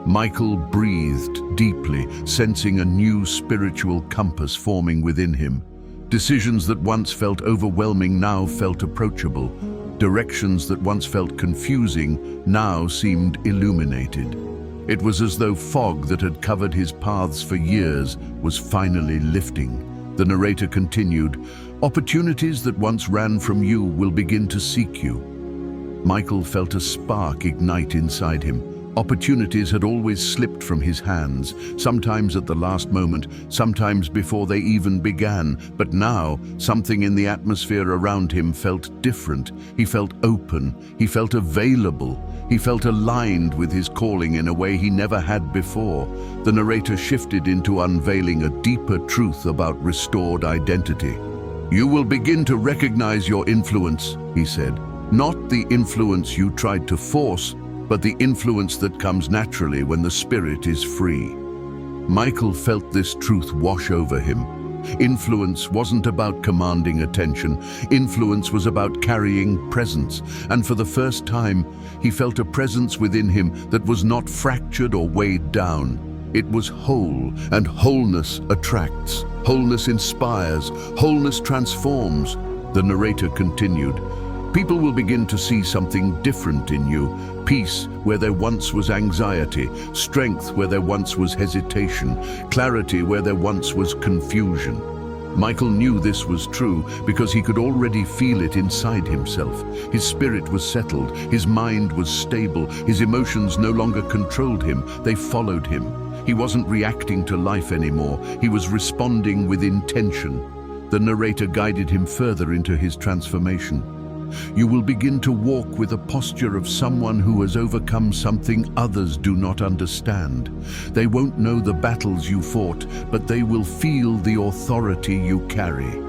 Michael breathed deeply, sensing a new spiritual compass forming within him. Decisions that once felt overwhelming now felt approachable. Directions that once felt confusing now seemed illuminated. It was as though fog that had covered his paths for years was finally lifting. The narrator continued, "Opportunities that once ran from you will begin to seek you." Michael felt a spark ignite inside him. Opportunities had always slipped from his hands, sometimes at the last moment, sometimes before they even began. But now, something in the atmosphere around him felt different. He felt open, he felt available, he felt aligned with his calling in a way he never had before. The narrator shifted into unveiling a deeper truth about restored identity. "You will begin to recognize your influence," he said. "Not the influence you tried to force, but the influence that comes naturally when the spirit is free." Michael felt this truth wash over him. Influence wasn't about commanding attention. Influence was about carrying presence. And for the first time, he felt a presence within him that was not fractured or weighed down. It was whole, and wholeness attracts. Wholeness inspires. Wholeness transforms. The narrator continued, "People will begin to see something different in you. Peace where there once was anxiety, strength where there once was hesitation, clarity where there once was confusion." Michael knew this was true because he could already feel it inside himself. His spirit was settled, his mind was stable, his emotions no longer controlled him, they followed him. He wasn't reacting to life anymore, he was responding with intention. The narrator guided him further into his transformation. "You will begin to walk with a posture of someone who has overcome something others do not understand. They won't know the battles you fought, but they will feel the authority you carry."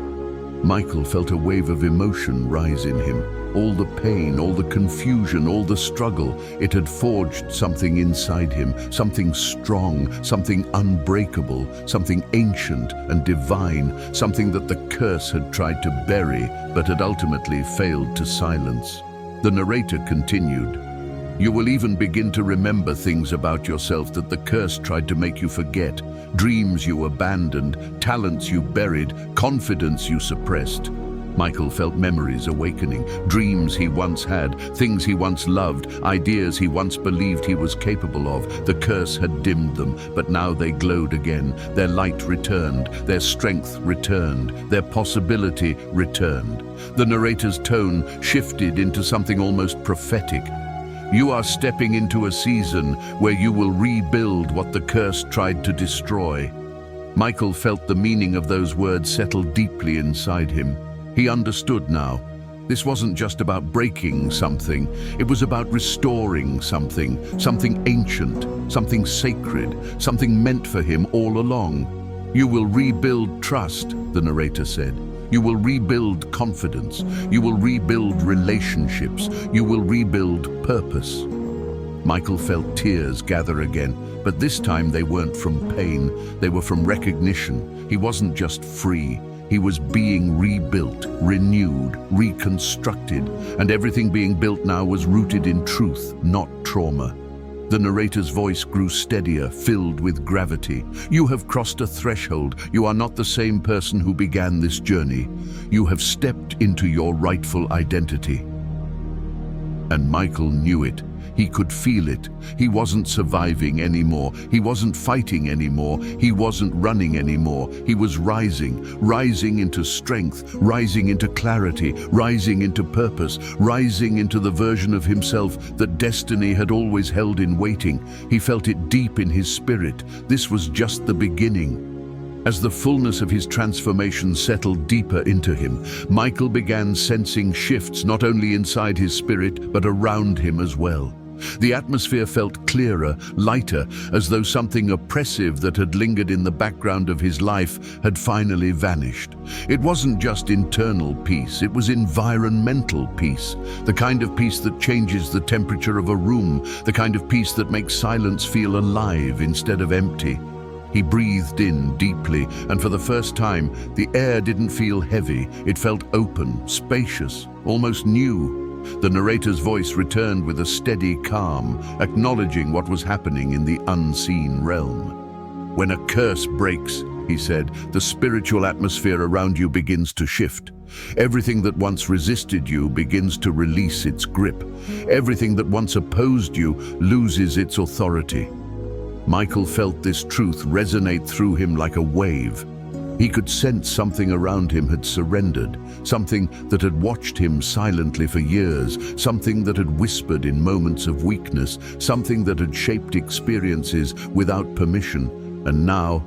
Michael felt a wave of emotion rise in him. All the pain, all the confusion, all the struggle, it had forged something inside him, something strong, something unbreakable, something ancient and divine, something that the curse had tried to bury but had ultimately failed to silence. The narrator continued, "You will even begin to remember things about yourself that the curse tried to make you forget, dreams you abandoned, talents you buried, confidence you suppressed." Michael felt memories awakening, dreams he once had, things he once loved, ideas he once believed he was capable of. The curse had dimmed them, but now they glowed again. Their light returned, their strength returned, their possibility returned. The narrator's tone shifted into something almost prophetic. "You are stepping into a season where you will rebuild what the curse tried to destroy." Michael felt the meaning of those words settle deeply inside him. He understood now. This wasn't just about breaking something, it was about restoring something, something ancient, something sacred, something meant for him all along. "You will rebuild trust," the narrator said. "You will rebuild confidence. You will rebuild relationships. You will rebuild purpose." Michael felt tears gather again, but this time they weren't from pain, they were from recognition. He wasn't just free. He was being rebuilt, renewed, reconstructed, and everything being built now was rooted in truth, not trauma. The narrator's voice grew steadier, filled with gravity. "You have crossed a threshold. You are not the same person who began this journey. You have stepped into your rightful identity." And Michael knew it. He could feel it. He wasn't surviving anymore. He wasn't fighting anymore. He wasn't running anymore. He was rising, rising into strength, rising into clarity, rising into purpose, rising into the version of himself that destiny had always held in waiting. He felt it deep in his spirit. This was just the beginning. As the fullness of his transformation settled deeper into him, Michael began sensing shifts not only inside his spirit, but around him as well. The atmosphere felt clearer, lighter, as though something oppressive that had lingered in the background of his life had finally vanished. It wasn't just internal peace, it was environmental peace. The kind of peace that changes the temperature of a room, the kind of peace that makes silence feel alive instead of empty. He breathed in deeply, and for the first time, the air didn't feel heavy. It felt open, spacious, almost new. The narrator's voice returned with a steady calm, acknowledging what was happening in the unseen realm. When a curse breaks, he said, the spiritual atmosphere around you begins to shift. Everything that once resisted you begins to release its grip. Everything that once opposed you loses its authority. Michael felt this truth resonate through him like a wave. He could sense something around him had surrendered, something that had watched him silently for years, something that had whispered in moments of weakness, something that had shaped experiences without permission, and now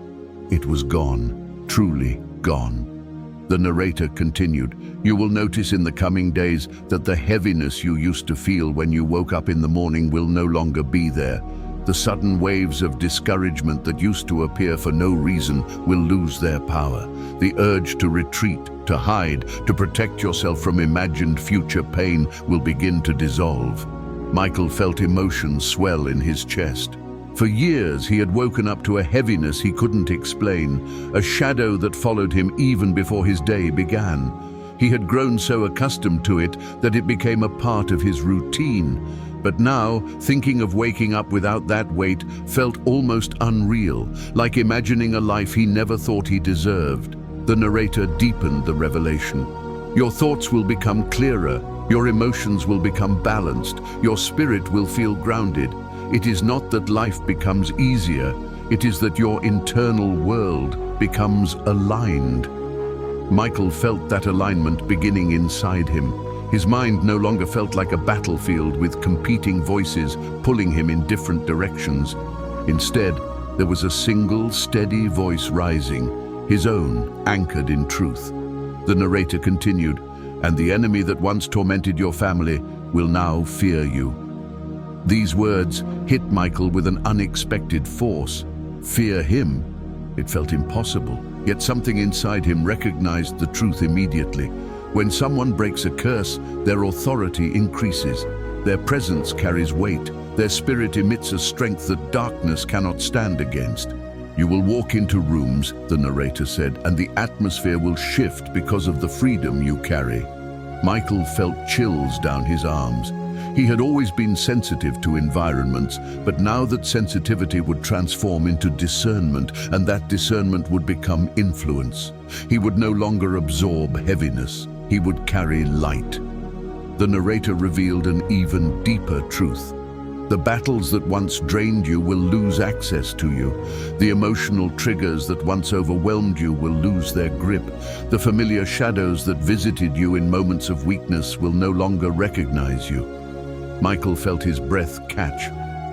it was gone, truly gone. The narrator continued, "You will notice in the coming days that the heaviness you used to feel when you woke up in the morning will no longer be there. The sudden waves of discouragement that used to appear for no reason will lose their power. The urge to retreat, to hide, to protect yourself from imagined future pain will begin to dissolve." Michael felt emotions swell in his chest. For years he had woken up to a heaviness he couldn't explain, a shadow that followed him even before his day began. He had grown so accustomed to it that it became a part of his routine. But now, thinking of waking up without that weight felt almost unreal, like imagining a life he never thought he deserved. The narrator deepened the revelation. Your thoughts will become clearer, your emotions will become balanced, your spirit will feel grounded. It is not that life becomes easier, it is that your internal world becomes aligned. Michael felt that alignment beginning inside him. His mind no longer felt like a battlefield with competing voices pulling him in different directions. Instead, there was a single, steady voice rising, his own, anchored in truth. The narrator continued, "And the enemy that once tormented your family will now fear you." These words hit Michael with an unexpected force. Fear him? It felt impossible, yet something inside him recognized the truth immediately. When someone breaks a curse, their authority increases. Their presence carries weight. Their spirit emits a strength that darkness cannot stand against. "You will walk into rooms," the narrator said, "and the atmosphere will shift because of the freedom you carry." Michael felt chills down his arms. He had always been sensitive to environments, but now that sensitivity would transform into discernment, and that discernment would become influence. He would no longer absorb heaviness. He would carry light. The narrator revealed an even deeper truth. The battles that once drained you will lose access to you. The emotional triggers that once overwhelmed you will lose their grip. The familiar shadows that visited you in moments of weakness will no longer recognize you. Michael felt his breath catch.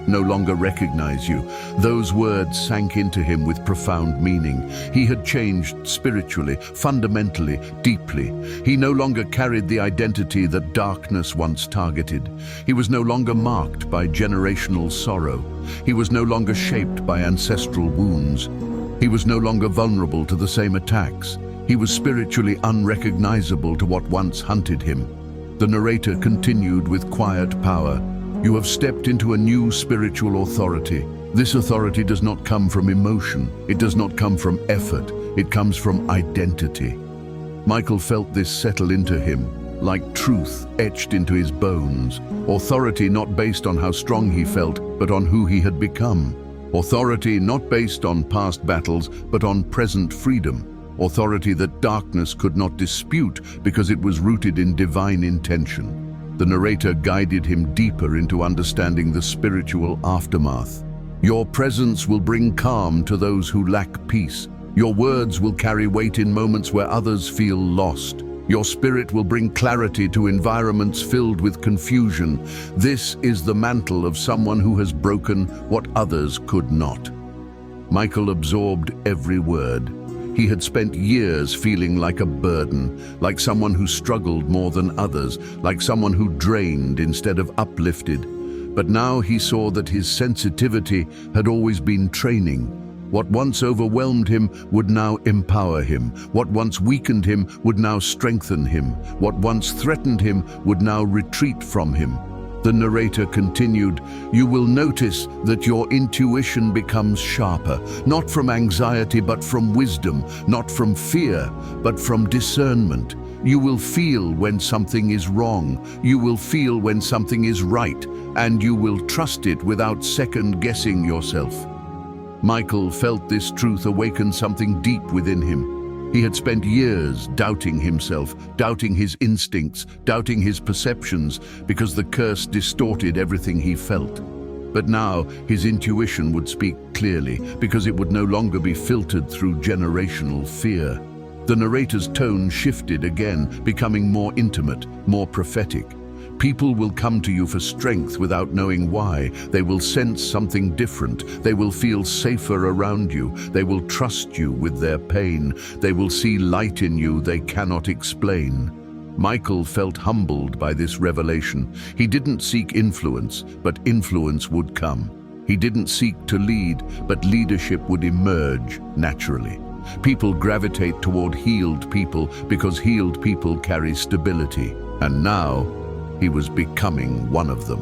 "No longer recognize you." Those words sank into him with profound meaning. He had changed spiritually, fundamentally, deeply. He no longer carried the identity that darkness once targeted. He was no longer marked by generational sorrow. He was no longer shaped by ancestral wounds. He was no longer vulnerable to the same attacks. He was spiritually unrecognizable to what once hunted him. The narrator continued with quiet power. "You have stepped into a new spiritual authority. This authority does not come from emotion. It does not come from effort. It comes from identity." Michael felt this settle into him, like truth etched into his bones. Authority not based on how strong he felt, but on who he had become. Authority not based on past battles, but on present freedom. Authority that darkness could not dispute because it was rooted in divine intention. The narrator guided him deeper into understanding the spiritual aftermath. "Your presence will bring calm to those who lack peace. Your words will carry weight in moments where others feel lost. Your spirit will bring clarity to environments filled with confusion. This is the mantle of someone who has broken what others could not." Michael absorbed every word. He had spent years feeling like a burden, like someone who struggled more than others, like someone who drained instead of uplifted. But now he saw that his sensitivity had always been training. What once overwhelmed him would now empower him. What once weakened him would now strengthen him. What once threatened him would now retreat from him. The narrator continued, "You will notice that your intuition becomes sharper, not from anxiety but from wisdom, not from fear but from discernment. You will feel when something is wrong, you will feel when something is right, and you will trust it without second-guessing yourself." Michael felt this truth awaken something deep within him. He had spent years doubting himself, doubting his instincts, doubting his perceptions, because the curse distorted everything he felt. But now his intuition would speak clearly, because it would no longer be filtered through generational fear. The narrator's tone shifted again, becoming more intimate, more prophetic. People will come to you for strength without knowing why. They will sense something different. They will feel safer around you. They will trust you with their pain. They will see light in you they cannot explain. Michael felt humbled by this revelation. He didn't seek influence, but influence would come. He didn't seek to lead, but leadership would emerge naturally. People gravitate toward healed people because healed people carry stability. And now, he was becoming one of them.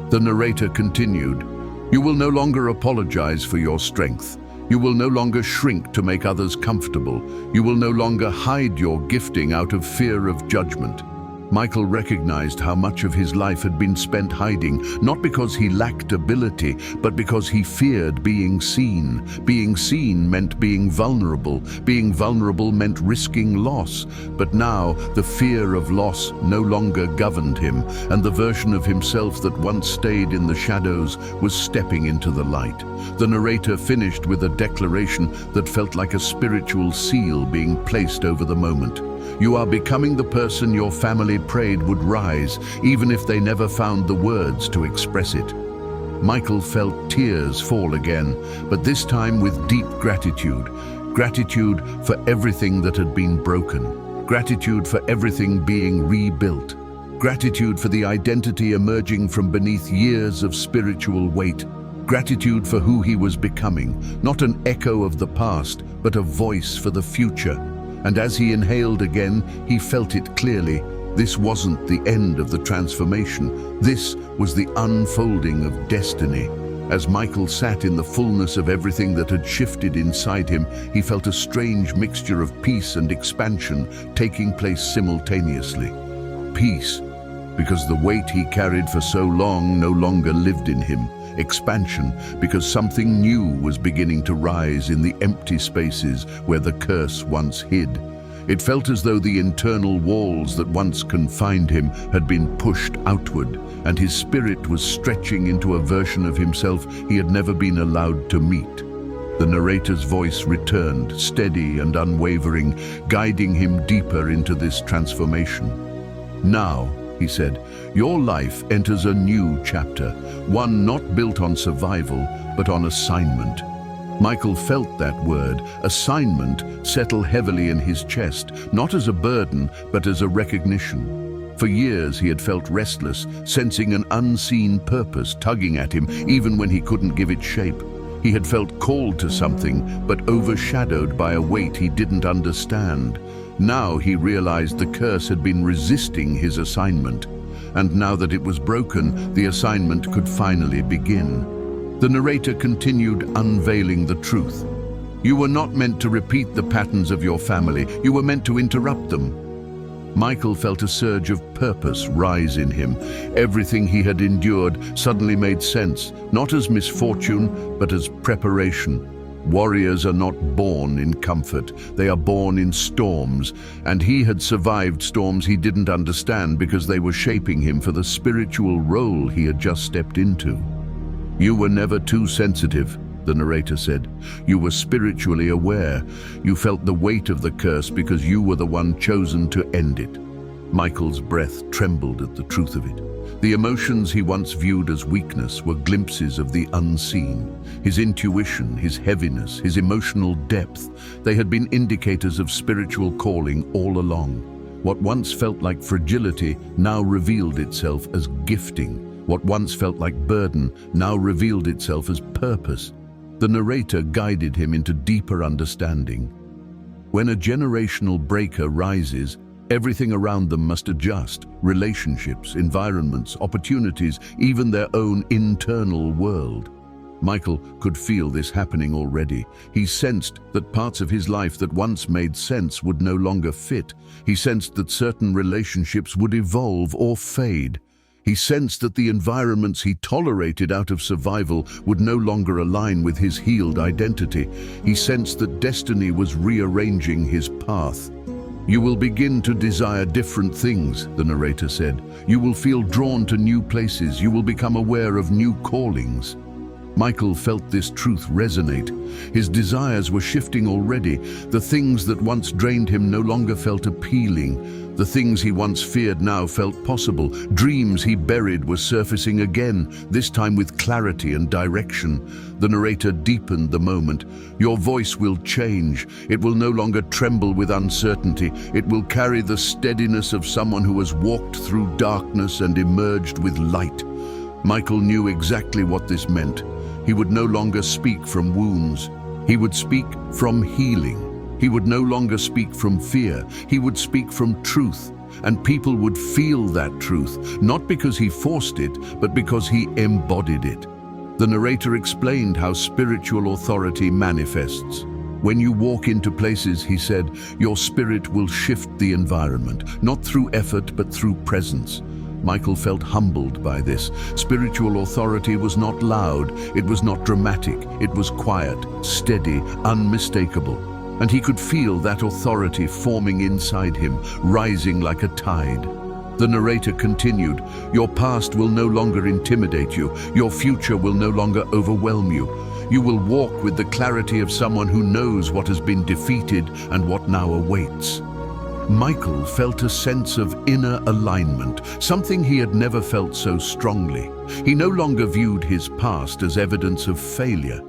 The narrator continued, "You will no longer apologize for your strength. You will no longer shrink to make others comfortable. You will no longer hide your gifting out of fear of judgment." Michael recognized how much of his life had been spent hiding, not because he lacked ability, but because he feared being seen. Being seen meant being vulnerable. Being vulnerable meant risking loss. But now, the fear of loss no longer governed him, and the version of himself that once stayed in the shadows was stepping into the light. The narrator finished with a declaration that felt like a spiritual seal being placed over the moment. "You are becoming the person your family prayed would rise, even if they never found the words to express it." Michael felt tears fall again, but this time with deep gratitude. Gratitude for everything that had been broken. Gratitude for everything being rebuilt. Gratitude for the identity emerging from beneath years of spiritual weight. Gratitude for who he was becoming, not an echo of the past, but a voice for the future. And as he inhaled again, he felt it clearly. This wasn't the end of the transformation. This was the unfolding of destiny. As Michael sat in the fullness of everything that had shifted inside him, he felt a strange mixture of peace and expansion taking place simultaneously. Peace, because the weight he carried for so long no longer lived in him. Expansion, because something new was beginning to rise in the empty spaces where the curse once hid. It felt as though the internal walls that once confined him had been pushed outward, and his spirit was stretching into a version of himself he had never been allowed to meet. The narrator's voice returned, steady and unwavering, guiding him deeper into this transformation. "Now," he said, "your life enters a new chapter, one not built on survival, but on assignment." Michael felt that word, assignment, settle heavily in his chest, not as a burden, but as a recognition. For years he had felt restless, sensing an unseen purpose tugging at him, even when he couldn't give it shape. He had felt called to something, but overshadowed by a weight he didn't understand. Now he realized the curse had been resisting his assignment, and now that it was broken, the assignment could finally begin. The narrator continued, unveiling the truth. "You were not meant to repeat the patterns of your family. You were meant to interrupt them." Michael felt a surge of purpose rise in him. Everything he had endured suddenly made sense, not as misfortune, but as preparation. Warriors are not born in comfort, they are born in storms, and he had survived storms he didn't understand because they were shaping him for the spiritual role he had just stepped into. "You were never too sensitive," the narrator said. "You were spiritually aware. You felt the weight of the curse because you were the one chosen to end it." Michael's breath trembled at the truth of it. The emotions he once viewed as weakness were glimpses of the unseen. His intuition, his heaviness, his emotional depth, they had been indicators of spiritual calling all along. What once felt like fragility now revealed itself as gifting. What once felt like burden now revealed itself as purpose. The narrator guided him into deeper understanding. When a generational breaker rises, Everything around them must adjust: relationships, environments, opportunities, even their own internal world. Michael could feel this happening already. He sensed that parts of his life that once made sense would no longer fit. He sensed that certain relationships would evolve or fade. He sensed that the environments he tolerated out of survival would no longer align with his healed identity. He sensed that destiny was rearranging his path. "You will begin to desire different things," the narrator said. "You will feel drawn to new places. You will become aware of new callings." Michael felt this truth resonate. His desires were shifting already. The things that once drained him no longer felt appealing. The things he once feared now felt possible. Dreams he buried were surfacing again, this time with clarity and direction. The narrator deepened the moment. "Your voice will change. It will no longer tremble with uncertainty. It will carry the steadiness of someone who has walked through darkness and emerged with light." Michael knew exactly what this meant. He would no longer speak from wounds. He would speak from healing. He would no longer speak from fear. He would speak from truth. And people would feel that truth, not because he forced it, but because he embodied it. The narrator explained how spiritual authority manifests. "When you walk into places," he said, "your spirit will shift the environment, not through effort, but through presence." Michael felt humbled by this. Spiritual authority was not loud, it was not dramatic, it was quiet, steady, unmistakable. And he could feel that authority forming inside him, rising like a tide. The narrator continued, "Your past will no longer intimidate you. Your future will no longer overwhelm you. You will walk with the clarity of someone who knows what has been defeated and what now awaits." Michael felt a sense of inner alignment, something he had never felt so strongly. He no longer viewed his past as evidence of failure.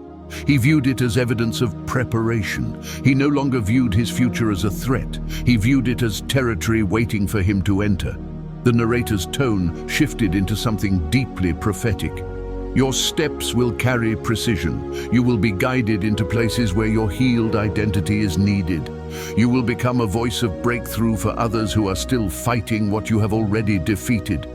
He viewed it as evidence of preparation. He no longer viewed his future as a threat. He viewed it as territory waiting for him to enter. The narrator's tone shifted into something deeply prophetic. "Your steps will carry precision. You will be guided into places where your healed identity is needed. You will become a voice of breakthrough for others who are still fighting what you have already defeated."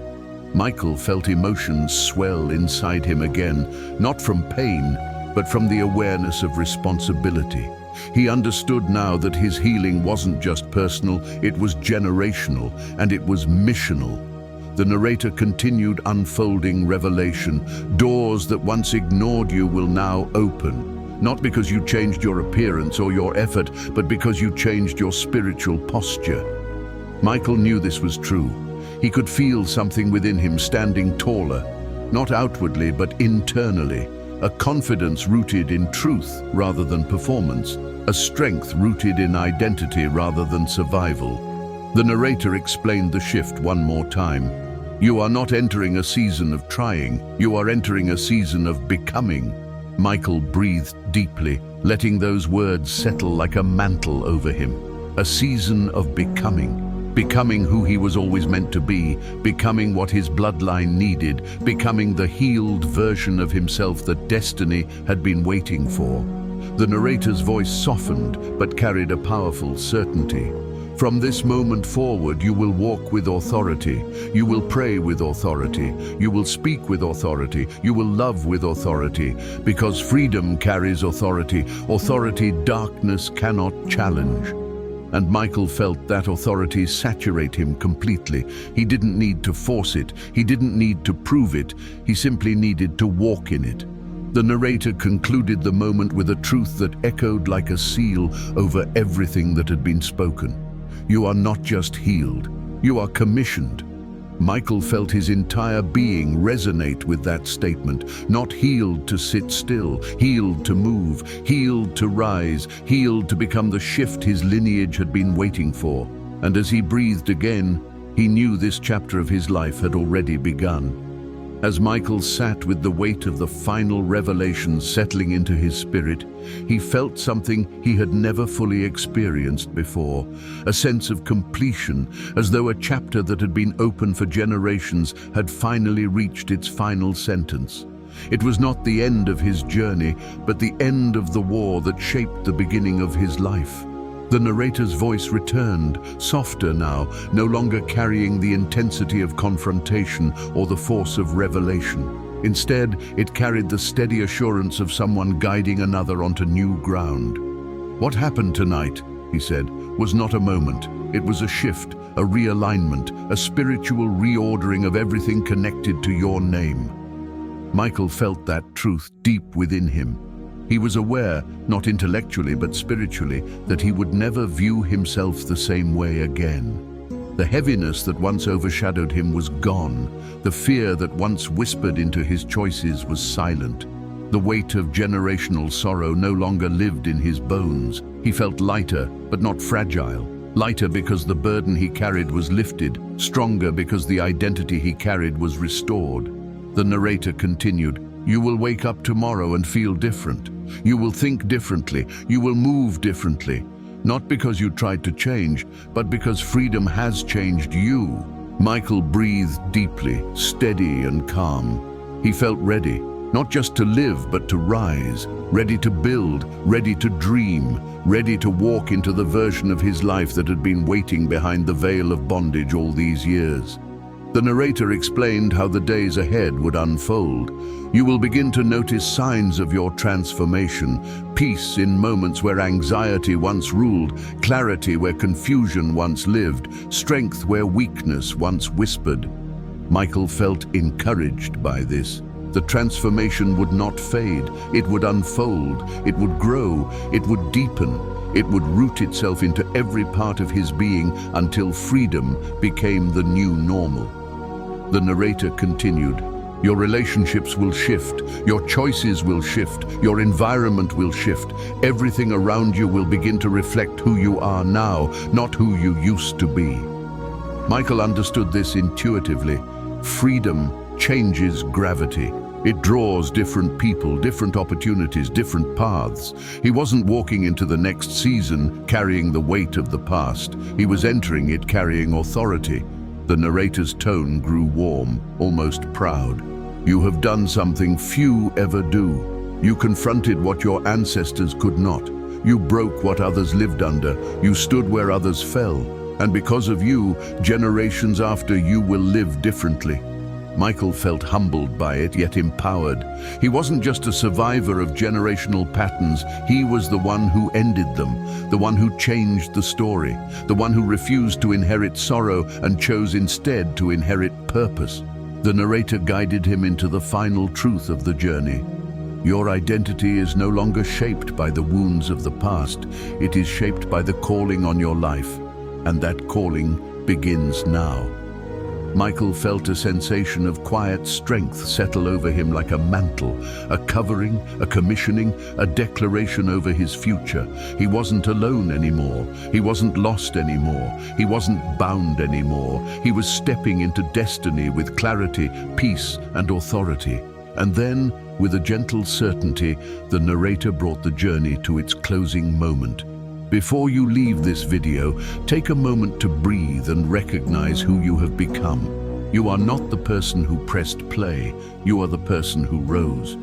Michael felt emotions swell inside him again, not from pain, but from the awareness of responsibility. He understood now that his healing wasn't just personal, it was generational, and it was missional. The narrator continued unfolding revelation. "Doors that once ignored you will now open. Not because you changed your appearance or your effort, but because you changed your spiritual posture." Michael knew this was true. He could feel something within him standing taller, not outwardly but internally. A confidence rooted in truth rather than performance. A strength rooted in identity rather than survival. The narrator explained the shift one more time. "You are not entering a season of trying. You are entering a season of becoming." Michael breathed deeply, letting those words settle like a mantle over him. A season of becoming. Becoming who he was always meant to be, becoming what his bloodline needed, becoming the healed version of himself that destiny had been waiting for. The narrator's voice softened, but carried a powerful certainty. "From this moment forward, you will walk with authority. You will pray with authority. You will speak with authority. You will love with authority. Because freedom carries authority. Authority darkness cannot challenge." And Michael felt that authority saturate him completely. He didn't need to force it. He didn't need to prove it. He simply needed to walk in it. The narrator concluded the moment with a truth that echoed like a seal over everything that had been spoken. "You are not just healed, you are commissioned." Michael felt his entire being resonate with that statement. Not healed to sit still, healed to move, healed to rise, healed to become the shift his lineage had been waiting for. And as he breathed again, he knew this chapter of his life had already begun. As Michael sat with the weight of the final revelation settling into his spirit, he felt something he had never fully experienced before, a sense of completion, as though a chapter that had been open for generations had finally reached its final sentence. It was not the end of his journey, but the end of the war that shaped the beginning of his life. The narrator's voice returned, softer now, no longer carrying the intensity of confrontation or the force of revelation. Instead, it carried the steady assurance of someone guiding another onto new ground. "What happened tonight," he said, "was not a moment. It was a shift, a realignment, a spiritual reordering of everything connected to your name." Michael felt that truth deep within him. He was aware, not intellectually but spiritually, that he would never view himself the same way again. The heaviness that once overshadowed him was gone. The fear that once whispered into his choices was silent. The weight of generational sorrow no longer lived in his bones. He felt lighter, but not fragile. Lighter because the burden he carried was lifted, stronger because the identity he carried was restored. The narrator continued, "You will wake up tomorrow and feel different. You will think differently. You will move differently. Not because you tried to change, but because freedom has changed you." Michael breathed deeply, steady and calm. He felt ready, not just to live, but to rise, ready to build, ready to dream, ready to walk into the version of his life that had been waiting behind the veil of bondage all these years. The narrator explained how the days ahead would unfold. You will begin to notice signs of your transformation, peace in moments where anxiety once ruled, clarity where confusion once lived, strength where weakness once whispered. Michael felt encouraged by this. The transformation would not fade, it would unfold, it would grow, it would deepen, it would root itself into every part of his being until freedom became the new normal. The narrator continued, "Your relationships will shift, your choices will shift, your environment will shift. Everything around you will begin to reflect who you are now, not who you used to be." Michael understood this intuitively. Freedom changes gravity. It draws different people, different opportunities, different paths. He wasn't walking into the next season carrying the weight of the past. He was entering it carrying authority. The narrator's tone grew warm, almost proud. "You have done something few ever do. You confronted what your ancestors could not. You broke what others lived under. You stood where others fell. And because of you, generations after you will live differently." Michael felt humbled by it, yet empowered. He wasn't just a survivor of generational patterns, he was the one who ended them, the one who changed the story, the one who refused to inherit sorrow and chose instead to inherit purpose. The narrator guided him into the final truth of the journey. Your identity is no longer shaped by the wounds of the past, it is shaped by the calling on your life, and that calling begins now. Michael felt a sensation of quiet strength settle over him like a mantle, a covering, a commissioning, a declaration over his future. He wasn't alone anymore. He wasn't lost anymore. He wasn't bound anymore. He was stepping into destiny with clarity, peace, and authority. And then, with a gentle certainty, the narrator brought the journey to its closing moment. Before you leave this video, take a moment to breathe and recognize who you have become. You are not the person who pressed play, you are the person who rose.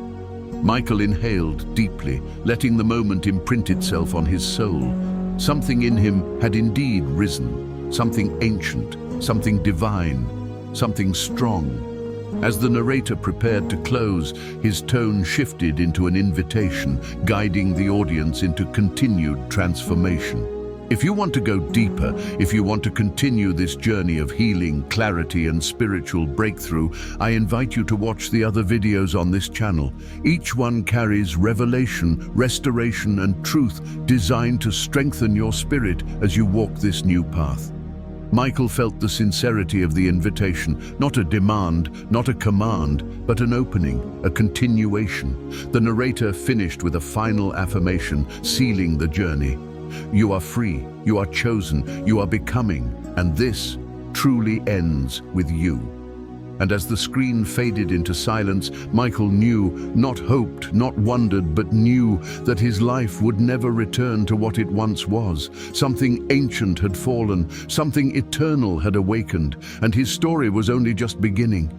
Michael inhaled deeply, letting the moment imprint itself on his soul. Something in him had indeed risen, something ancient, something divine, something strong. As the narrator prepared to close, his tone shifted into an invitation, guiding the audience into continued transformation. If you want to go deeper, if you want to continue this journey of healing, clarity, and spiritual breakthrough, I invite you to watch the other videos on this channel. Each one carries revelation, restoration, and truth designed to strengthen your spirit as you walk this new path. Michael felt the sincerity of the invitation, not a demand, not a command, but an opening, a continuation. The narrator finished with a final affirmation, sealing the journey. You are free, you are chosen, you are becoming, and this truly ends with you. And as the screen faded into silence, Michael knew, not hoped, not wondered, but knew that his life would never return to what it once was. Something ancient had fallen, something eternal had awakened, and his story was only just beginning.